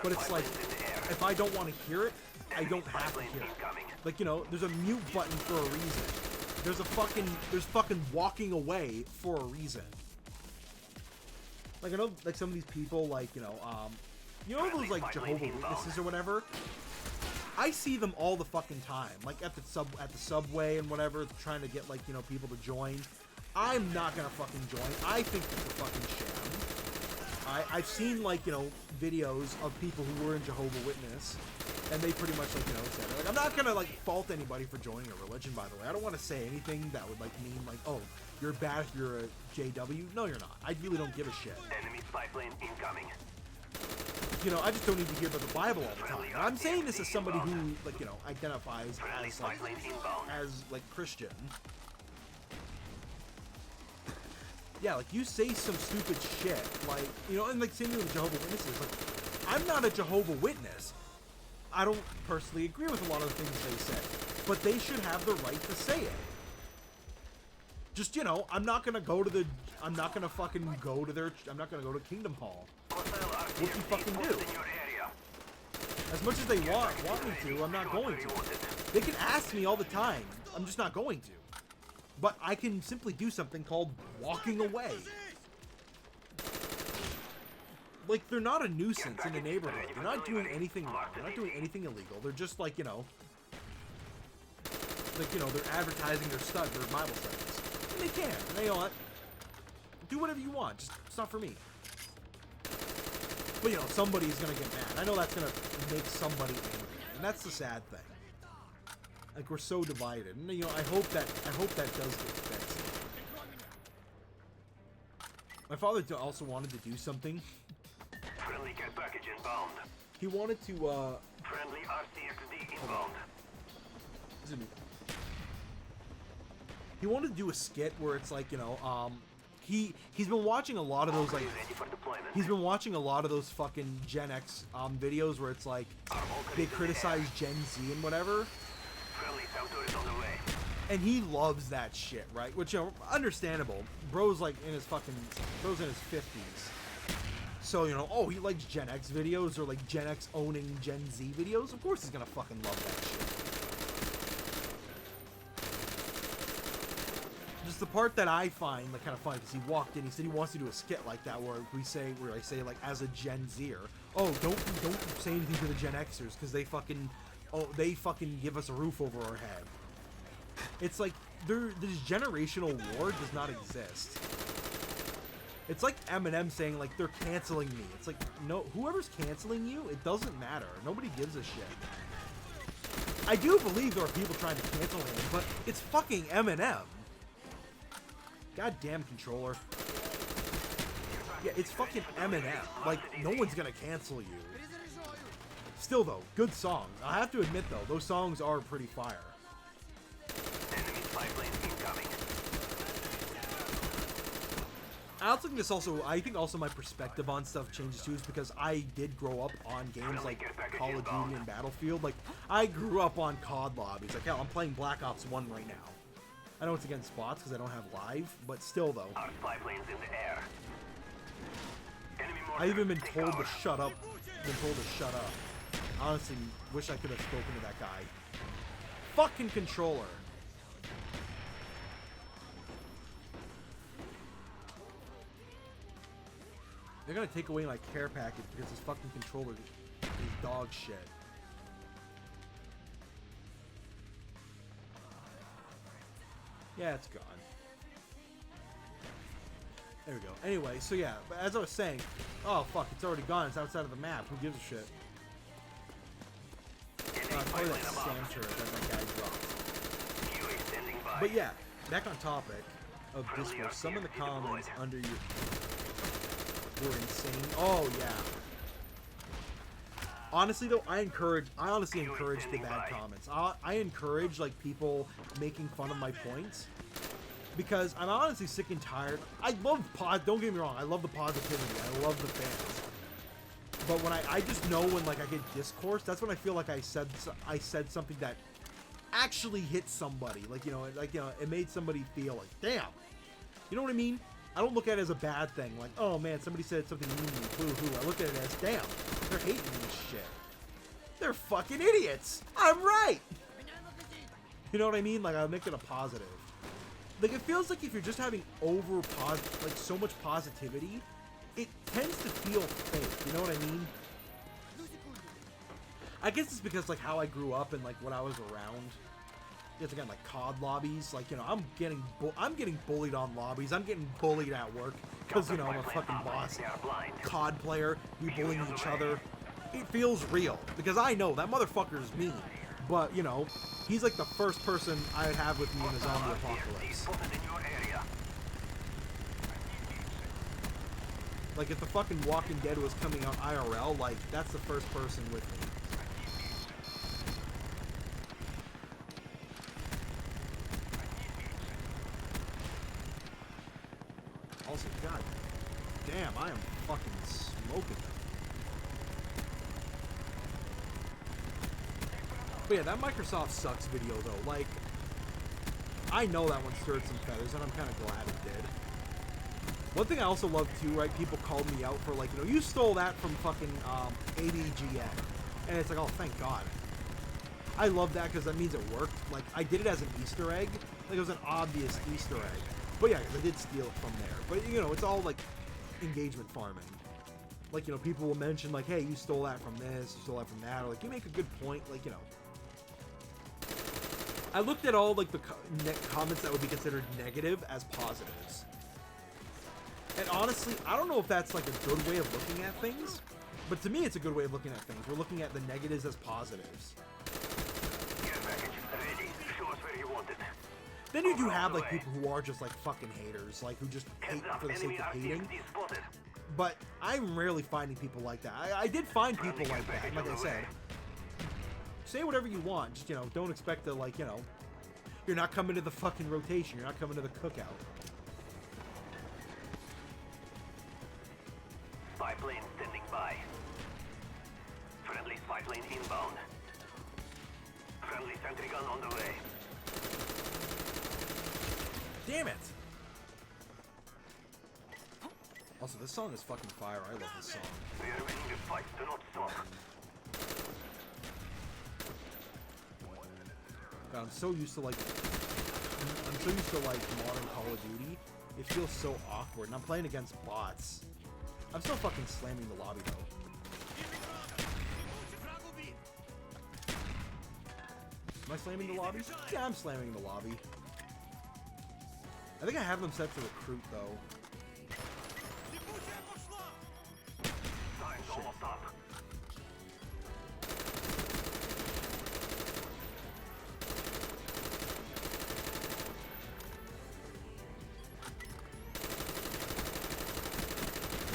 But it's like, if I don't want to hear it, I don't have to hear it. Like, you know, there's a mute button for a reason. There's fucking walking away for a reason. Like, I know, like, some of these people, like, you know those, like, Jehovah's Witnesses or whatever? I see them all the fucking time, like at the subway and whatever, trying to get like, you know, people to join. I'm not gonna fucking join. I think it's a fucking sham. I've seen like, you know, videos of people who were in Jehovah's Witness, and they pretty much like, you know, said it. Like, I'm not gonna like fault anybody for joining a religion, by the way. I don't want to say anything that would like mean like, oh, you're bad if you're a JW. No, you're not. I really don't give a shit. Enemy spy plane incoming. You know, I just don't need to hear about the Bible all the time. And I'm saying this as somebody who, like, you know, identifies as like Christian. Yeah, like, you say some stupid shit, like, you know, and like, same thing with Jehovah's Witnesses. Like, I'm not a Jehovah's Witness. I don't personally agree with a lot of the things they say, but they should have the right to say it. Just, you know, I'm not gonna fucking go to I'm not gonna go to Kingdom Hall. What you fucking do? As much as they want me to, I'm not going to. They can ask me all the time. I'm just not going to. But I can simply do something called walking away. Like, they're not a nuisance in the neighborhood. They're not doing anything wrong. They're not doing anything illegal. They're just like, you know, they're advertising their Bible studies. And they can. And they know what? Do whatever you want. Just, it's not for me. But, you know, somebody's gonna get mad. I know that's gonna make somebody angry. And that's the sad thing. Like, we're so divided. And, you know, I hope that does get fixed. My father also wanted to do something. Friendly care package inbound. He wanted to, Friendly RCXD inbound. He wanted to do a skit where it's like, you know, he's been watching a lot of those, like, he's been watching a lot of those fucking Gen X videos where it's like they criticize Gen Z and whatever. And he loves that shit, right? Which, you know, understandable. Bro's like in his 50s. So, you know, oh, he likes Gen X videos or like Gen X owning Gen Z videos. Of course he's gonna fucking love that shit. Just the part that I find like kind of funny because he walked in, he said he wants to do a skit like that where I say like as a Gen Zer, oh, don't say anything to the Gen Xers because they fucking give us a roof over our head. It's like this generational war does not exist. It's like Eminem saying like they're canceling me. It's like, no, whoever's canceling you, it doesn't matter. Nobody gives a shit. I do believe there are people trying to cancel him, but it's fucking Eminem. Goddamn controller. Yeah, it's fucking Eminem. Like, no one's gonna cancel you. Still though, good songs. I have to admit though, those songs are pretty fire. I think also my perspective on stuff changes too, is because I did grow up on games like Call of Duty and Battlefield. Like, I grew up on COD lobbies. Like, hell, I'm playing Black Ops 1 right now. I know it's against bots because I don't have live, but still though. I've even been told to shut up. Honestly, wish I could have spoken to that guy. Fucking controller. They're gonna take away my care package because this fucking controller is dog shit. Yeah, it's gone. There we go. Anyway, so yeah, but as I was saying, oh fuck, it's already gone. It's outside of the map. Who gives a shit? Probably that Santa that guy dropped. But yeah, back on topic of Discord. Some of the comments under you were insane. Oh yeah. Honestly though, I honestly encourage the bad comments. I encourage like people making fun of my points because I'm honestly sick and tired. I love don't get me wrong, I love the positivity. I love the fans. But when I just know when like I get discourse, that's when I feel like I said something that actually hit somebody. Like, you know, it made somebody feel like, damn. You know what I mean? I don't look at it as a bad thing, like, oh man, somebody said something mean to me, boo-hoo. I look at it as, damn, they're hating this shit. They're fucking idiots. I'm right. You know what I mean? Like, I make it a positive. Like, it feels like if you're just having like so much positivity, it tends to feel fake. You know what I mean? I guess it's because like how I grew up and like what I was around. It's again like COD lobbies, like, you know, I'm getting bullied on lobbies. I'm getting bullied at work because, you know, I'm a fucking boss. COD player, we bullying each other. It feels real because I know that motherfucker's mean, but you know, he's like the first person I'd have with me in a zombie apocalypse. Like if the fucking Walking Dead was coming out IRL, like that's the first person with me. Also, god damn, I am fucking smoking them. But yeah, that Microsoft sucks video though, like, I know that one stirred some feathers and I'm kind of glad it did. One thing I also love too, right, people called me out for like, you know, you stole that from fucking ABGN. And it's like, oh, thank God. I love that because that means it worked. Like, I did it as an Easter egg. Like, it was an obvious Easter egg. But yeah, I did steal it from there. But, you know, it's all, like, engagement farming. Like, you know, people will mention, like, hey, you stole that from this, you stole that from that. Or, like, you make a good point. Like, you know. I looked at all, like, the comments that would be considered negative as positives. And honestly, I don't know if that's, like, a good way of looking at things. But to me, it's a good way of looking at things. We're looking at the negatives as positives. Then you do have, like, people who are just, like, fucking haters. Like, who just hate for the sake of hating. But I'm rarely finding people like that. I did find people like that. Like I said, say whatever you want. Just, you know, don't expect to, like, you know, you're not coming to the fucking rotation. You're not coming to the cookout. Spy plane standing by. Friendly spy plane inbound. Friendly sentry gun on the way. Damn it! Also, this song is fucking fire. I love this song. We are winning the fight. Do not stop. God, I'm so used to like modern Call of Duty. It feels so awkward, and I'm playing against bots. I'm still fucking slamming the lobby though. Am I slamming the lobby? Yeah, I'm slamming the lobby. I think I have them set to recruit though. Time's almost up.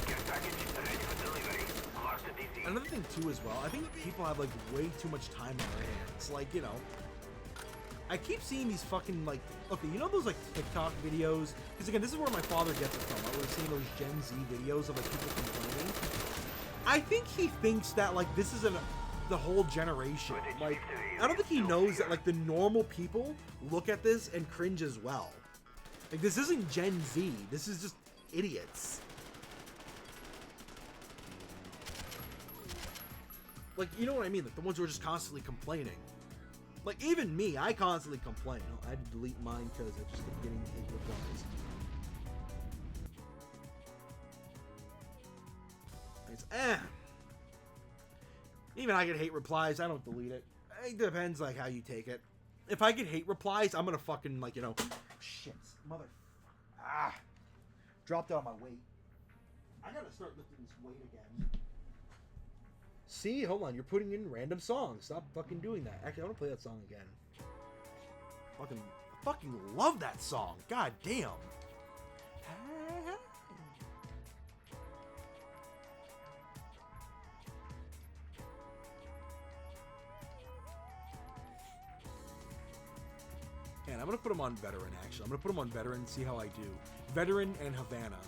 Care package ready for delivery. Mark the DC. Another thing too as well, I think people have like way too much time on their hands. Like, you know, I keep seeing these fucking like, okay, you know those like TikTok videos? Because again, this is where my father gets it from. I was seeing those Gen Z videos of like people complaining. I think he thinks that like this is the whole generation. Like, I don't think he knows that like the normal people look at this and cringe as well. Like, this isn't Gen Z. This is just idiots. Like, you know what I mean? Like the ones who are just constantly complaining. Like, even me, I constantly complain. Oh, I had to delete mine because I just kept getting hate replies. It's, even I get hate replies, I don't delete it. It depends, like, how you take it. If I get hate replies, I'm gonna fucking, like, you know... Shit. Dropped out of my weight. I gotta start lifting this weight again. See? Hold on, you're putting in random songs. Stop fucking doing that. Actually, I want to play that song again. I fucking love that song. God damn. And I'm gonna put them on veteran, actually. I'm gonna put them on veteran and see how I do. Veteran and Havana.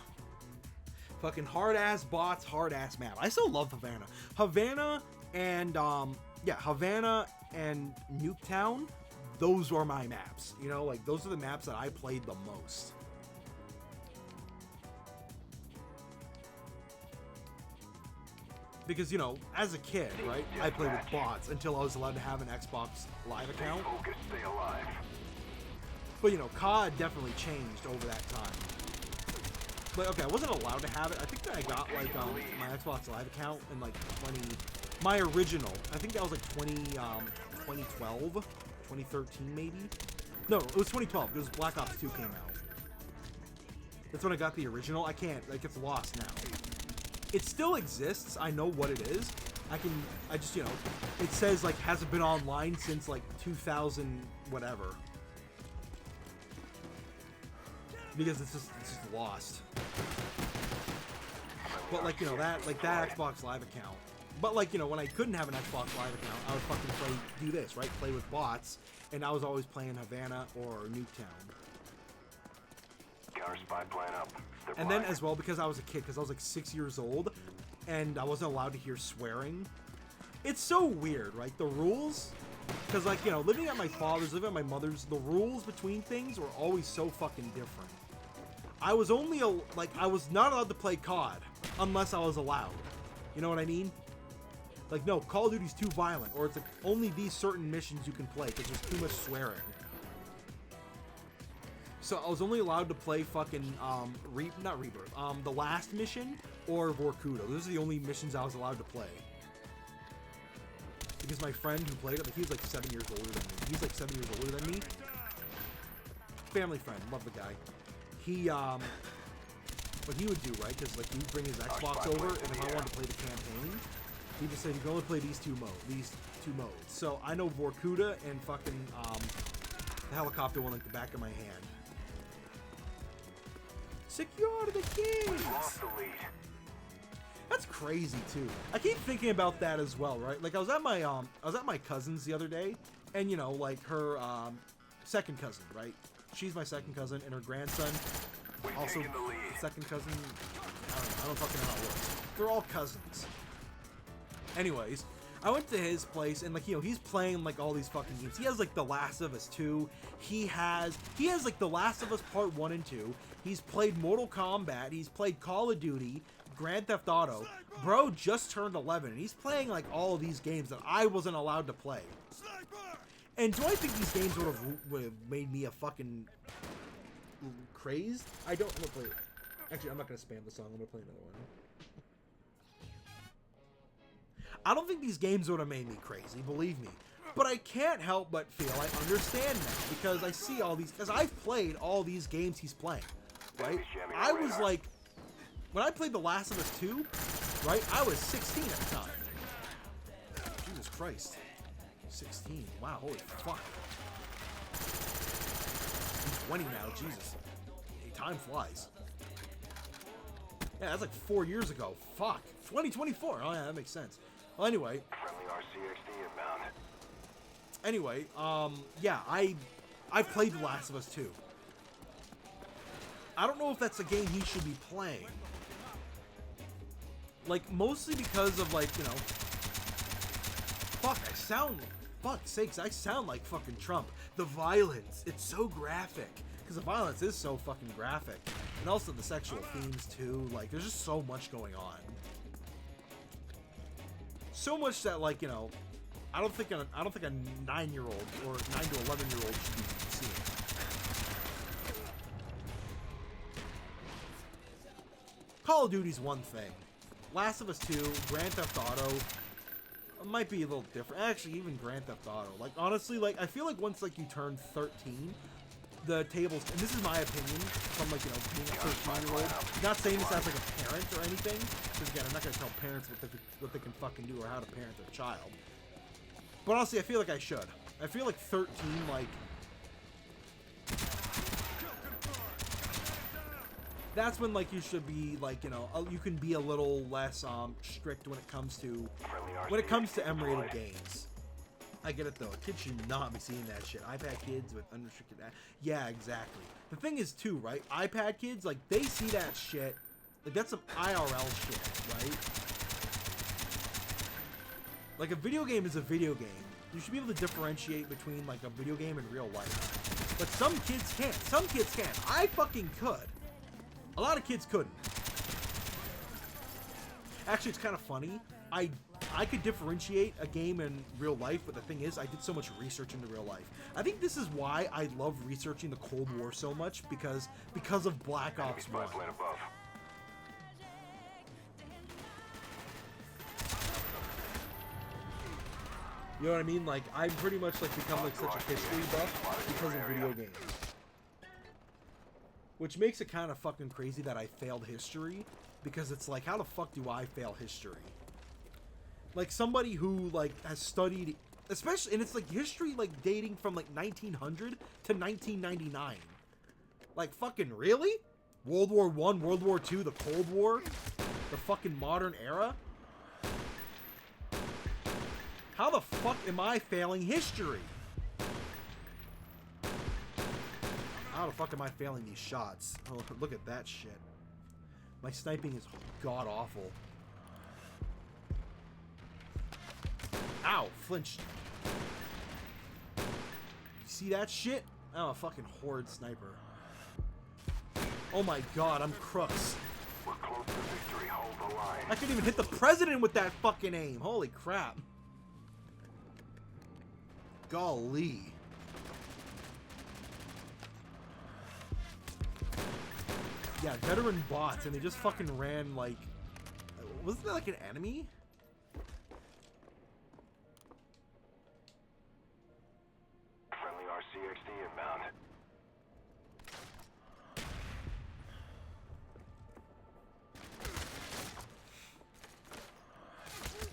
Fucking hard-ass bots, hard-ass map. I still love Havana. Havana and, Havana and Nuketown, those are my maps. You know, like, those are the maps that I played the most. Because, you know, as a kid, right, I played with bots until I was allowed to have an Xbox Live account. Focus, stay alive. But, you know, COD definitely changed over that time. But, okay, I wasn't allowed to have it. I think that I got, like, my Xbox Live account in, like, my original. I think that was, like, 2012? 2013, maybe? No, it was 2012, because Black Ops 2 came out. That's when I got the original. I can't, like, it's lost now. It still exists. I know what it is. I just, you know, it says, like, hasn't been online since, like, 2000 whatever. Because it's just lost. But, like, you know, that Xbox Live account. But, like, you know, when I couldn't have an Xbox Live account, I would fucking do this, right? Play with bots, and I was always playing Havana or Nuketown. Counter spy plan up. And then as well, because I was a kid, because I was like 6 years old, and I wasn't allowed to hear swearing. It's so weird, right? The rules, because, like, you know, living at my father's, living at my mother's, the rules between things were always so fucking different. I was only, I was not allowed to play COD unless I was allowed. You know what I mean? Like, no, Call of Duty's too violent, or it's like only these certain missions you can play because there's too much swearing. So I was only allowed to play fucking, not Rebirth, the last mission or Vorkuta. Those are the only missions I was allowed to play. Because my friend who played it, like, he was like 7 years older than me. He's like 7 years older than me. Family friend, love the guy. He, what he would do, right, because, like, he'd bring his Xbox over, and if I wanted to play the campaign, he just said you can only play these two modes. So I know Vorkuta and fucking, the helicopter one like the back of my hand. Secure the keys! Lost the lead. That's crazy too. I keep thinking about that as well, right? Like, I was at my cousin's the other day, and, you know, like, her second cousin, right? She's my second cousin, and her grandson, also second cousin. I don't fucking know how it works. They're all cousins. Anyways, I went to his place and like, you know, he's playing like all these fucking games. He has like The Last of Us 2. He has like The Last of Us Part 1 and 2. He's played Mortal Kombat. He's played Call of Duty, Grand Theft Auto. Bro just turned 11 and he's playing like all of these games that I wasn't allowed to play. And do I think these games would have made me a fucking crazed? I don't. I'm gonna play it. Actually, I'm not gonna spam the song. I'm gonna play another one. I don't think these games would have made me crazy, believe me. But I can't help but feel I understand now because I see all these. Because I've played all these games he's playing, right? I was like, when I played The Last of Us 2, right? I was 16 at the time. Jesus Christ. 16. Wow, holy fuck. I'm 20 now, Jesus. Hey, time flies. Yeah, that's like 4 years ago. Fuck. 2024. Oh yeah, that makes sense. Well, anyway. Friendly RCXD inbound. Anyway, yeah, I played The Last of Us 2. I don't know if that's a game he should be playing. Like, mostly because of, like, you know... Fuck's sakes, I sound like fucking Trump. The violence, it's so graphic. Because the violence is so fucking graphic. And also the sexual themes, too. Like, there's just so much going on. So much that, like, you know... I don't think a 9-year-old or 9 to 11-year-old should be seeing. Call of Duty's one thing. Last of Us 2, Grand Theft Auto might be a little different. Actually, even Grand Theft Auto. Like, honestly, like, I feel like once, like, you turn 13, the tables, and this is my opinion from, like, you know, being a 13-year-old. Not saying this as, like, a parent or anything, because, again, I'm not going to tell parents what they can fucking do or how to parent their child. But honestly, I feel like I should. I feel like 13, like... That's when, like, you should be, like, you know, you can be a little less, strict when it comes to... M-rated games. I get it, though. Kids should not be seeing that shit. iPad kids with unrestricted... Yeah, exactly. The thing is, too, right? iPad kids, like, they see that shit. Like, that's some IRL shit, right? Like, a video game is a video game. You should be able to differentiate between, like, a video game and real life. But some kids can't. Some kids can't. I fucking could. A lot of kids couldn't. Actually, it's kind of funny. I could differentiate a game in real life, but the thing is, I did so much research into real life. I think this is why I love researching the Cold War so much, because of Black Ops 1. You know what I mean? Like, I've pretty much, like, become, like, such a history buff because of video games. Which makes it kind of fucking crazy that I failed history, because it's like, how the fuck do I fail history? Like, somebody who, like, has studied, especially, and it's, like, history, like, dating from, like, 1900 to 1999. Like, fucking really? World War I, World War II, the Cold War? The fucking modern era? How the fuck am I failing history? How the fuck am I failing these shots? Oh, look at that shit. My sniping is god-awful. Ow, flinched. You see that shit? I'm a fucking horrid sniper. Oh my god, I'm crooks. We're close to victory. Hold the line. I couldn't even hit the president with that fucking aim. Holy crap. Golly. Yeah, veteran bots, and they just fucking ran like... Wasn't that like an enemy? Friendly RCXD inbound.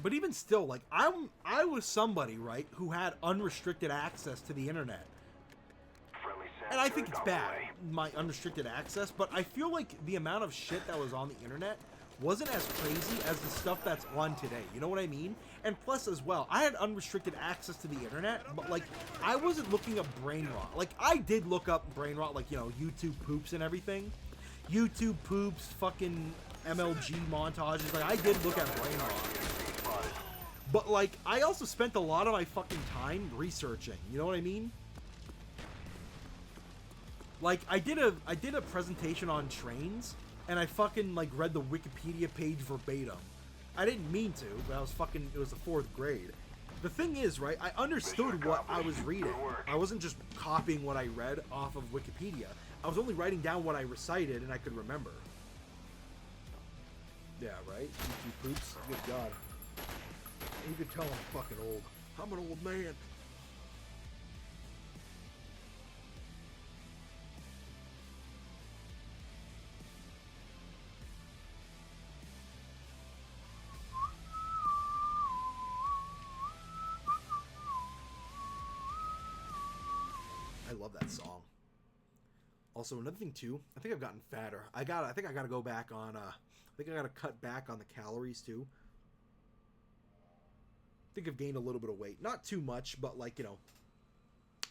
But even still, like, I was somebody, right, who had unrestricted access to the internet. And I think it's bad, my unrestricted access, but I feel like the amount of shit that was on the internet wasn't as crazy as the stuff that's on today. You know what I mean? And plus, as well, I had unrestricted access to the internet, but, like, I wasn't looking up brain rot. Like, I did look up brain rot, like, you know, YouTube poops and everything. YouTube poops, fucking MLG montages. Like, I did look at brain rot. But like, I also spent a lot of my fucking time researching. You know what I mean? Like, I did a presentation on trains, and I fucking like read the Wikipedia page verbatim. I didn't mean to, but it was the 4th grade. The thing is, right, I understood what I was reading. I wasn't just copying what I read off of Wikipedia. I was only writing down what I recited and I could remember. Yeah, right? You poops? Good God. You could tell I'm fucking old. I'm an old man. I love that song. Also, another thing too, I think I've gotten fatter. I think I gotta go back on. I think I gotta cut back on the calories too. I think I've gained a little bit of weight, not too much, but like, you know,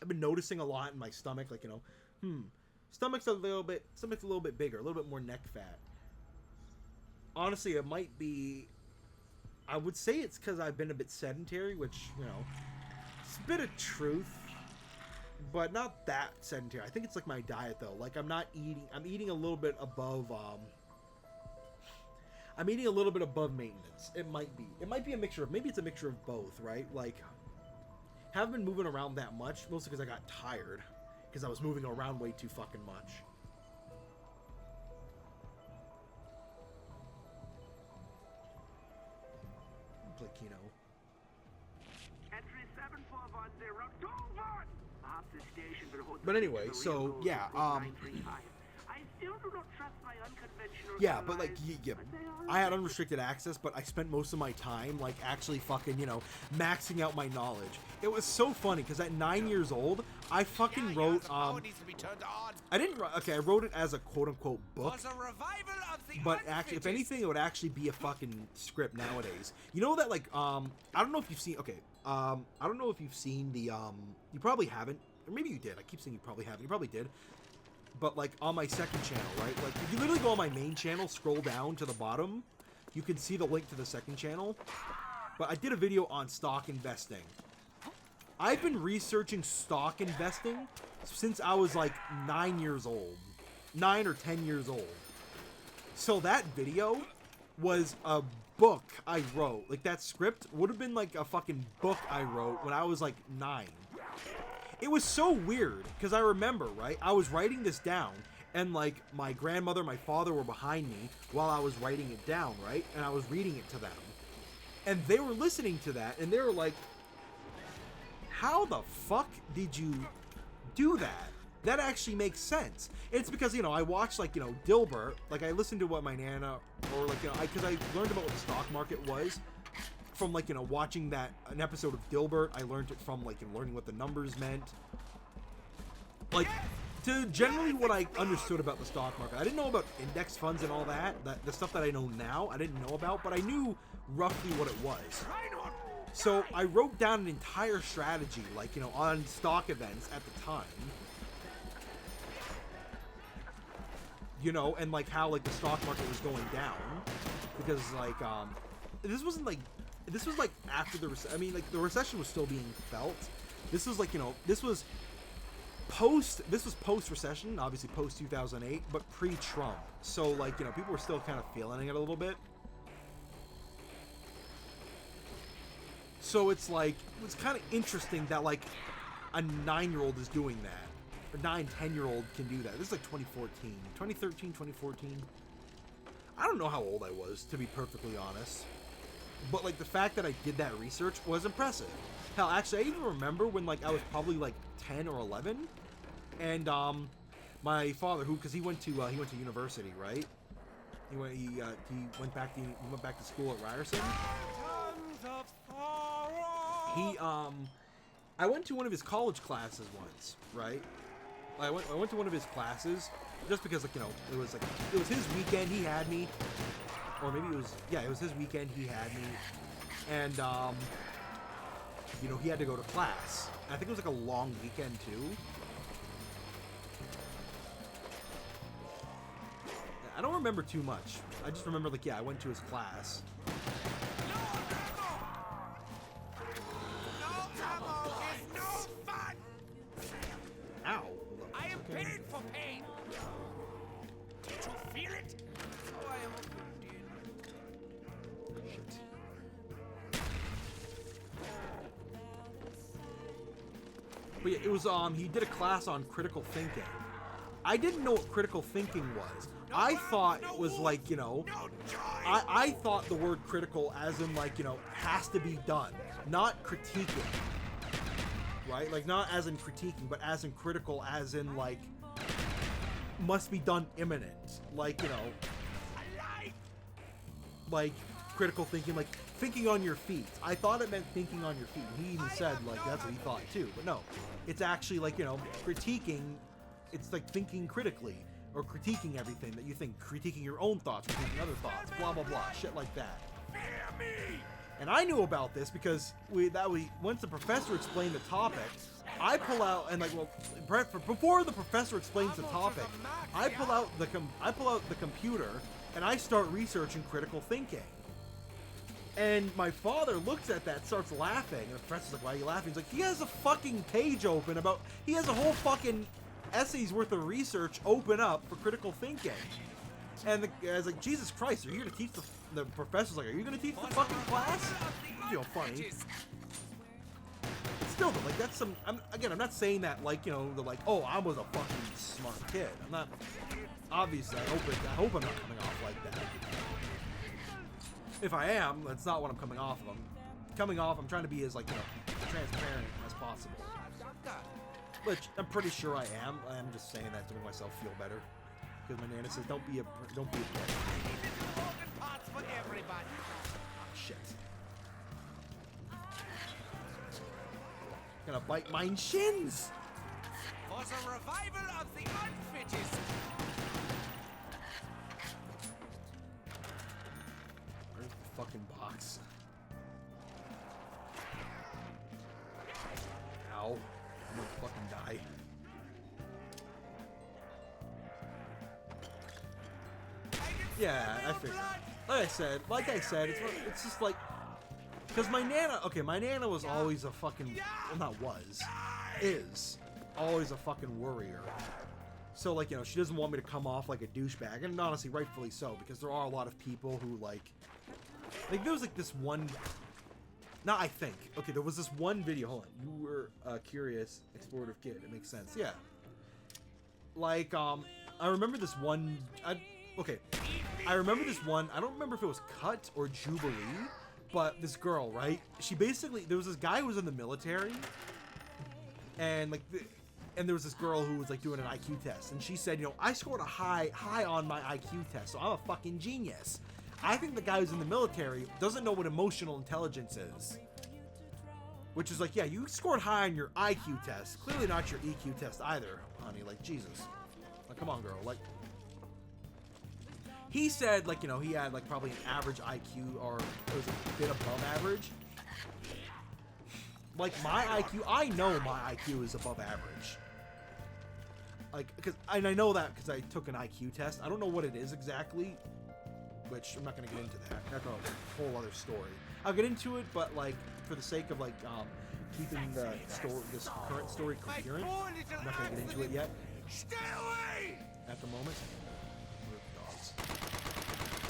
I've been noticing a lot in my stomach. Like, you know, stomach's a little bit bigger, a little bit more neck fat. Honestly, it might be. I would say it's because I've been a bit sedentary, which, you know, it's a bit of truth. But not that sedentary. I think it's like my diet though. Like I'm eating a little bit above I'm eating a little bit above maintenance. It might be a mixture of, maybe it's a mixture of both, right? Like, haven't been moving around that much, mostly because I got tired because I was moving around way too fucking much. Play Kino. Entry 7410 Dover! But anyway, so yeah, I still do not trust my unconventional. yeah, but like, I had unrestricted access, but I spent most of my time like actually fucking, you know, maxing out my knowledge. It was so funny because at 9 years old, I fucking wrote. I didn't. Okay, I wrote it as a quote unquote book. But actually, if anything, it would actually be a fucking script nowadays. You know that like I don't know if you've seen. Okay, I don't know if you've seen the You probably haven't. Or maybe you did. I keep saying you probably haven't. You probably did. But, like, on my second channel, right? Like, if you literally go on my main channel, scroll down to the bottom, you can see the link to the second channel. But I did a video on stock investing. I've been researching stock investing since I was, like, 9 years old. 9 or 10 years old. So that video was a book I wrote. Like, that script would have been, like, a fucking book I wrote when I was, like, 9. It was so weird, because I remember, right, I was writing this down, and, like, my grandmother, my father were behind me while I was writing it down, right, and I was reading it to them, and they were listening to that, and they were like, how the fuck did you do that? That actually makes sense. It's because, you know, I watched, like, you know, Dilbert, like, I listened to what my nana, or, like, you know, because I learned about what the stock market was, from, like, you know, watching an episode of Dilbert. I learned it from, like, learning what the numbers meant. Like, to generally what I understood about the stock market. I didn't know about index funds and all that. The stuff that I know now, I didn't know about, but I knew roughly what it was. So I wrote down an entire strategy, like, you know, on stock events at the time. You know, and, like, how, like, the stock market was going down. Because, like, this was like after the recession. I mean, like, the recession was still being felt. This was like, you know, this was post recession, obviously post 2008, but pre-Trump. So, like, you know, people were still kind of feeling it a little bit. So it's like, it's kind of interesting that, like, a 9-year-old is doing that. A 9, 10-year-old can do that. This is like 2014, 2013, 2014. I don't know how old I was, to be perfectly honest. But, like, the fact that I did that research was impressive. Hell, actually, I even remember when, like, I was probably, like, 10 or 11. And, my father, because he went to university, right? He went back to school at Ryerson. I went to one of his college classes once, right? I went to one of his classes just because, like, you know, it was his weekend, he had me. Or maybe it was his weekend, he had me, and, you know, he had to go to class. I think it was, like, a long weekend, too. I don't remember too much. I just remember, like, yeah, I went to his class. But yeah, it was he did a class on critical thinking. I didn't know what critical thinking was. I thought it was like, you know, I thought the word critical as in like, you know, has to be done, not critiquing. Right? Like not as in critiquing, but as in critical as in like must be done imminent. Like, you know, like critical thinking, like thinking on your feet. I thought it meant thinking on your feet. He even said like that's what he thought too. But no, it's actually like, you know, critiquing. It's like thinking critically or critiquing everything that you think, critiquing your own thoughts, critiquing other thoughts, blah blah blah, shit like that. And I knew about this because once the professor explained the topic, I pull out and like, well, before the professor explains the topic, I pull out the computer and I start researching critical thinking. And my father looks at that, starts laughing, and the professor's like, "Why are you laughing?" He's like, "He has a fucking page open about, he has a whole fucking essay's worth of research open up for critical thinking." And I was like, "Jesus Christ, are you gonna teach the professor's like, are you gonna teach the fucking class?" You know, funny. But still, though, like that's some. I'm not saying that like, you know, they're like, "Oh, I was a fucking smart kid." I'm not. Obviously, I hope I'm not coming off like that. If I am, that's not what I'm coming off of. I'm trying to be as like, you know, transparent as possible. Which I'm pretty sure I am. I'm just saying that to make myself feel better. Because my nana says, don't be a dick. Shit. Gonna bite mine shins. For the revival of the unfittest. Where's the fucking box? Ow. I'm gonna fucking die. Yeah, I figured. Like I said, it's just like, because my nana was always a fucking, well, is always a fucking worrier. So like, you know, she doesn't want me to come off like a douchebag, and honestly, rightfully so, because there are a lot of people who like there was like this one, there was this one video, hold on, you were a curious, explorative kid, it makes sense, yeah. Like, I remember this one, I remember this one, I don't remember if it was Cut or Jubilee, but this girl, right? She basically, there was this guy who was in the military, and like, and there was this girl who was like doing an IQ test, and she said, you know, I scored a high on my IQ test, so I'm a fucking genius. I think the guy who's in the military doesn't know what emotional intelligence is. Which is like, yeah, you scored high on your IQ test, clearly not your EQ test either, honey, like, Jesus. Like, come on, girl, like, he said, like, you know, he had, like, probably an average IQ, or it was a bit above average. Like, my IQ, I know my IQ is above average. Like, and I know that because I took an IQ test. I don't know what it is exactly, which I'm not going to get into that. That's a whole other story. I'll get into it, but, like, for the sake of, like, keeping this current story coherent, I'm not going to get into it yet. Stay away! At the moment. Dogs.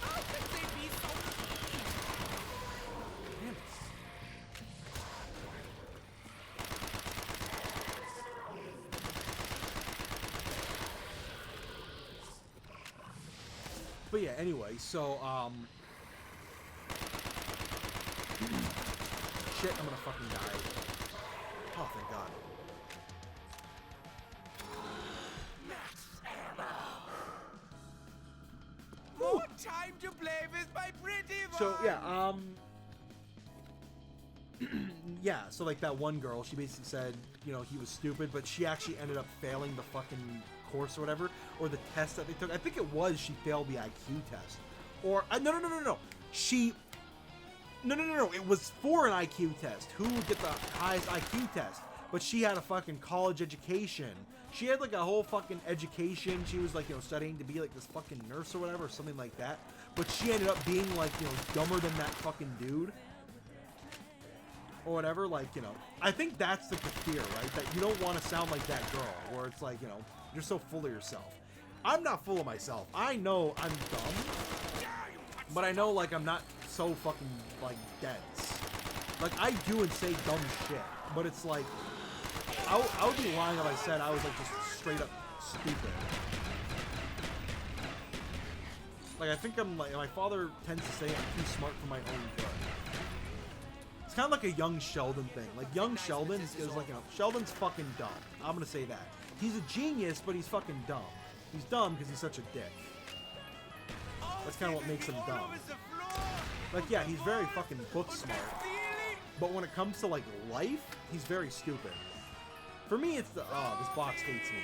How could they be so Damn it. But yeah, anyway, so, shit, I'm gonna fucking die. Oh, thank God. More time to play with my pretty one. So, yeah, yeah, so like that one girl, she basically said, you know, he was stupid, but she actually ended up failing the fucking course or whatever, or the test that they took. I think it was she failed the IQ test. Or, no. No. It was for an IQ test. Who would get the highest IQ test? But she had a fucking college education. She had like a whole fucking education. She was like, you know, studying to be like this fucking nurse or whatever, or something like that. But she ended up being like, you know, dumber than that fucking dude. Or whatever, like, you know. I think that's the fear, right? That you don't want to sound like that girl, where it's like, you know, you're so full of yourself. I'm not full of myself. I know I'm dumb, but I know, like, I'm not so fucking, like, dense. Like, I do and say dumb shit, but it's like, I would be lying if I said I was like just straight up stupid. Like I think I'm like my father tends to say I'm too smart for my own good. It's kind of like a young Sheldon thing. Like young Sheldon is like, you know, Sheldon's fucking dumb. I'm gonna say that. He's a genius, but he's fucking dumb. He's dumb because he's such a dick. That's kind of what makes him dumb. Like, yeah, he's very fucking book smart. But when it comes to, like, life, he's very stupid. For me, it's the, oh, this box hates me.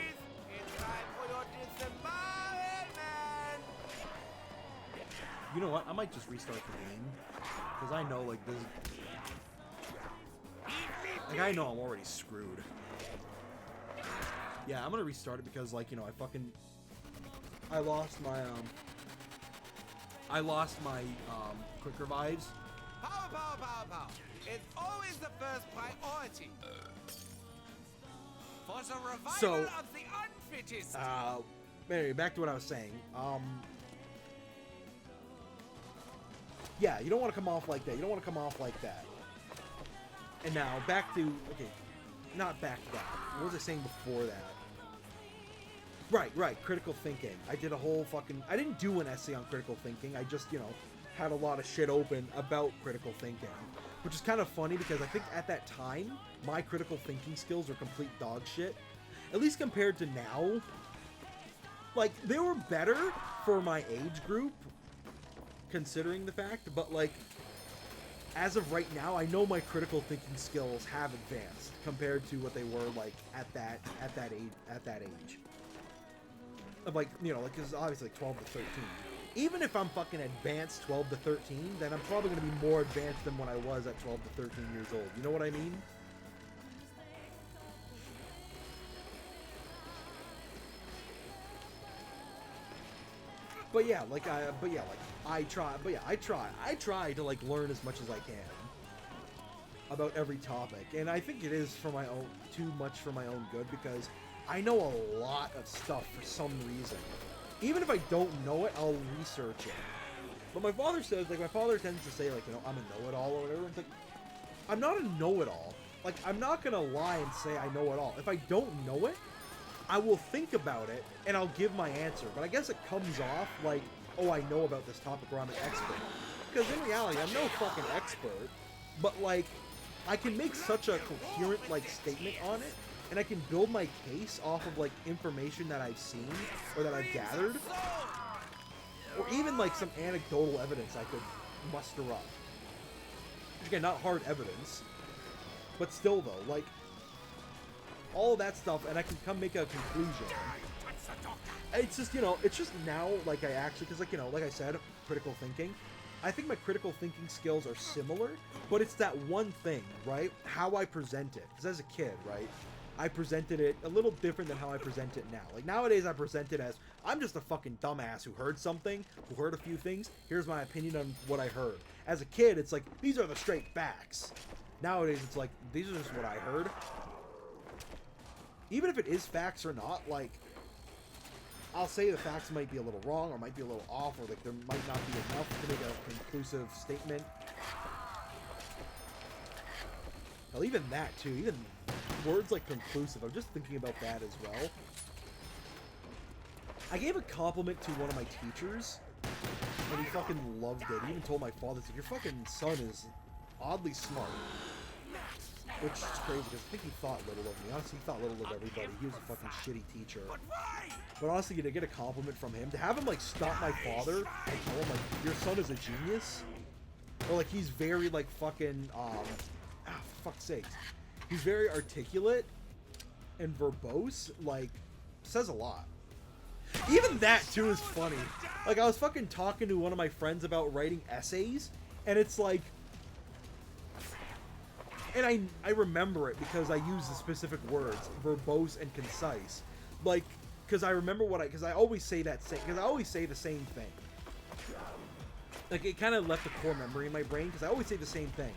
You know what? I might just restart the game. Because I know, like, this... Like, I know I'm already screwed. Yeah, I'm gonna restart it because, like, you know, I lost my quick revives. Power, power, power, power. It's always the first priority. For the revival So, of the unfittest. Anyway, back to what I was saying. Yeah, you don't want to come off like that. You don't want to come off like that. And now, back to... Okay, not back to that. What was I saying before that? Right, critical thinking. I did a whole fucking... I didn't do an essay on critical thinking. I just, you know, had a lot of shit open about critical thinking. Which is kind of funny because I think at that time, my critical thinking skills were complete dog shit. At least compared to now. Like, they were better for my age group, considering the fact, but, like, as of right now, I know my critical thinking skills have advanced compared to what they were, like, at that age. Of, like, you know, like, because obviously, like, 12 to 13. Even if I'm fucking advanced 12 to 13, then I'm probably going to be more advanced than when I was at 12 to 13 years old. You know what I mean? But yeah, I try to, like, learn as much as I can about every topic. And I think it is for my own, too much for my own good, because I know a lot of stuff for some reason. Even if I don't know it, I'll research it. But my father says, like, my father tends to say, like, you know, I'm a know-it-all or whatever. It's like, I'm not a know-it-all. Like, I'm not gonna lie and say I know it all. If I don't know it, I will think about it, and I'll give my answer. But I guess it comes off like, oh, I know about this topic, or I'm an expert. Because in reality, I'm no fucking expert. But, like, I can make such a coherent, like, statement on it, and I can build my case off of, like, information that I've seen, or that I've gathered. Or even, like, some anecdotal evidence I could muster up. Which, again, not hard evidence. But still, though, like, all of that stuff, and I can come make a conclusion. It's just, you know, it's just now, like, I actually, because, like, you know, like I said, critical thinking. I think my critical thinking skills are similar, but it's that one thing, right? How I present it. Because as a kid, right, I presented it a little different than how I present it now. Like, nowadays I present it as, I'm just a fucking dumbass who heard something, who heard a few things, here's my opinion on what I heard. As a kid, it's like, these are the straight facts. Nowadays, it's like, these are just what I heard. Even if it is facts or not, like, I'll say the facts might be a little wrong, or might be a little off, or, like, there might not be enough to make a conclusive statement. Well, even that, too, even words like conclusive, I'm just thinking about that as well. I gave a compliment to one of my teachers, and he fucking loved it. He even told my father, like, your fucking son is oddly smart. Which is crazy, because I think he thought little of me. Honestly, he thought little of everybody. He was a fucking shitty teacher. But honestly, to get a compliment from him, to have him, like, stop my father and tell him, like, your son is a genius, or, like, he's very, like, fucking, for fuck's sakes. He's very articulate and verbose, like, says a lot. Even that, too, is funny. Like, I was fucking talking to one of my friends about writing essays, and it's like, and I remember it because I use the specific words, verbose and concise. Like, because I remember because I always say because I always say the same thing. Like, it kind of left a core memory in my brain, because I always say the same thing.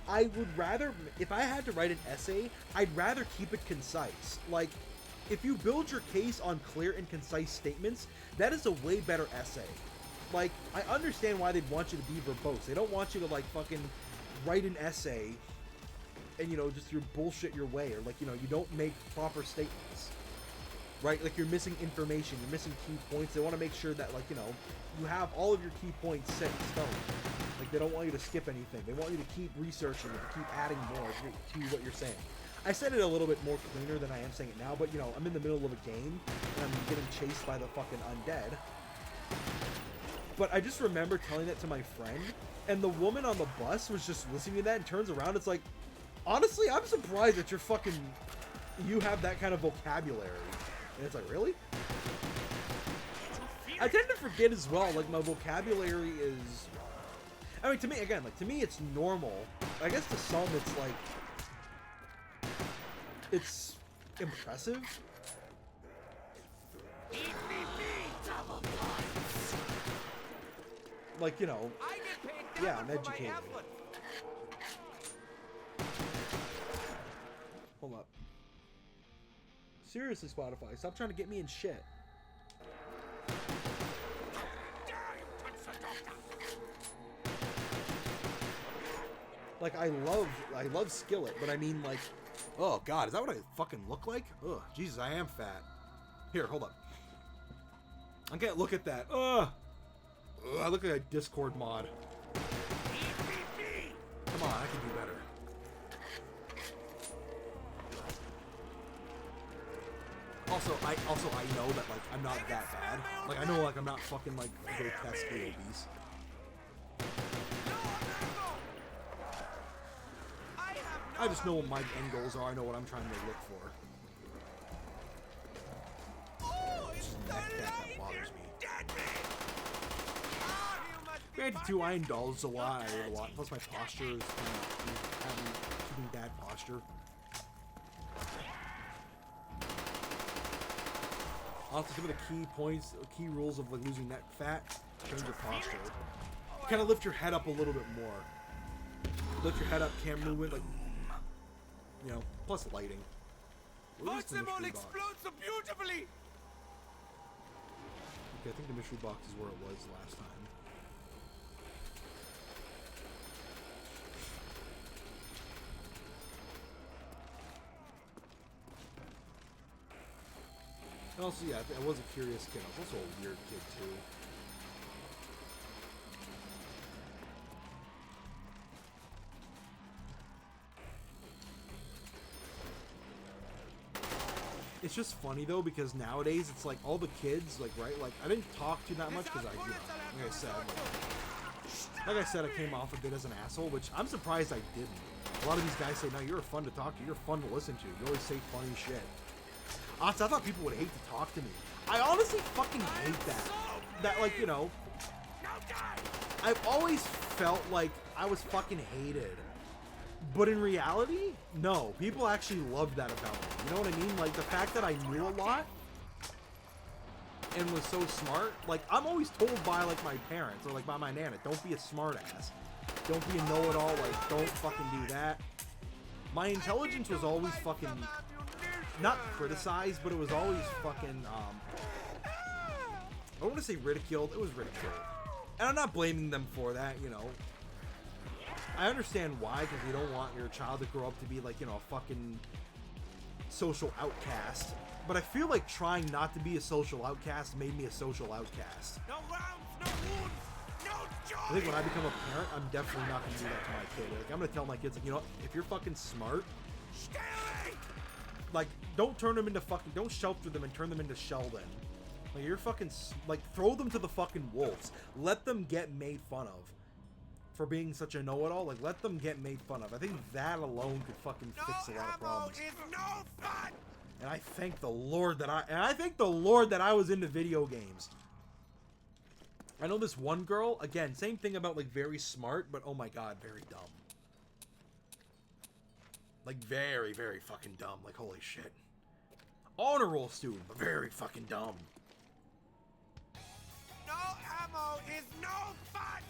I would rather, if I had to write an essay, I'd rather keep it concise. Like, if you build your case on clear and concise statements, that is a way better essay. Like, I understand why they'd want you to be verbose. They don't want you to, like, fucking write an essay and you know, just you bullshit your way, or like, you know, you don't make proper statements, right? Like you're missing information, you're missing key points. They want to make sure that, like, you know, you have all of your key points set in stone. Like they don't want you to skip anything. They want you to keep researching it, to keep adding more to what you're saying. I said it a little bit more cleaner than I am saying it now, but you know, I'm in the middle of a game and I'm getting chased by the fucking undead. But I just remember telling that to my friend, and the woman on the bus was just listening to that and turns around. It's like, honestly, I'm surprised that you have that kind of vocabulary. And it's like, really? I tend to forget as well, like my vocabulary is, I mean, to me, again, like to me it's normal. I guess to some it's like, it's impressive. Like, you know, I get paid yeah, double I'm for my educated. effort. Hold up. Seriously, Spotify, stop trying to get me in shit. Like, I love Skillet, but I mean, like, oh god, is that what I fucking look like? Ugh, Jesus, I am fat. Here, hold up. I can't look at that. Ugh. Ugh, I look like a Discord mod. Come on, I can do better. Also, I know that, like, I'm not that bad. Like, I know, like, I'm not fucking, like, grotesquely obese. I just know what my end goals are. I know what I'm trying to look for. Just neck that bothers me. Granted, too, I indulge a lot. I eat a lot. Plus, my posture is keeping bad posture. Also, some of the key points, key rules of like losing neck fat, change your posture. Kind of lift your head up a little bit more. Lift your head up, camera movement, like, you know, plus lighting. Where's Watch the them all mystery box? explode so beautifully. Okay, I think the mystery box is where it was last time. And also, yeah, I was a curious kid. I was also a weird kid, too. It's just funny, though, because nowadays, it's like all the kids, like, right? Like, I didn't talk to that much because I, you know, like I said, I came off a bit as an asshole, which I'm surprised I didn't. A lot of these guys say, no, you're fun to talk to. You're fun to listen to. You always say funny shit. Honestly, I thought people would hate to talk to me. I honestly fucking hate that. That, like, you know, I've always felt like I was fucking hated. But in reality, no. People actually loved that about me. You know what I mean? Like, the fact that I knew a lot and was so smart. Like, I'm always told by, like, my parents or, like, by my nana, don't be a smartass. Don't be a know-it-all. Like, don't fucking do that. My intelligence was always fucking... not criticized, but it was always fucking, I don't want to say ridiculed. It was ridiculed. And I'm not blaming them for that, you know. I understand why, because you don't want your child to grow up to be, like, you know, a fucking social outcast. But I feel like trying not to be a social outcast made me a social outcast. No rounds, no wounds, no joy. I think when I become a parent, I'm definitely not going to do that to my kid. Like, I'm going to tell my kids, like, you know, if you're fucking smart, like, don't turn them into fucking, don't shelter them and turn them into Sheldon. Like, you're fucking, like, throw them to the fucking wolves. Let them get made fun of for being such a know-it-all. Like, let them get made fun of. I think that alone could fucking fix a lot of problems. Is no fun. And I thank the Lord that I was into video games. I know this one girl, again, same thing about, like, very smart, but oh my god, very dumb. Like, very, very fucking dumb. Like, holy shit. Honor roll student, but very fucking dumb. No ammo is no fun.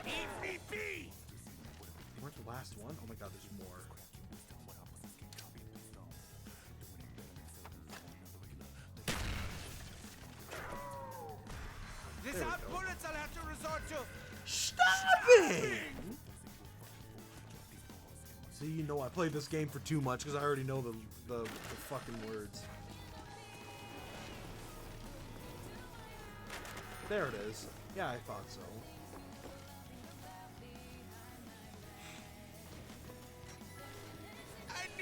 EVP. Where's the last one? Oh my god, there's more. There we out go. bullets I'll have to resort to. Stop it! See, you know I played this game for too much because I already know the fucking words. There it is. Yeah, I thought so.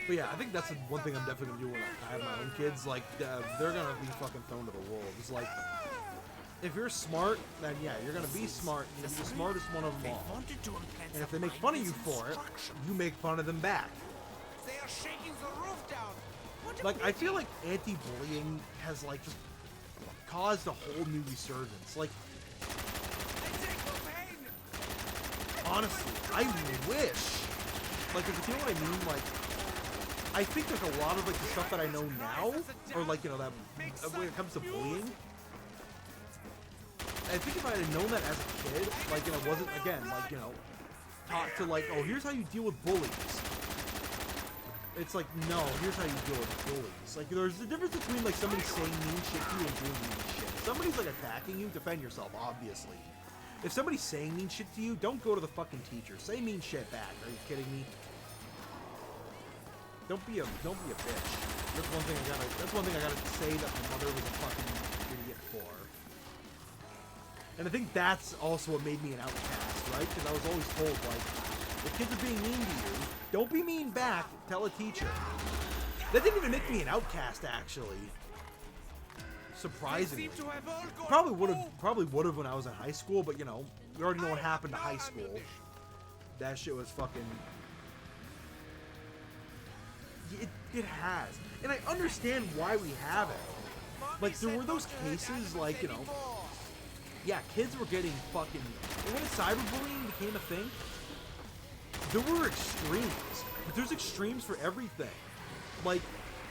But yeah, I think that's the one thing I'm definitely gonna do when I have my own kids. Like, they're gonna be fucking thrown to the wolves. Like, if you're smart, then yeah, you're gonna be smart. You're gonna be the smartest one of them all. And if they make fun of you for it, you make fun of them back. They are shaking the roof down. Like, I feel like anti-bullying has like just caused a whole new resurgence. Like, I take no pain. honestly, I wish. Like, if you know what I mean, like, I think like a lot of like the stuff that I know now, or like, you know, that when it comes to bullying, I think if I had known that as a kid, like, you know, wasn't, again, like, you know, taught to like, oh, here's how you deal with bullies. It's like, no, here's how you deal with bullies. Like, there's a difference between like somebody saying mean shit to you and doing mean shit. If somebody's like attacking you, defend yourself, obviously. If somebody's saying mean shit to you, don't go to the fucking teacher. Say mean shit back. Are you kidding me? Don't be a bitch. That's one thing I gotta say that my mother was a fucking idiot for. And I think that's also what made me an outcast, right? Because I was always told, like, if kids are being mean to you, don't be mean back, tell a teacher. That didn't even make me an outcast, actually. Surprisingly. Seem to have all gone Probably would have when I was in high school, but you know, we already know what happened to high school. That shit was fucking... It has. And I understand why we have it. Like, there were those cases, like, you know, yeah, kids were getting fucking... And when cyberbullying became a thing, there were extremes. But there's extremes for everything. Like,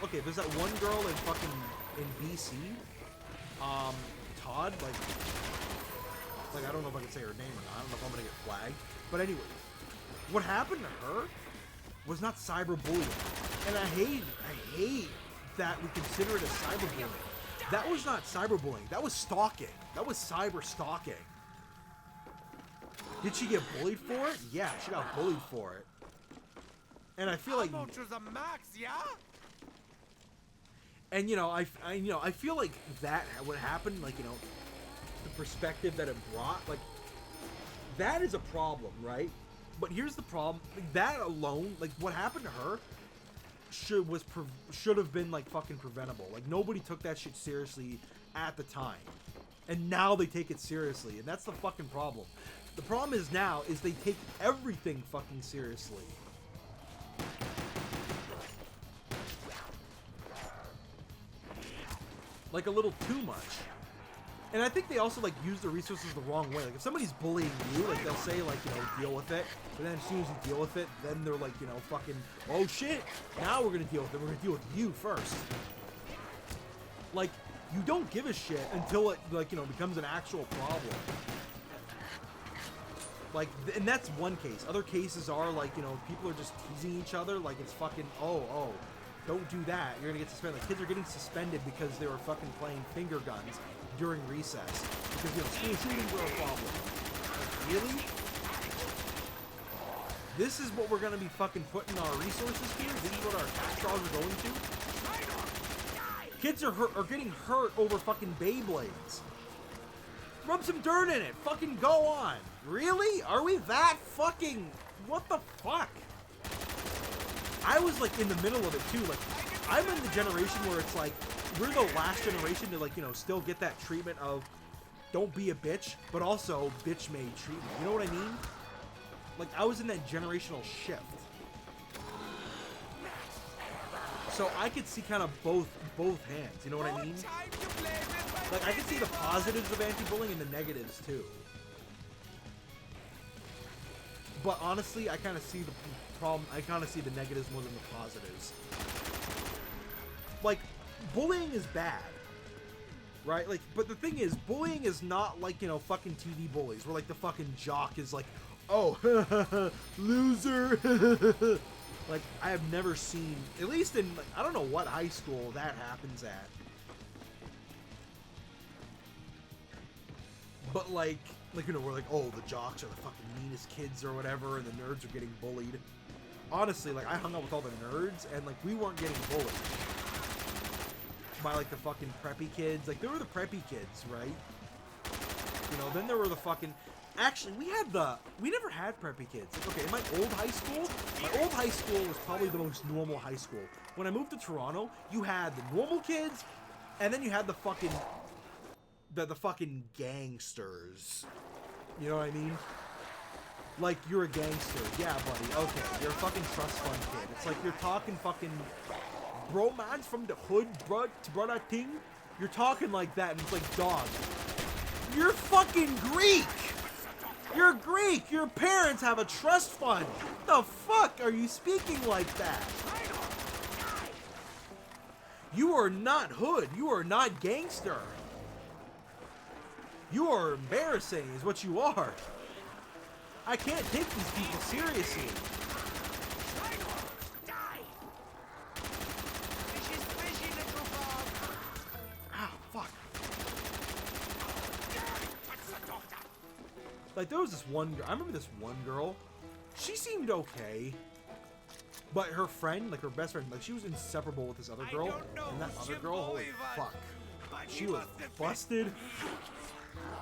okay, there's that one girl in fucking... in BC. Todd, like, I don't know if I can say her name or not. I don't know if I'm gonna get flagged. But anyway, what happened to her was not cyberbullying. And I hate that we consider it as cyberbullying. That was not cyberbullying. That was stalking. That was cyber stalking. Did she get bullied for it? Yeah, she got bullied for it. And I feel like, I'm to the max, yeah? and you know, I feel like that what happened, like, you know, the perspective that it brought, like, that is a problem, right? But here's the problem: like, that alone, like what happened to her, should have been like fucking preventable. Like, nobody took that shit seriously at the time, and now they take it seriously, and that's the fucking problem. The problem is now is they take everything fucking seriously. Like a little too much. And I think they also like use the resources the wrong way. Like if somebody's bullying you, like they'll say like, you know, deal with it. But then as soon as you deal with it, then they're like, you know, fucking, oh shit, now we're gonna deal with it. We're gonna deal with you first. Like, you don't give a shit until it, like, you know, becomes an actual problem. Like, and that's one case. Other cases are like, you know, people are just teasing each other. Like it's fucking, oh, don't do that. You're gonna get suspended. Like kids are getting suspended because they were fucking playing finger guns during recess. Because, you know, school shootings were a problem. Like, really? This is what we're gonna be fucking putting our resources to? This is what our tax dollars are going to? Kids are getting hurt over fucking Beyblades. Rub some dirt in it. Fucking go on. Really? Are we that fucking... What the fuck? I was like in the middle of it too. Like, I'm in the generation where it's like, we're the last generation to like, you know, still get that treatment of don't be a bitch, but also bitch made treatment. You know what I mean? Like, I was in that generational shift. So I could see kind of both hands. You know what I mean? Like, I can see the positives of anti-bullying and the negatives too. But honestly, I kind of see the problem. I kind of see the negatives more than the positives. Like, bullying is bad, right? Like, but the thing is, bullying is not like, you know, fucking TV bullies, where like the fucking jock is like, oh, loser. Like, I have never seen, at least in, like, I don't know what high school that happens at. But like you know, we're like, oh, the jocks are the fucking meanest kids or whatever, and the nerds are getting bullied. Honestly, like, I hung out with all the nerds, and like, we weren't getting bullied by like the fucking preppy kids. Like, there were the preppy kids, right? You know, then there were the fucking. Actually, we never had preppy kids. Like, okay, in my old high school was probably the most normal high school. When I moved to Toronto, you had the normal kids, and then you had the fucking gangsters. You know what I mean? Like, you're a gangster. Yeah, buddy. Okay, you're a fucking trust fund kid. It's like you're talking fucking bromance from the hood, brother thing. You're talking like that, and it's like, dog, you're fucking Greek. You're Greek. Your parents have a trust fund. The fuck are you speaking like that? You are not hood. You are not gangster. You are embarrassing, is what you are. I can't take these people seriously. Ow, fuck. Like, there was this one girl. I remember this one girl. She seemed okay. But her friend, like her best friend, like she was inseparable with this other girl. And that other girl, holy fuck. She was busted.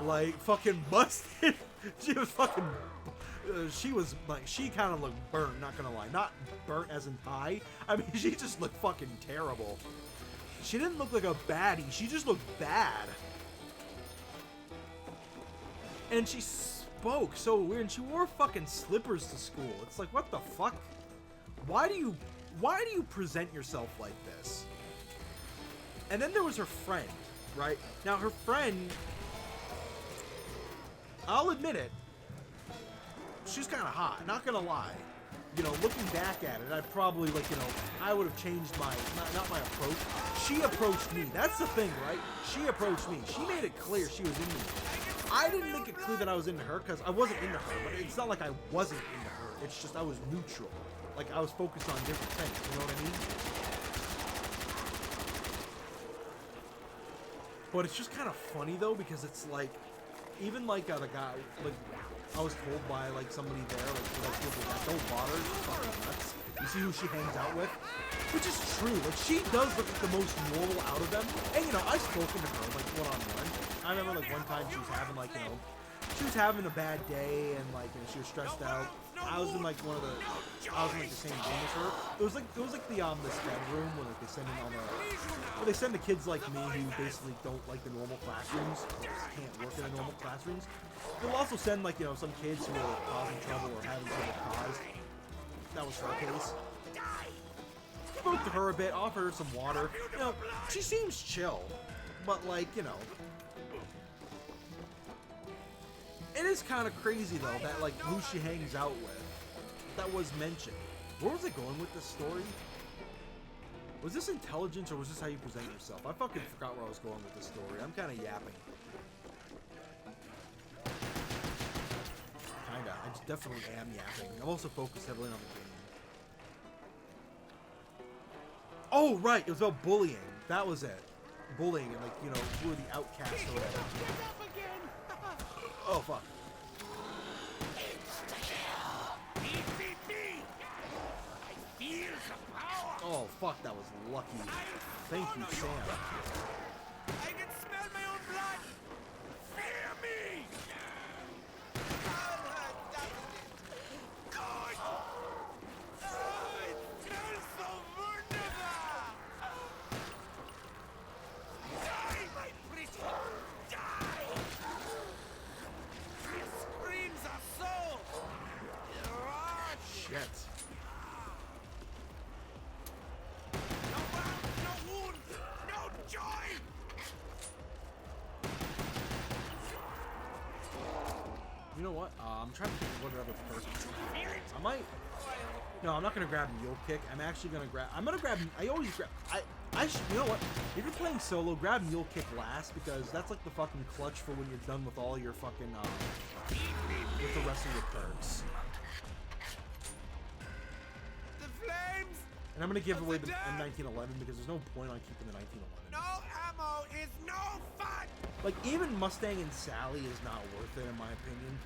Like, fucking busted. She was fucking... she was, like, she kind of looked burnt, not gonna lie. Not burnt as in pie. I mean, she just looked fucking terrible. She didn't look like a baddie. She just looked bad. And she spoke so weird. And she wore fucking slippers to school. It's like, what the fuck? Why do you present yourself like this? And then there was her friend, right? Now, her friend... I'll admit it. She's kind of hot, not gonna lie. You know, looking back at it, I probably, like, you know, I would have changed my, not my approach. She approached me. That's the thing, right? She approached me. She made it clear she was into me. I didn't make it clear that I was into her, because I wasn't into her, but it's not like I wasn't into her. It's just I was neutral. Like, I was focused on different things, you know what I mean? But it's just kind of funny, though, because it's like, even like the guy, like, I was told by like somebody there, like don't bother, she's fucking nuts. You see who she hangs out with? Which is true, like she does look like the most normal out of them. And you know, I've spoken to her like one-on-one. I remember like one time she was having like, you know, she was having a bad day and like, you know, she was stressed out. I was in like I was in like the same room as her. It was like the this bedroom where like they send in on where they send the kids like me who basically don't like the normal classrooms, can't work in the normal classrooms. They'll also send like, you know, some kids who are causing trouble or having trouble caused. That was her case. Spoke to her a bit, offered her some water. You know, she seems chill, but like, you know. It is kind of crazy, though, that, like, who she hangs out with. That was mentioned. Where was I going with this story? Was this intelligence, or was this how you present yourself? I fucking forgot where I was going with this story. I'm kind of yapping. Kinda. I just definitely am yapping. I'm also focused heavily on the game. Oh, right! It was about bullying. That was it. Bullying, and, like, you know, who are the outcasts or whatever. Oh, fuck. Oh, fuck, that was lucky. Thank you, Sam. I can smell my own blood! Fear me! God! Oh, it smells so wunderbar! Die, my pretty! Die! Your screams are so... Shit. No wound, no wound, no joy! You know what? I'm trying to think of what other person. I might... No, I'm not going to grab Mule Kick. I'm actually going to grab... I always grab... you know what? If you're playing solo, grab Mule Kick last, because that's like the fucking clutch for when you're done with all your fucking, with the rest of your perks. The flames And I'm gonna give away the Damn. M1911 because there's no point on keeping the 1911. No ammo is no fun! Like, even Mustang and Sally is not worth it, in my opinion.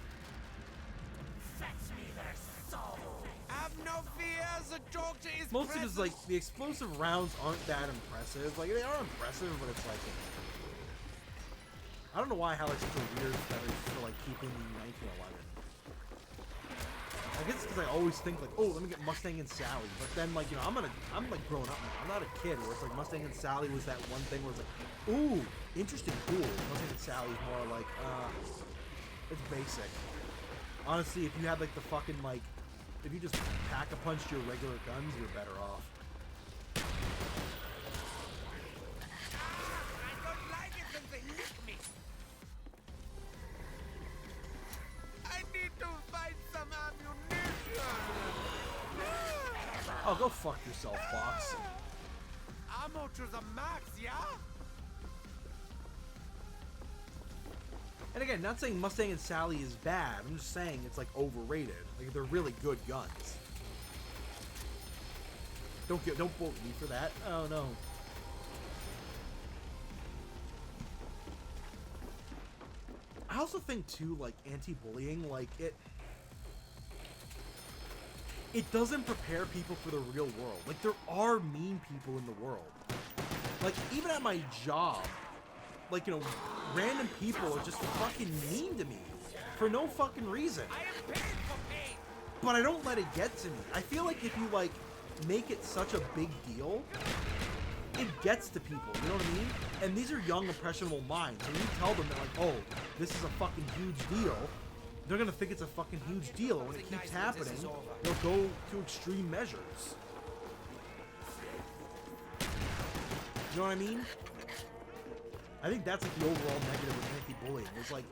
Have no fears, the doctor is Mostly because, like, present. the explosive rounds aren't that impressive. Like, they are impressive, but it's like... I don't know why I have, like, such a weird fetish for, like, keeping the 1911. I guess it's because I always think, like, oh, let me get Mustang and Sally. But then, like, you know, I'm like, grown up now. I'm not a kid where it's like Mustang and Sally was that one thing where it's like, ooh, interesting, cool. Mustang and Sally is more like, it's basic. Honestly, if you had, like, the fucking, like, if you just pack-a-punched your regular guns, you're better off. I don't like it when they hit me. I need to find some ammunition. Oh, go fuck yourself, Fox. Ammo to the max, yeah? And again, not saying Mustang and Sally is bad. I'm just saying it's, like, overrated. Like, they're really good guns. Don't vote me for that. Oh, no. I also think, too, like, anti-bullying, like, it doesn't prepare people for the real world. Like, there are mean people in the world. Like, even at my job, like, you know, random people are just fucking mean to me for no fucking reason. I am paid for pain. But I don't let it get to me. I feel like if you, like, make it such a big deal, it gets to people, you know what I mean? And these are young, impressionable minds. When you tell them that, like, oh, this is a fucking huge deal, they're gonna think it's a fucking huge deal. And when it keeps happening, they'll go to extreme measures. You know what I mean? I think that's, like, the overall negative with anti-bullying. It's like,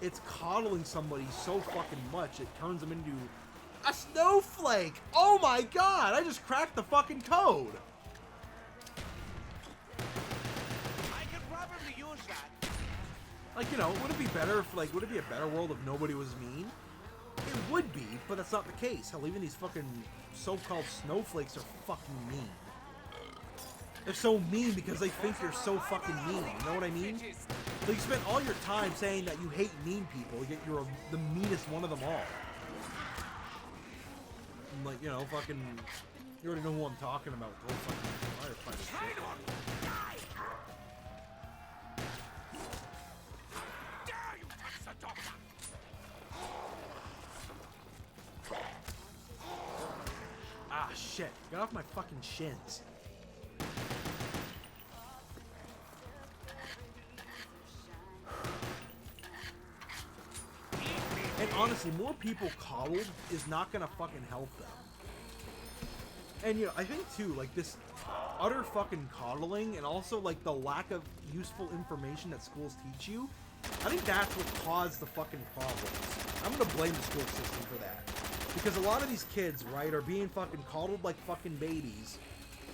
it's coddling somebody so fucking much, it turns them into a snowflake! Oh my god! I just cracked the fucking code! I could probably use that. Like, you know, would it be better if, like, would it be a better world if nobody was mean? It would be, but that's not the case. Hell, even these fucking so-called snowflakes are fucking mean. They're so mean because they think you're so fucking mean, you know what I mean? So you spend all your time saying that you hate mean people, yet you're the meanest one of them all. And, like, you know, fucking... You already know who I'm talking about. Go fucking firefighter shit. Dare you touch the doctor? Ah, shit. Get off my fucking shins. And honestly, more people coddled is not gonna fucking help them. And, you know, I think, too, like, this utter fucking coddling and also, like, the lack of useful information that schools teach you, I think that's what caused the fucking problems. I'm gonna blame the school system for that. Because a lot of these kids, right, are being fucking coddled like fucking babies,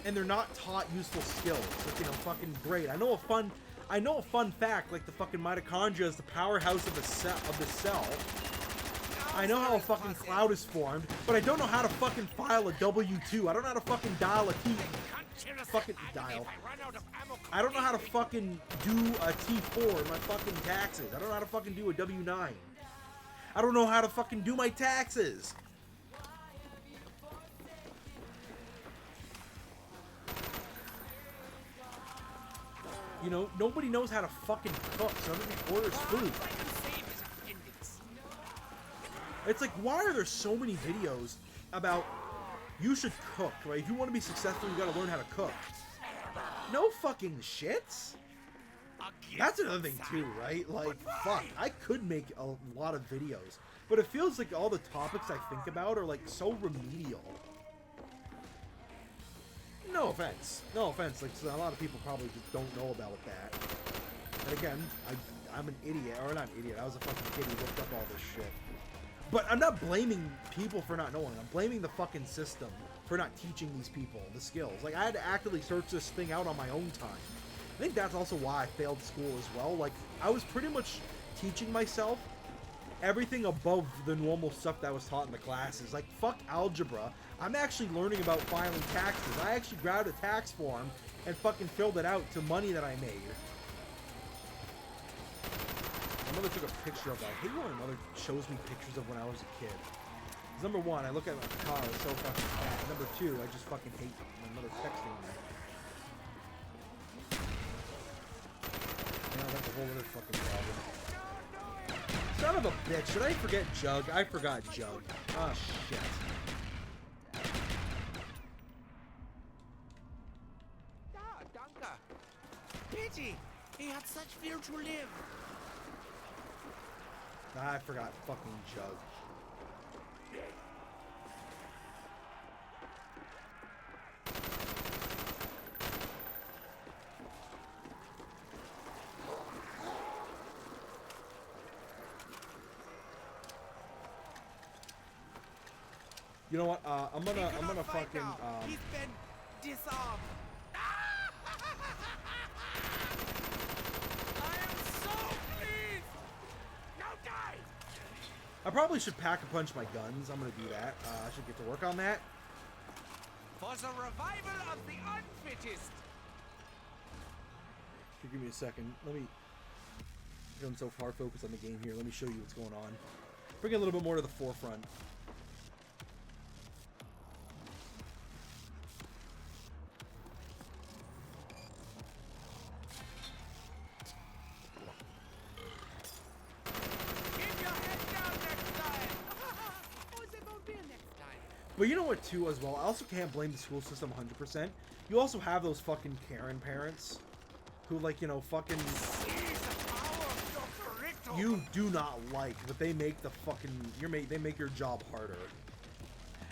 and they're not taught useful skills. Like, you know, fucking great. I know a fun fact, like the fucking mitochondria is the powerhouse of the cell. I know how a fucking cloud is formed, but I don't know how to fucking file a W-2. I don't know how to fucking dial a T... Fucking dial. I don't know how to fucking do a T4 in my fucking taxes. I don't know how to fucking do a W-9. I don't know how to fucking do my taxes. You know, nobody knows how to fucking cook, so everybody orders food. It's like, why are there so many videos about you should cook, right? If you want to be successful, you gotta learn how to cook. No fucking shits. That's another thing too, right? Like, fuck, I could make a lot of videos, but it feels like all the topics I think about are like so remedial. No offense, like, so a lot of people probably just don't know about that. And again, I'm an idiot, or not an idiot, I was a fucking kid who looked up all this shit. But I'm not blaming people for not knowing. I'm blaming the fucking system for not teaching these people the skills. Like, I had to actively search this thing out on my own time. I think that's also why I failed school as well. Like, I was pretty much teaching myself everything above the normal stuff that was taught in the classes. Like, fuck algebra. I'm actually learning about filing taxes. I actually grabbed a tax form and fucking filled it out to money that I made. My mother took a picture of that. I hate when my mother shows me pictures of when I was a kid. 'Cause number one, I look at my car, it's so fucking bad. Number two, I just fucking hate my mother texting me. Now that's a whole other fucking problem. Son of a bitch, did I forget Jug? I forgot Jug. Oh shit. Ah, danke. Pity. He had such will to live. I forgot fucking Jug. You know what? I'm gonna fucking He's been disarmed. I am so pleased. Now die. I probably should pack a punch my guns. I'm gonna do that. I should get to work on that. For the revival of the unfittest. Here, give me a second. Let me. I'm so far focused on the game here. Let me show you what's going on. Bring it a little bit more to the forefront. Keep your head down next time. Oh, there won't be a next time. But you know what, too, as well? I also can't blame the school system 100%. You also have those fucking Karen parents who, like, you know, fucking... Seize the power of Dr. Richter. You do not like that they make the fucking... they make your job harder.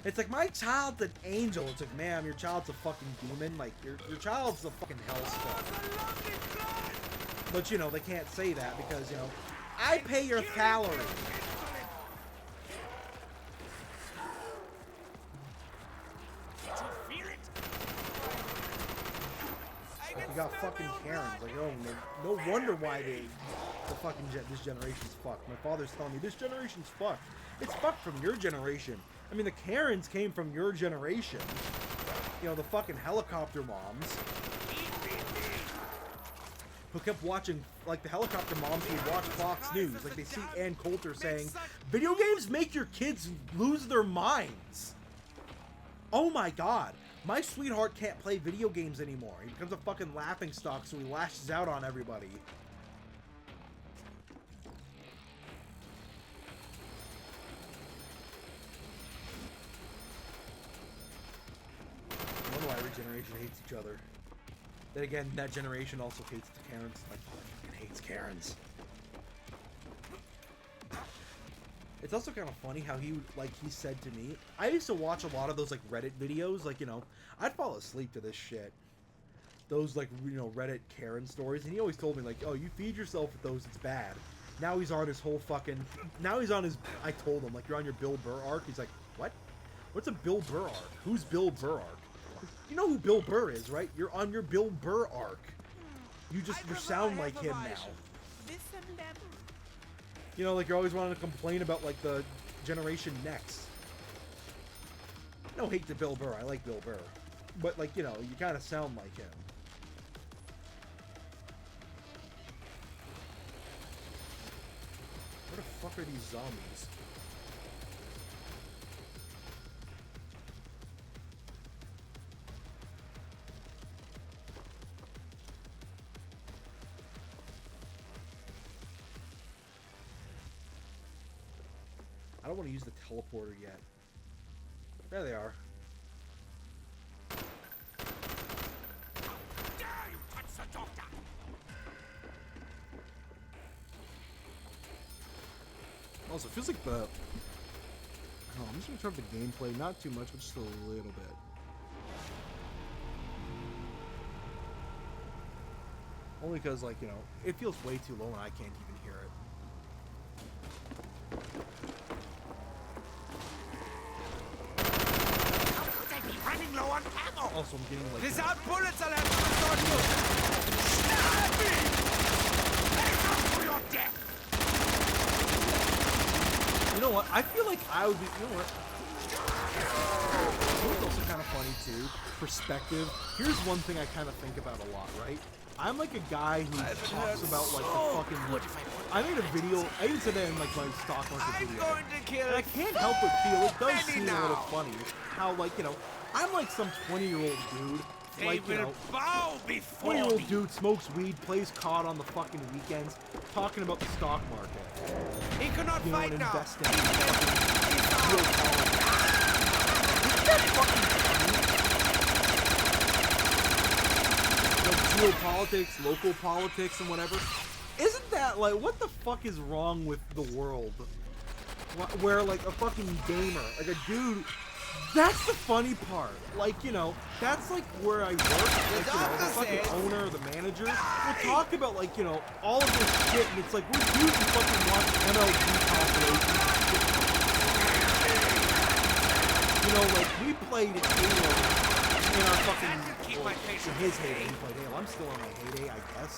It's like, my child's an angel. It's like, ma'am, your child's a fucking demon. Like, your child's a fucking hellspawn. But, you know, they can't say that because, you know, I pay your salary. Did you feel it? You got fucking Karens. Like, oh, no wonder why the fucking this generation's fucked. My father's telling me this generation's fucked. It's fucked from your generation. I mean, the Karens came from your generation. You know, the fucking helicopter moms who kept watching, like the helicopter moms who would watch Fox News. Like, they see Ann Coulter saying, video games make your kids lose their minds. Oh my god. My sweetheart can't play video games anymore. He becomes a fucking laughingstock, so he lashes out on everybody. I wonder why every generation hates each other. Then again, that generation also hates the Karens. My father fucking hates Karens. It's also kind of funny how he said to me, I used to watch a lot of those, like, Reddit videos, like, you know, I'd fall asleep to this shit. Those, like, you know, Reddit Karen stories, and he always told me, like, oh, you feed yourself with those, it's bad. Now he's on his whole fucking, I told him, like, you're on your Bill Burr arc. He's like, what? What's a Bill Burr arc? Who's Bill Burr arc? You know who Bill Burr is, right? You're on your Bill Burr arc. You sound like him now. This and that. You know, like, you're always wanting to complain about, like, the generation next. No hate to Bill Burr. I like Bill Burr. But, like, you know, you kind of sound like him. Where the fuck are these zombies? I don't want to use the teleporter yet. There they are. Dare you touch the doctor? Also, it feels like the... Oh, I'm just going to turn up the gameplay. Not too much, but just a little bit. Only because, like, you know, it feels way too low and I can't even hear it. Running low on ammo. Also, I'm getting, like... Without bullets, I'll have to resort to. Stab me! Make up for your death! You know what? I feel like I would be. You know what? It's also kind of funny too. Perspective. Here's one thing I kind of think about a lot, right? I'm like a guy who talks about like the fucking. I made a video. I even said that in like my stock market I'm video. going to kill And I can't help but feel it does many seem a little now. funny how like I'm like some 20-year-old dude. They Like will bow before 20-year-old me. dude smokes weed, plays COD on the fucking weekends, talking about the stock market. He cannot You know, fight and now. investing in fucking real politics. Isn't that fucking funny? Like geopolitics, local politics, and whatever. Isn't that like what the fuck is wrong with the world? Where like a fucking gamer, like a dude. That's the funny part. Like, that's like where I work. Like, the fucking owner or the manager will talk about like, all of this shit, and it's like we're dudes who fucking watch MLB compilations. Like we played Halo in our fucking in his heyday. He played Halo. I'm still in my heyday, I guess.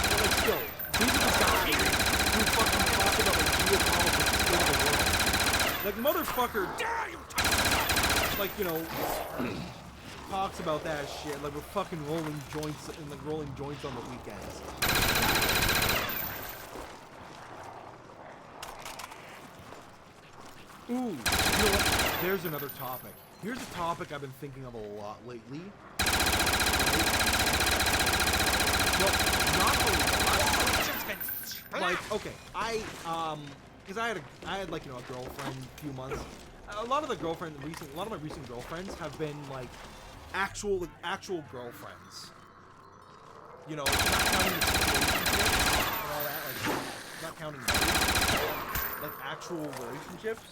But like still, these are the guys who fucking talk about like geopolitics in the world. Like motherfucker, like talks about that shit. Like we're fucking rolling joints and like rolling joints on the weekends. Ooh, you know what? There's another topic. Here's a topic I've been thinking of a lot lately. Well, not a lot. Like, okay, because I had like a girlfriend a few months. A lot of my recent girlfriends have been like actual girlfriends. Not counting the relationships and all that, like not counting those, like actual relationships.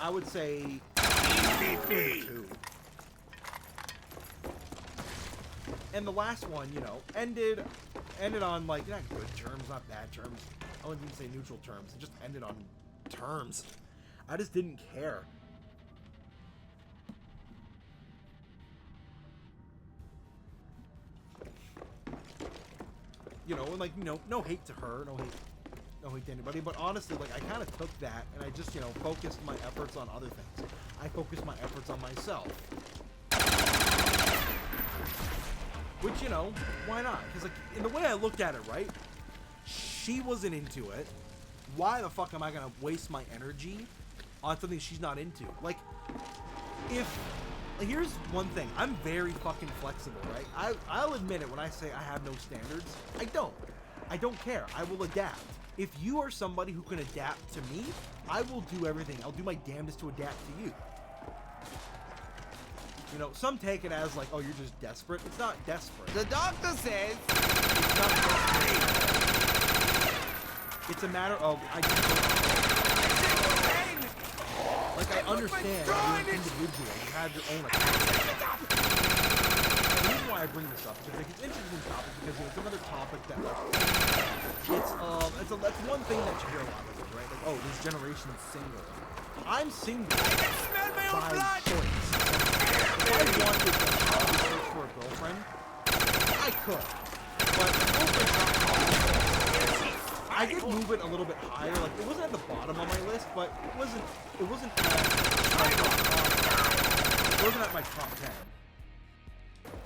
I would say 2. And the last one, ended on like not good terms, not bad terms. I wouldn't even say neutral terms. It just ended on terms. I just didn't care. No hate to her, no hate to anybody, but honestly, like I kind of took that and I just, focused my efforts on other things. I focused my efforts on myself. Which, why not? Because, like, in the way I looked at it, right? She wasn't into it. Why the fuck am I gonna waste my energy on something she's not into? Like, here's one thing. I'm very fucking flexible, right? I'll admit it when I say I have no standards. I don't care. I will adapt. If you are somebody who can adapt to me, I will do everything. I'll do my damnedest to adapt to you. Some take it as like, oh, you're just desperate. It's not desperate. The doctor says It's not desperate. It's a matter of I understand you're an individual. You have your own account. The reason why I bring this up is because it's an interesting topic because it's another topic that like that's one thing that you hear a lot of, right? Like, oh, this generation's single. I'm single by choice. If I wanted to search for a girlfriend, I could. But girlfriend's not possible. I did move it a little bit higher. Like it wasn't at the bottom of my list, but it wasn't at my top 10.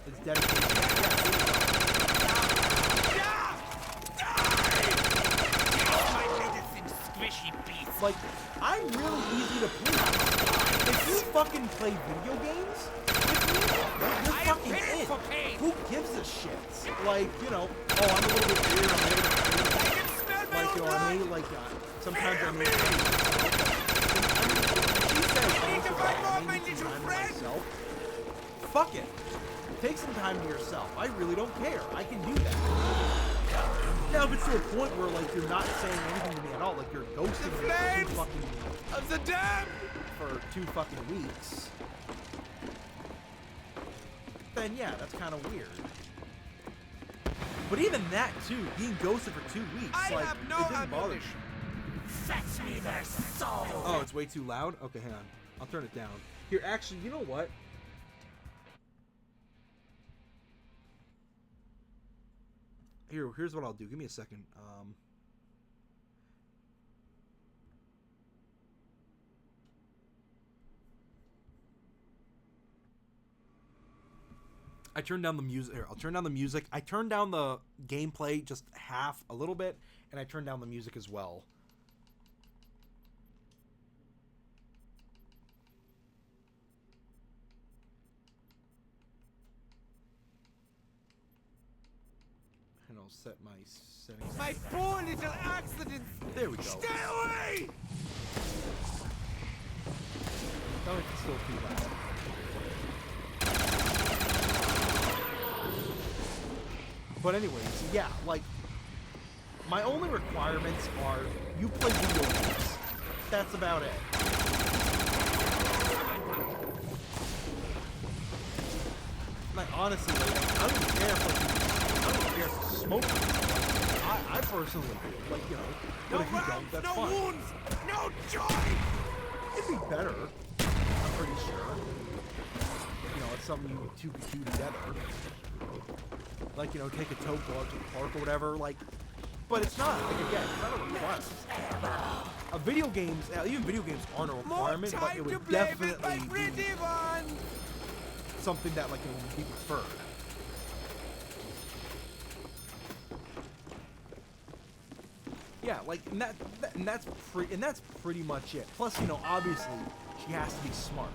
It's dedicated. Like, I'm really easy to please. If you fucking play video games with me, you're fucking in. Who gives a shit? Like, oh, I'm a little bit weird. Like, I may, like, sometimes I may. She says, I need some time to myself. Fuck it. Take some time to yourself. I really don't care. I can do that. Now, if it's to a point where, like, you're not saying anything to me at all, like, you're ghosting me for 2 fucking weeks, then yeah, that's kind of weird. But even that, too, being ghosted for 2 weeks, it didn't bother me. Fetch me their soul. Oh, it's way too loud? Okay, hang on. I'll turn it down. Here, actually, you know what? Here's what I'll do. Give me a second. I turned down the music. Here, I'll turn down the music. I turned down the gameplay just half, a little bit, and I turned down the music as well. And I'll set my settings. My poor little accidents! There we go. Stay away! No, it's still too loud. But anyways, yeah, like, my only requirements are you play video games. That's about it. Like, honestly, like, I don't even care if you smoke. I personally do, like, you know, but if you don't, that's fine. No wounds! No joy! It'd be better, I'm pretty sure. You know, it's something you two could do together. Like, you know, take a tote, go out to the park or whatever, like, but it's not, like, again, it's not a requirement. Video games, even video games aren't a requirement, but it would definitely be something that, like, it would be preferred. Yeah, like, and that's pretty much it. Plus, you know, obviously, she has to be smart.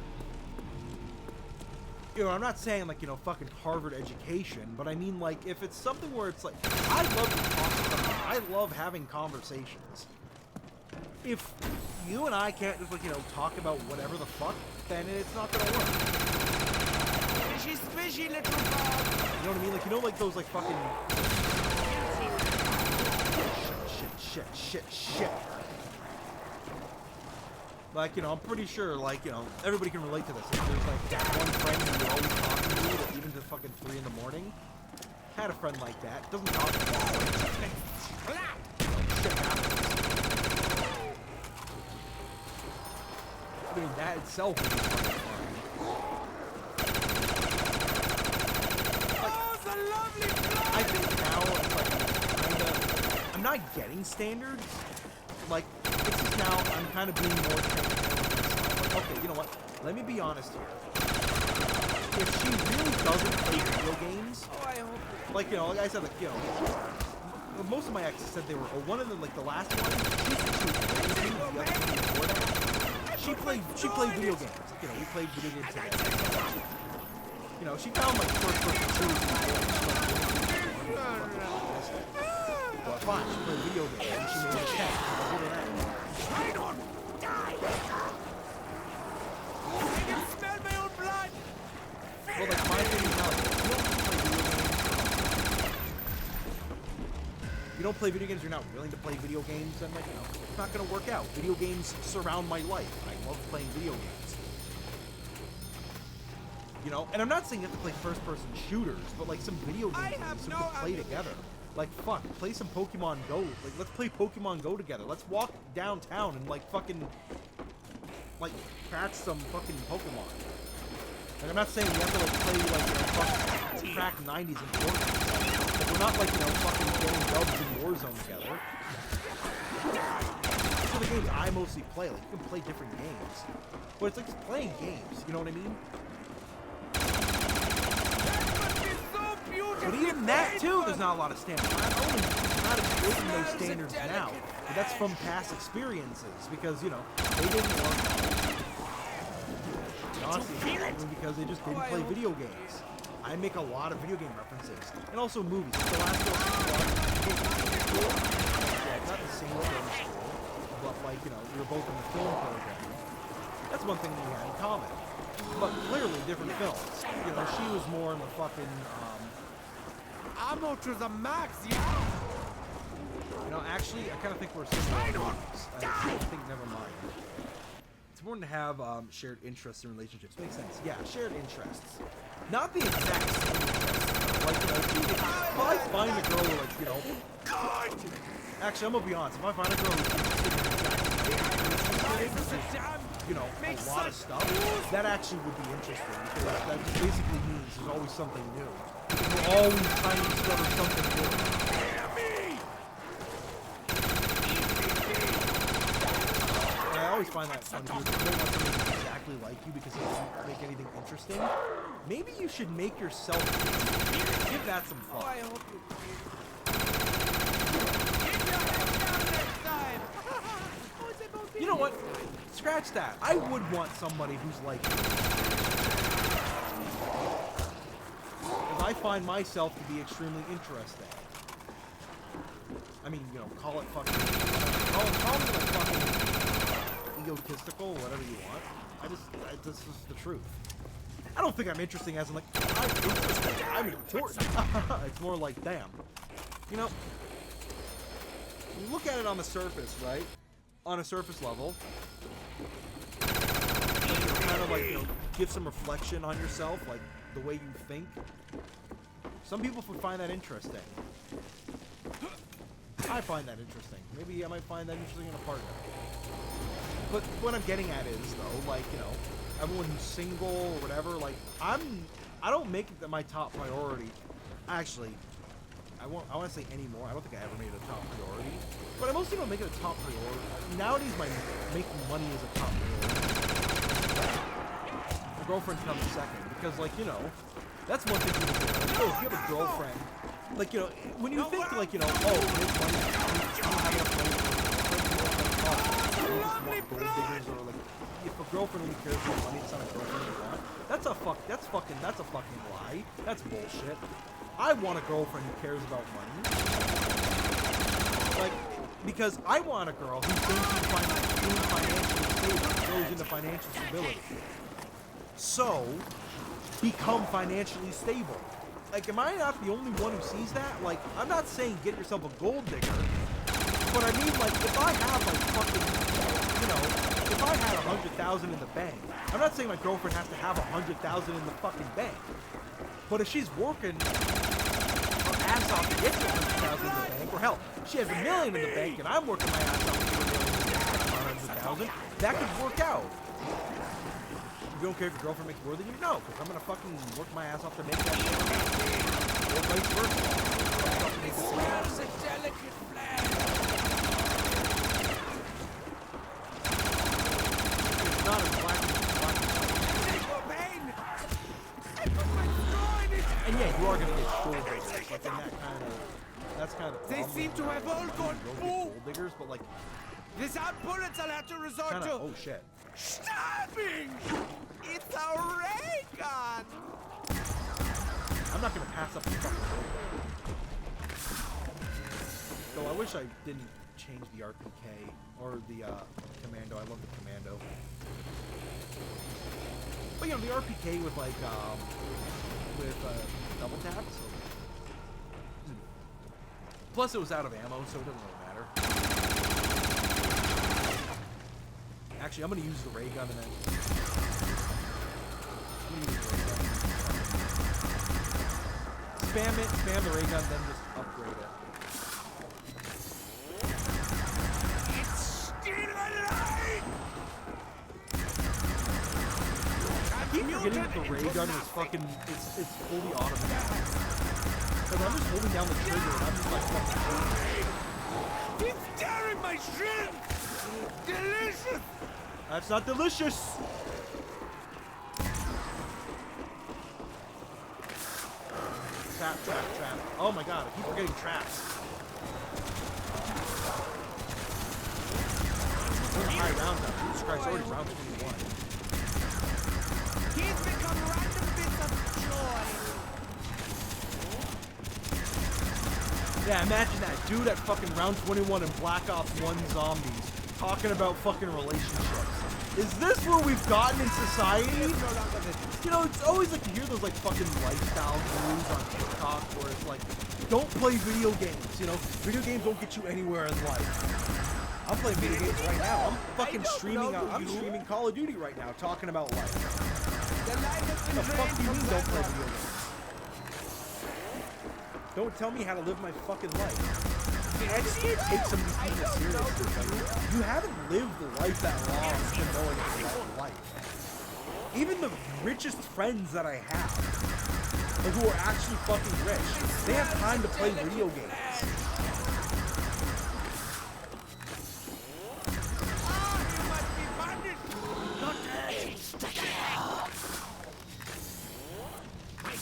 You know, I'm not saying, like, you know, fucking Harvard education, but I mean, like, if it's something where it's like, I love to talk to someone. I love having conversations. If you and I can't just, like, you know, talk about whatever the fuck, then it's not gonna work. Fishy, fishy, little dog! You know what I mean? Like, you know, like, those, like, fucking... Shit. Like, you know, I'm pretty sure, like, you know, everybody can relate to this. Like, there's, like, that one friend who you're always talking to, that even to fucking 3 in the morning. Had a friend like that. Doesn't talk to me. Shit happens. I mean, that itself is fucking fun. Oh, the lovely blood! I think now, it's like, I'm not getting standards. Like, it's just now, I'm kind of being more transparent with myself. Like, okay, you know what? Let me be honest here. If she really doesn't play video games, Oh, I hope... like, you know, like I said, like, you know, most of my exes said they were, or one of them, like, the last one, she said she was playing the other one before that. She played video games. Like, you know, we played video games together. You know, she found, like, first-person shooters. But fine, she played video games, and she made a check. I don't die! I can smell my own blood! Well, like, my thing is now, if you don't play video games, you're not willing to play video games, then, like, you know, it's not gonna work out. Video games surround my life. I love playing video games. You know, and I'm not saying you have to play first-person shooters, but, like, some video games so we can play together. Like, fuck, play some Pokemon Go. Like, let's play Pokemon Go together. Let's walk downtown and, like, fucking, like, catch some fucking Pokemon. Like, I'm not saying we have to, like, play, like, you know, fucking crack 90s and 40s. Like, we're not, like, you know, fucking getting dubs in Warzone together. These are the games I mostly play. Like, you can play different games. But it's like just playing games, you know what I mean? But even that, too, there's not a lot of standards. I'm only not including those standards now. But that's from past experiences, because, you know, they didn't work out. Honestly, because they just didn't play video games. I make a lot of video game references. And also movies. The last one yeah, not the same film school, but, like, you know, we were both in the film program. That's one thing we had in common. But clearly different films. You know, she was more in the fucking, ammo to the max, you know, actually, I kind of think we're similar. I think, never mind. It's important to have shared interests in relationships. Makes sense. Yeah, shared interests. Not the exact same interests. Like, you know, if I find a girl who, like, you know... Actually, I'm gonna be honest. If I find a girl who's interested in the exact same interests, you know, a lot of stuff, that actually would be interesting, because that just basically means there's always something new. We're always trying to discover something new. And I always find that funny, because you don't want somebody to exactly like you because it doesn't make anything interesting. Maybe you should make yourself give that some Oh, thought. I hope you do. Keep your head down next time. Oh, it's about You know what? Scratch that. I would want somebody who's like me. Because I find myself to be extremely interesting. I mean, you know, call it fucking... Call me like fucking egotistical, whatever you want. This is the truth. I don't think I'm interesting as in like, I'm interesting, I'm important. It's more like, damn. You know, you look at it on the surface, right? On a surface level, kind of like, you know, give some reflection on yourself, like the way you think. Some people would find that interesting. I find that interesting. Maybe I might find that interesting in a partner. But what I'm getting at is, though, like, you know, everyone who's single or whatever, like, I don't make it my top priority. Actually, I want to say anymore. I don't think I ever made it a top priority. But I mostly don't make it a top priority. Nowadays, making money is a top priority. My girlfriend comes second because, like, you know, that's one thing people do. Like, oh, if you have a girlfriend, like, you know, when you think, like, you know, oh, make money, you don't have enough money for you just want gold diggers, or like, if a girlfriend only cares about money, it's not a girlfriend you want. That's a fucking lie. That's bullshit. I want a girlfriend who cares about money. Like, because I want a girl who's going to be financially stable, goes into financial stability. So, become financially stable. Like, am I not the only one who sees that? Like, I'm not saying get yourself a gold digger, but I mean, like, if I have, like, fucking, you know, if I had 100,000 in the bank, I'm not saying my girlfriend has to have 100,000 in the fucking bank, but if she's working her ass off to get to 100,000 in the bank, or hell, she has $1 million in the bank and I'm working my ass off to get $1 million, that could work out. You don't care if your girlfriend makes more than you? No, because I'm gonna fucking work my ass off to make that shit. Or vice versa. It smells a delicate flag. It's not as black as black. Take pain. I put my straw in it. And yeah, you are gonna get gold diggers. Like in that's kind of the They problem seem to have all You gone don't get full. gold diggers, but like Without bullets, I'll have to resort kind to of, oh shit. stabbing. It's a ray gun. I'm not gonna pass up the fucking gold. Though I wish I didn't change the RPK or the commando. I love the commando. But you know, the RPK with like double tap. So. Plus, it was out of ammo, so it doesn't really matter. Actually, I'm gonna use the ray gun and then. I'm gonna use the ray gun. Spam the ray gun, then just upgrade it. It's still alive. I keep forgetting that the ray gun is fucking, it's fully automatic. Like, I'm just holding down the trigger and I'm just like fucking shooting. It's tearing my shrimp. Delicious. That's not delicious! Trap. Oh my god, I keep forgetting traps. High round up. Jesus Christ, already round 21. He's become random bits of joy. Yeah, imagine that. Dude at fucking round 21 in Black Ops 1 Zombies talking about fucking relationships. Is this where we've gotten in society? You know, it's always like you hear those like fucking lifestyle gurus on TikTok where it's like, don't play video games, you know? Video games don't get you anywhere in life. I'm playing video games right now. I'm fucking streaming. I'm streaming Call of Duty right now, talking about life. The light has been The fuck do you drained mean from don't play that video games? Don't tell me how to live my fucking life. I just can't take some of these people seriously. Like, you haven't lived life that long to know anything about life. Even the richest friends that I have, like, who are actually fucking rich, they have time to play video games.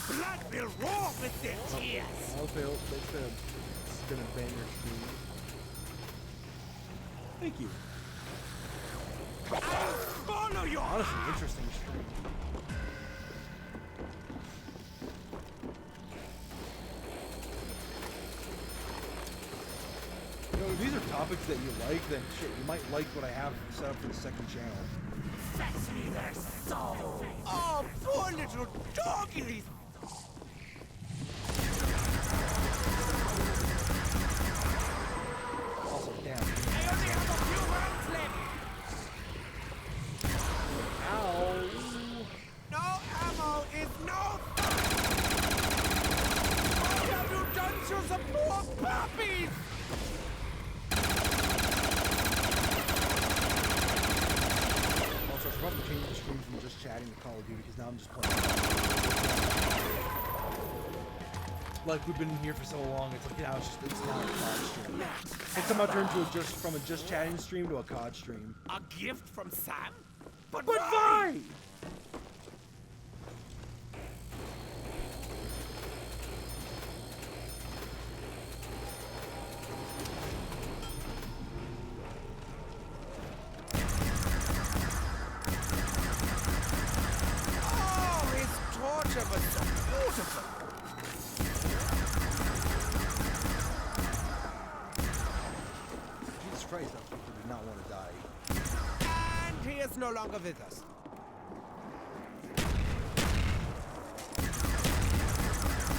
Blood will roar with their tears. It's been a banger stream. Thank you. I'll follow you. Honestly, interesting stream. You know, if these are topics that you like, then shit, you might like what I have set up for the second channel. Fetch me their soul. Oh, poor little doggies. Also, damn. I only have a few rounds left. Ow. No ammo is no fun. What have you done to the poor puppies? Also, it's rough to change the stream from just chatting to Call of Duty because now I'm just playing. Like, we've been here for so long, it's like, now it's now a COD stream. It's somehow turned to from a just chatting stream to a COD stream. A gift from Sam? But why? Oh, his torture was so beautiful. Jesus Christ, that people did not want to die. And he is no longer with us.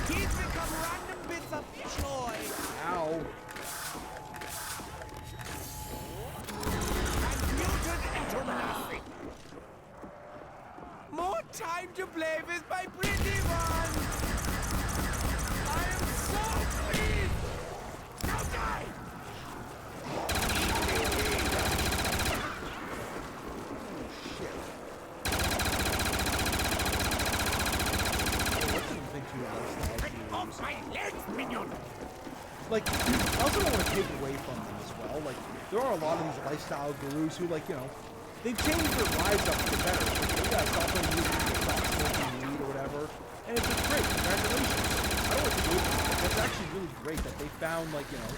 He's become random bits of joy Ow. and muted into nothing. More time to play with my pretty one. I am so pleased. Now die. Off my legs, minion! Like, I also don't want to take away from them as well. Like, there are a lot of these lifestyle gurus who, like, you know, they've changed their lives up for the better. Like, yeah, stop playing music, stop smoking weed or whatever. And it's just great. Congratulations. I don't want to take away from them. That's actually really great that they found, like, you know,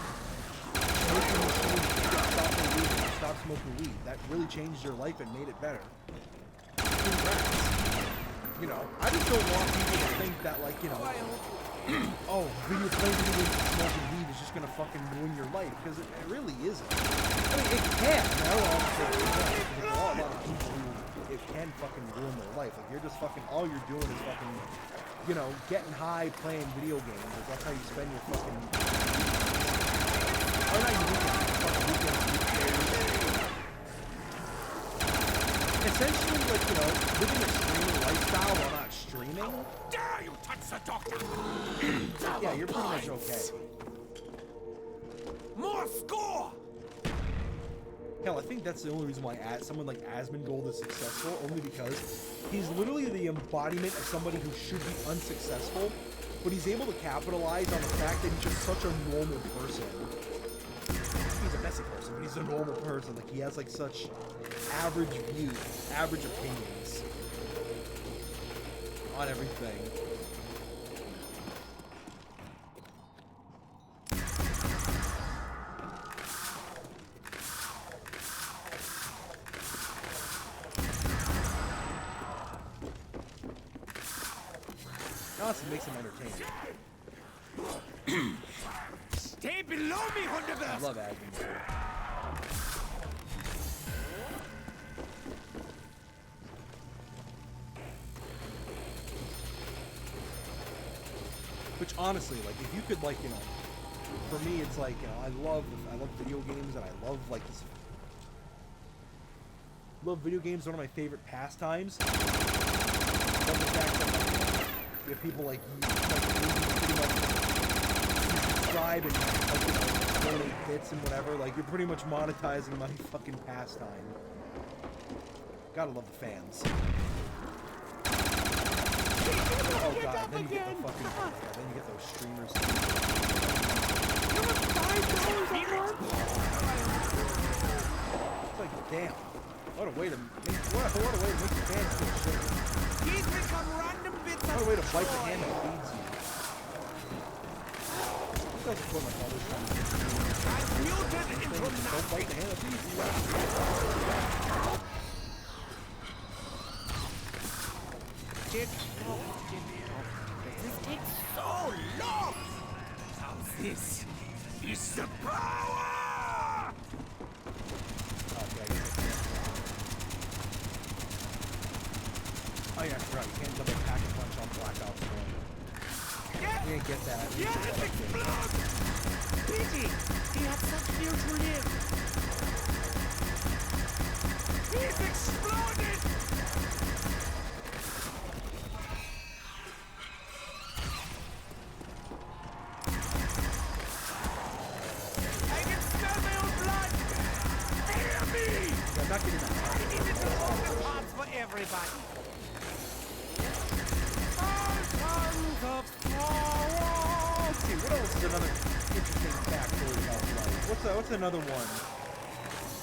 smoking machines, stop playing music, stop smoking weed. That really changed your life and made it better. Congrats. You know, I just don't want people to think that, like, you know, oh, playing video games and smoking weed is just gonna fucking ruin your life, because it really isn't. I mean, it can. I don't want to say it can, because there are a lot of people who it can fucking ruin their life. Like, you're just fucking, all you're doing is fucking, you know, getting high, playing video games. Like, that's how you spend your fucking, or not your weekends, fucking weekends. Essentially, like, you know, living a streaming lifestyle while not streaming. Dare you touch the doctor? Yeah, you're pretty much okay. More score! Hell, I think that's the only reason why someone like Asmongold is successful, only because he's literally the embodiment of somebody who should be unsuccessful, but he's able to capitalize on the fact that he's just such a normal person. He's a messy person, but he's a normal person. Like, he has like such average views, average opinions on everything. Honestly, makes him entertaining. Stay below me, I Hunderburst! love Asmongold. Which honestly, like, if you could, like, you know, for me, it's like, you know, I love video games, and I love, like, this. Love video games, one of my favorite pastimes. Love the fact that, like, you have people like you, pretty much, you subscribe and, like, you know, donate bits and whatever. Like, you're pretty much monetizing my fucking pastime. Gotta love the fans. Oh god, then you get the fucking... Yeah, then you get those streamers. It's like, damn. What a way to make... What a way to make the fans feel shit. These become random bits What of a way to bite the hand that feeds you. That's what my father's trying to do. transmuted into Don't nothing. bite the hand that feeds you. This takes so long. Now this is the power. Oh yeah, I forgot. You can't double pack a punch on Black Ops 1. Yes, You didn't get that. yes, explode. Pity, he had such fear to live. He's exploded. I can smell my own blood. Hear me. Yeah, I'm not getting that. I need to do all the parts for everybody. Icons of power. Let's see, what else is another interesting factoid about life? What's another one?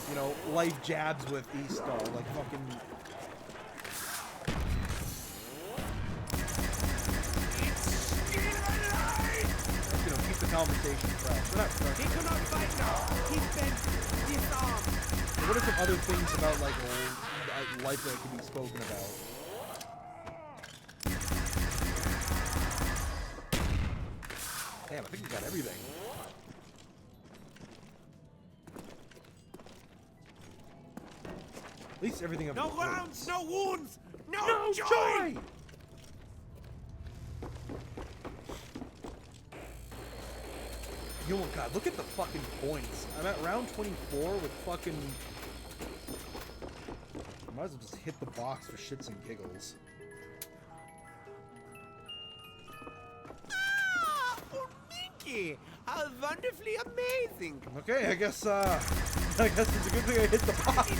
You know, life jabs with Estar, like fucking... It's still alive. You know, keep the conversation fresh. We're not fresh. He cannot fight now. He's been disarmed. What are some other things about, like, life that can be spoken about? Damn, I think we got everything. At least everything of No importance. rounds, no wounds, no, No joy. joy! Yo, God, look at the fucking points. I'm at round 24 with fucking... I might as well just hit the box for shits and giggles. Ah, oh, Mickey, how wonderfully amazing. Okay, I guess it's a good thing I hit the box.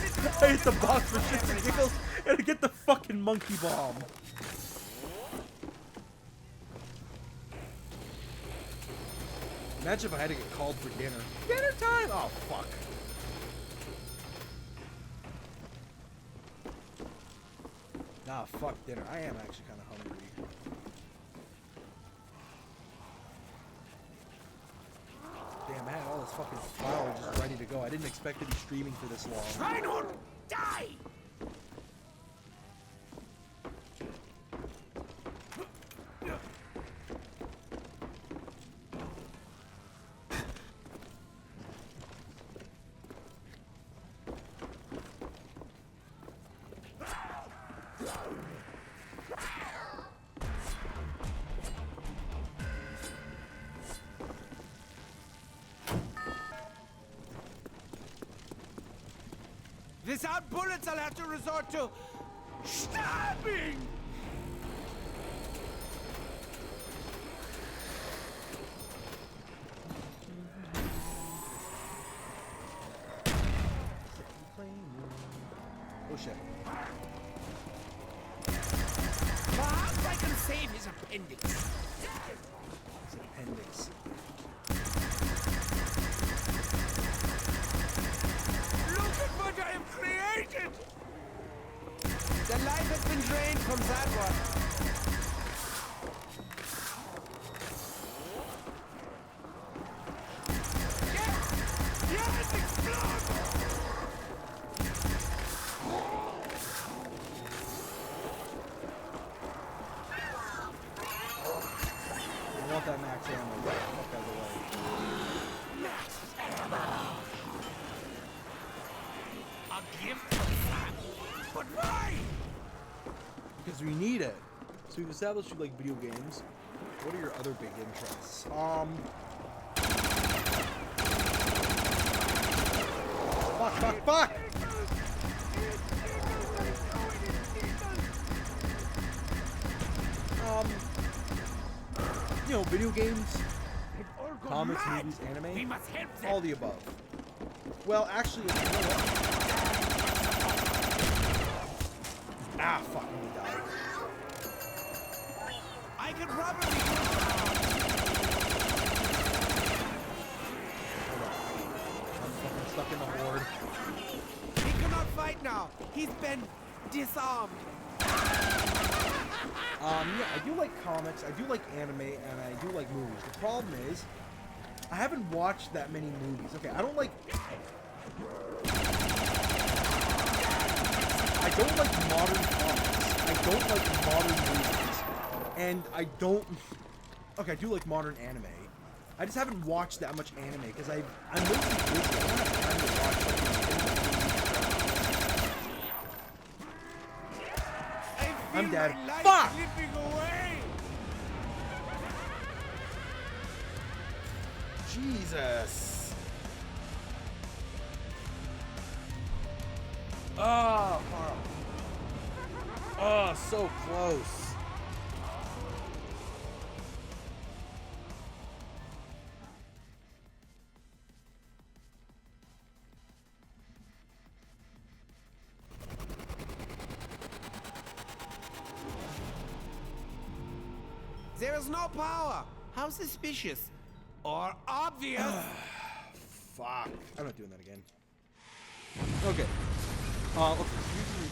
I hit the box for shits and giggles, and I get the fucking monkey bomb. Imagine if I had to get called for dinner. Dinner time! Oh, fuck. Nah, fuck dinner. I am actually kind of hungry. Damn, I had all this fucking flour just ready to go. I didn't expect to be streaming for this long. Try not die. Without bullets, I'll have to resort to stabbing. Oh shit. Perhaps I can save his appendix. It's an appendix. Look at what I have created! The life has been drained from that one. Yes! Yes, explode! I want that max ammo. Fuck out of the way. A gift from that. But why? Because we need it. So we've established you like video games. What are your other big interests? Fuck! You know, video games. Comics, mad. movies, anime? We must help them. All the above. Well, actually, you know what? Ah, fuck, we died. I can probably do I'm fucking stuck in the horde. He cannot fight now. He's been disarmed. Yeah, I do like comics, I do like anime, and I do like movies. The problem is, I haven't watched that many movies. Okay, I don't like modern comics. I don't like modern movies. And I don't... Okay, I do like modern anime. I just haven't watched that much anime, because I'm mostly busy. I don't have time to watch I'm dead. My life Fuck! slipping away. Jesus. Oh, Carl. Oh, so close. There is no power. How suspicious. Or obvious. Fuck. I'm not doing that again. Okay. Okay. Usually,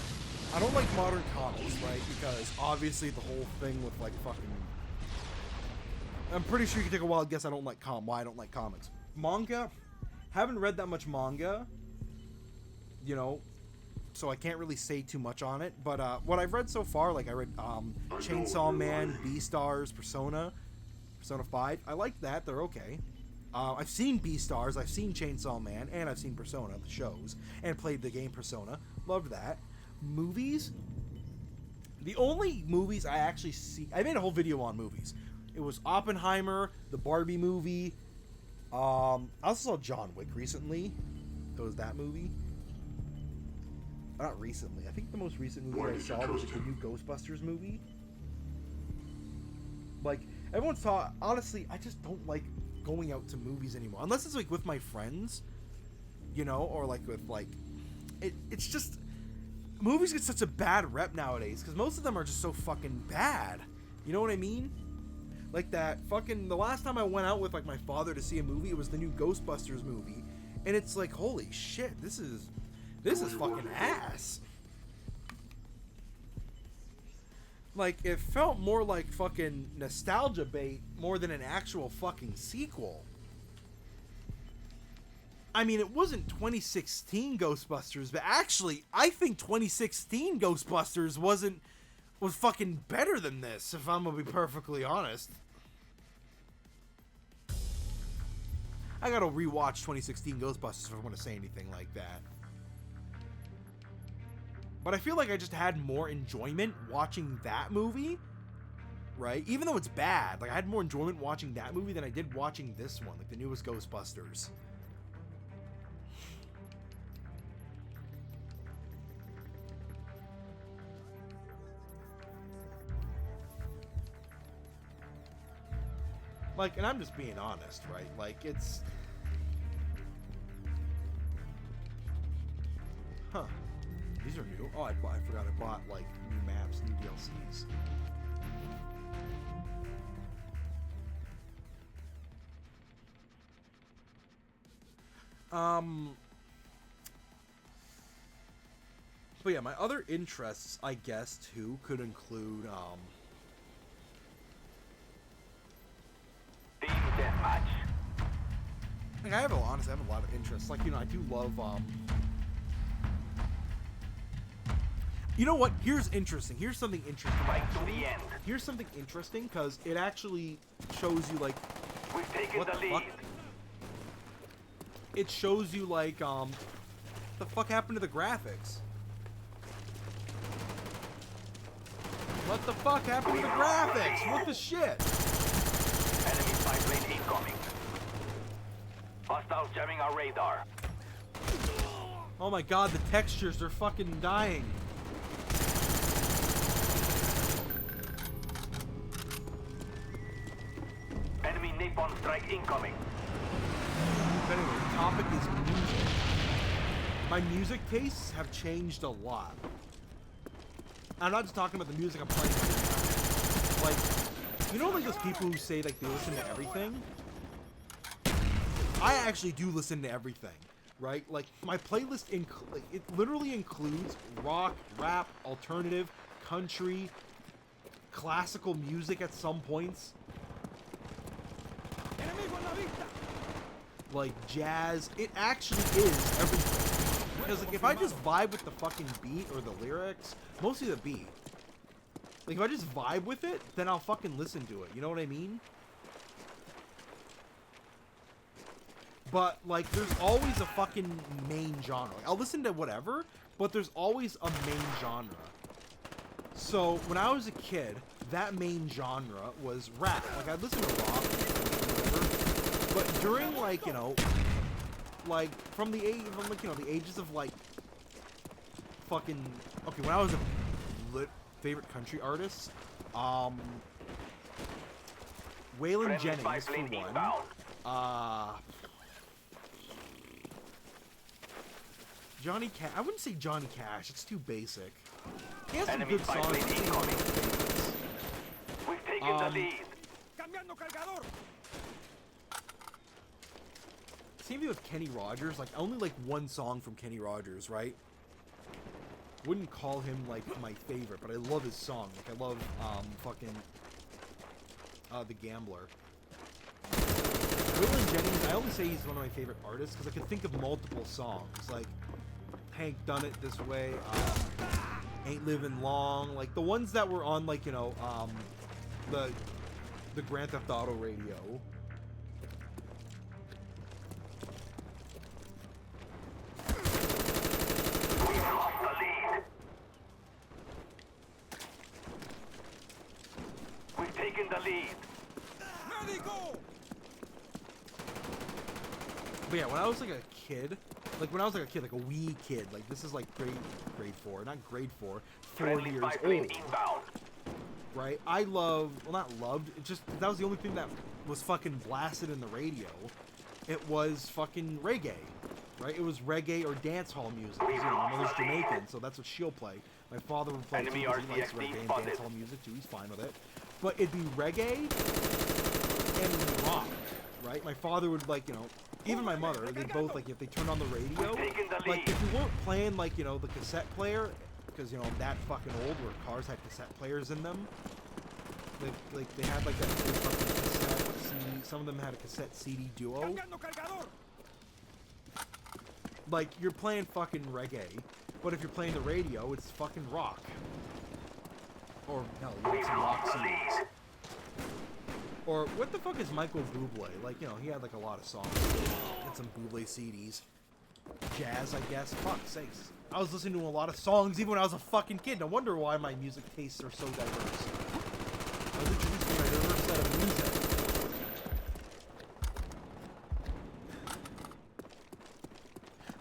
I don't like modern comics, right? Because obviously the whole thing with like fucking... I'm pretty sure you can take a wild guess I don't like why I don't like comics. Manga? Haven't read that much manga. You know, so I can't really say too much on it. But what I've read so far, like I read Chainsaw Man, Beastars, Persona 5. I like that. They're okay. I've seen Beastars, I've seen Chainsaw Man, and I've seen Persona, the shows, and played the game Persona. Loved that. Movies? The only movies I actually see... I made a whole video on movies. It was Oppenheimer, the Barbie movie. I also saw John Wick recently. There was that movie. Not recently. I think the most recent movie I saw was the new Ghostbusters movie. Like, everyone saw... Honestly, I just don't like going out to movies anymore. Unless it's, like, with my friends. You know? Or, like, with, like... It's just... Movies get such a bad rep nowadays. Because most of them are just so fucking bad. You know what I mean? Like that fucking... The last time I went out with, like, my father to see a movie, it was the new Ghostbusters movie. And it's like, holy shit, this is fucking ass. Like, it felt more like fucking nostalgia bait more than an actual fucking sequel. I mean, it wasn't 2016 Ghostbusters, but actually, I think 2016 Ghostbusters was fucking better than this, if I'm gonna be perfectly honest. I gotta rewatch 2016 Ghostbusters if I want to say anything like that. But I feel like I just had more enjoyment watching that movie, right? Even though it's bad, like I had more enjoyment watching that movie than I did watching this one, like the newest Ghostbusters. Like, and I'm just being honest, right? Like, it's... Huh. These are new. Oh, I forgot I bought, like, new maps, new DLCs. But yeah, my other interests, I guess, too, could include, Team deathmatch. like, honestly, I have a lot of interests. Like, you know, I do love, you know what? Here's interesting. Here's something interesting. Fight to the end. Here's something interesting, because it actually shows you, like... We've taken What the the lead. fuck? It shows you, like, what the fuck happened to the graphics? What the fuck happened to the graphics? What the shit? Enemy spy plane incoming. Hostiles jamming our radar. Oh my god, the textures, they're fucking dying. Enemy napalm strike incoming. But anyway, the topic is music. My music tastes have changed a lot. I'm not just talking about the music I'm playing right now. Like, you know, like those people who say like they listen to everything? I actually do listen to everything, right? Like, my playlist, it literally includes rock, rap, alternative, country, classical music at some points. Like, jazz. It actually is everything. Because, like, if I just vibe with the fucking beat or the lyrics, mostly the beat. Like, if I just vibe with it, then I'll fucking listen to it. You know what I mean? But, like, there's always a fucking main genre. Like, I'll listen to whatever, but there's always a main genre. So, when I was a kid, that main genre was rap. Like, I'd listen to rock, whatever. But during, like, you know, like, from the ages of, like, fucking... Okay, when I was a favorite country artist, Waylon Jennings, for one. Johnny Cash. I wouldn't say Johnny Cash. It's too basic. He has some good songs. We've taken the lead. Same thing with Kenny Rogers. Like, I only like one song from Kenny Rogers, right? Wouldn't call him like my favorite, but I love his song. Like, I love The Gambler. Waylon Jennings, I only say he's one of my favorite artists because I can think of multiple songs. Like, Hank Done It This Way, Ain't Living Long, like the ones that were on, like, you know, the Grand Theft Auto radio. We've lost the lead. We've taken the lead. But yeah, when I was like a kid, like a wee kid, like this is like grade 4, not grade 4, 4 years old, right? I loved, well, not loved, it just, that was the only thing that was fucking blasted in the radio. It was fucking reggae, right? It was reggae or dance hall music. You know, my mother's Jamaican, so that's what she'll play. My father would play too because he likes reggae and dance hall music too. He's fine with it. But it'd be reggae and rock, right? My father would, like, you know, even my mother, they both, like, if they turned on the radio, like, if you weren't playing, like, you know, the cassette player, because, you know, I'm that fucking old where cars had cassette players in them, like they had, like, that big fucking cassette CD, some of them had a cassette CD duo. Like, you're playing fucking reggae, but if you're playing the radio, it's fucking rock. Or, no, you some rock CDs. Or, what the fuck is Michael Bublé? Like, you know, he had, like, a lot of songs. Had some Bublé CDs. Jazz, I guess. Fuck sakes. I was listening to a lot of songs even when I was a fucking kid. No wonder why my music tastes are so diverse. I was introduced to a diverse set of music.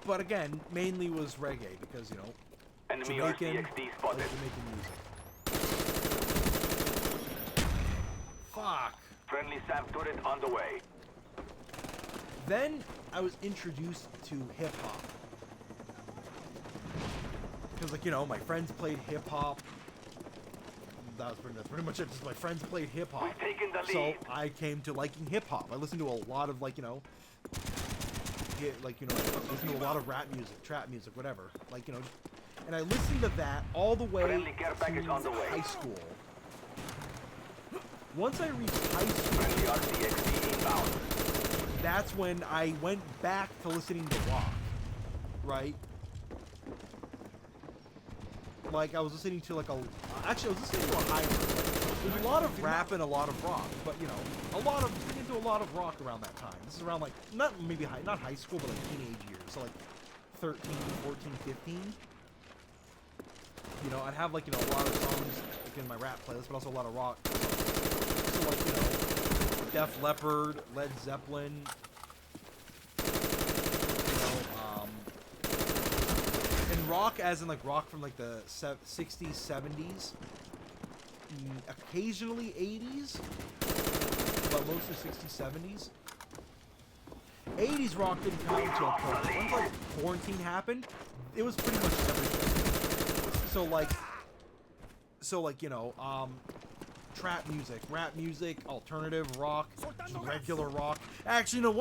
But again, mainly was reggae because, you know, Enemy Jamaican, RCXD spotted. Jamaican music. Fuck. Friendly SAM turret on the way. Then I was introduced to hip-hop. Because, like, you know, my friends played hip-hop. That was pretty much it. Just my friends played hip-hop. We've taken the So lead. I came to liking hip-hop. I listened to a lot of, like, you know, listen to a lot of rap music, trap music, whatever. Like, you know, and I listened to that all the way Friendly care package to on the way. high school. Once I reached high school, Friendly RCXD inbound. that's when I went back to listening to rock, right? Like, I was listening to, like, actually, I was listening to a hybrid. There's a lot of rap and a lot of rock, but, you know, listening to a lot of rock around that time. This is around, like, not high school, but, like, teenage years. So, like, 13, 14, 15. You know, I'd have, like, you know, a lot of songs, like, in my rap playlist, but also a lot of rock. So, like, you know, Def Leppard, Led Zeppelin, you know, and rock as in, like, rock from, like, the 60s, 70s, occasionally 80s, but mostly 60s, 70s. 80s rock didn't come out until COVID. Once like quarantine happened, it was pretty much everything. So like you know, trap music, rap music, alternative rock, just regular rock. Actually, no.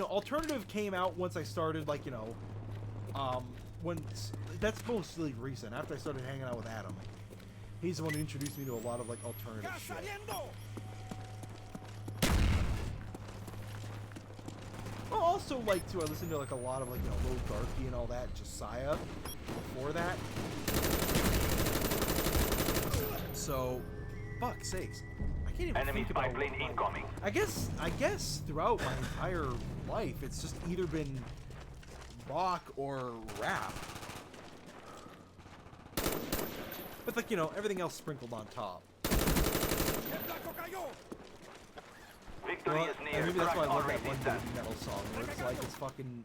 Alternative came out once I started like you know, when that's mostly recent. After I started hanging out with Adam, he's the one who introduced me to a lot of like alternative shit. Well, also like too, I listened to like a lot of like you know Lil Darky and all that, Josiah before that. So, fuck's sakes, I can't even Enemy think about. spy plane incoming. I guess throughout my entire life, it's just either been rock or rap. But like you know, everything else sprinkled on top. Victory Well, is near. maybe that's why I love that Track one resistance. baby metal song where it's like it's fucking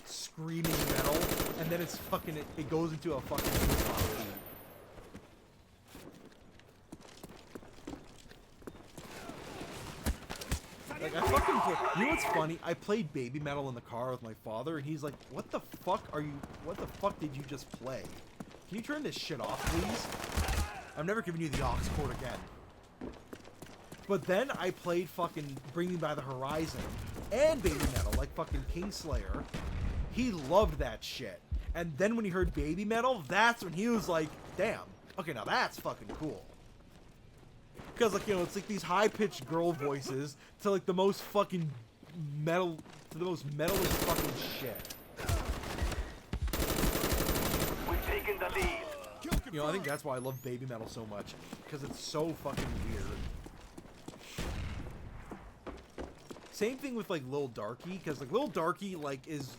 screaming metal, and then it's fucking it goes into a fucking hip-hop beat. Like I fucking play, you know what's funny? I played baby metal in the car with my father, and he's like, "What the fuck are you? What the fuck did you just play? Can you turn this shit off, please? I'm never giving you the aux cord again." But then I played fucking Bring Me By the Horizon and baby metal, like fucking Kingslayer. He loved that shit. And then when he heard baby metal, that's when he was like, "Damn, okay, now that's fucking cool." Because, like, you know, it's like these high-pitched girl voices to, like, the most fucking metal, to the most metalist fucking shit. We've taken the lead. You know, I think that's why I love baby metal so much. Because it's so fucking weird. Same thing with, like, Lil Darky. Because, like, Lil Darky, like, is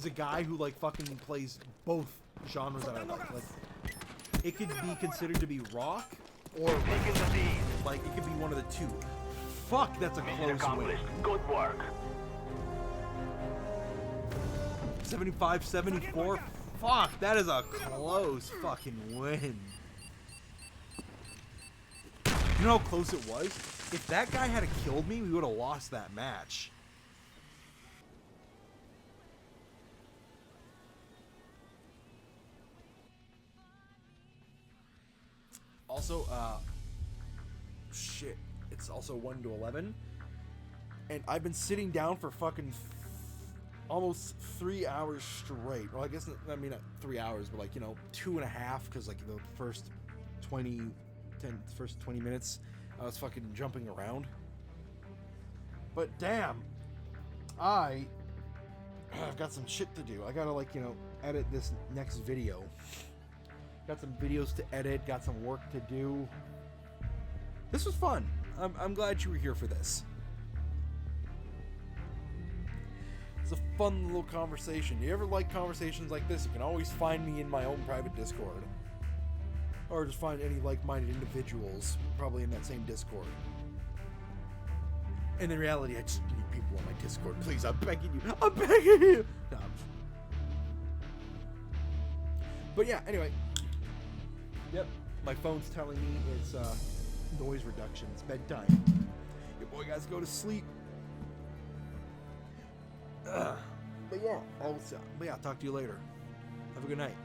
a guy who, like, fucking plays both genres that I like. Like, it could be considered to be rock, or Taking the lead. like it could be one of the two. Fuck, that's a Mission close win. accomplished. Good work. 75-74. Fuck, that is a close fucking win. You know how close it was? If that guy had killed me, we would have lost that match. Also, shit, it's also 1 to 11, and I've been sitting down for fucking almost 3 hours straight. Well, I guess, I mean, not 3 hours, but like, you know, 2.5, because like the first 20 minutes, I was fucking jumping around. But damn, I've got some shit to do. I gotta, like, you know, edit this next video. Got some videos to edit, got some work to do. This was fun. I'm glad you were here for this. It's a fun little conversation. You ever like conversations like this, you can always find me in my own private Discord. Or just find any like-minded individuals, probably in that same Discord. And in reality, I just need people on my Discord. Please, I'm begging you. I'm begging you! No, but yeah, anyway. Yep, my phone's telling me it's noise reduction. It's bedtime. Your boy guys go to sleep. But yeah, talk to you later. Have a good night.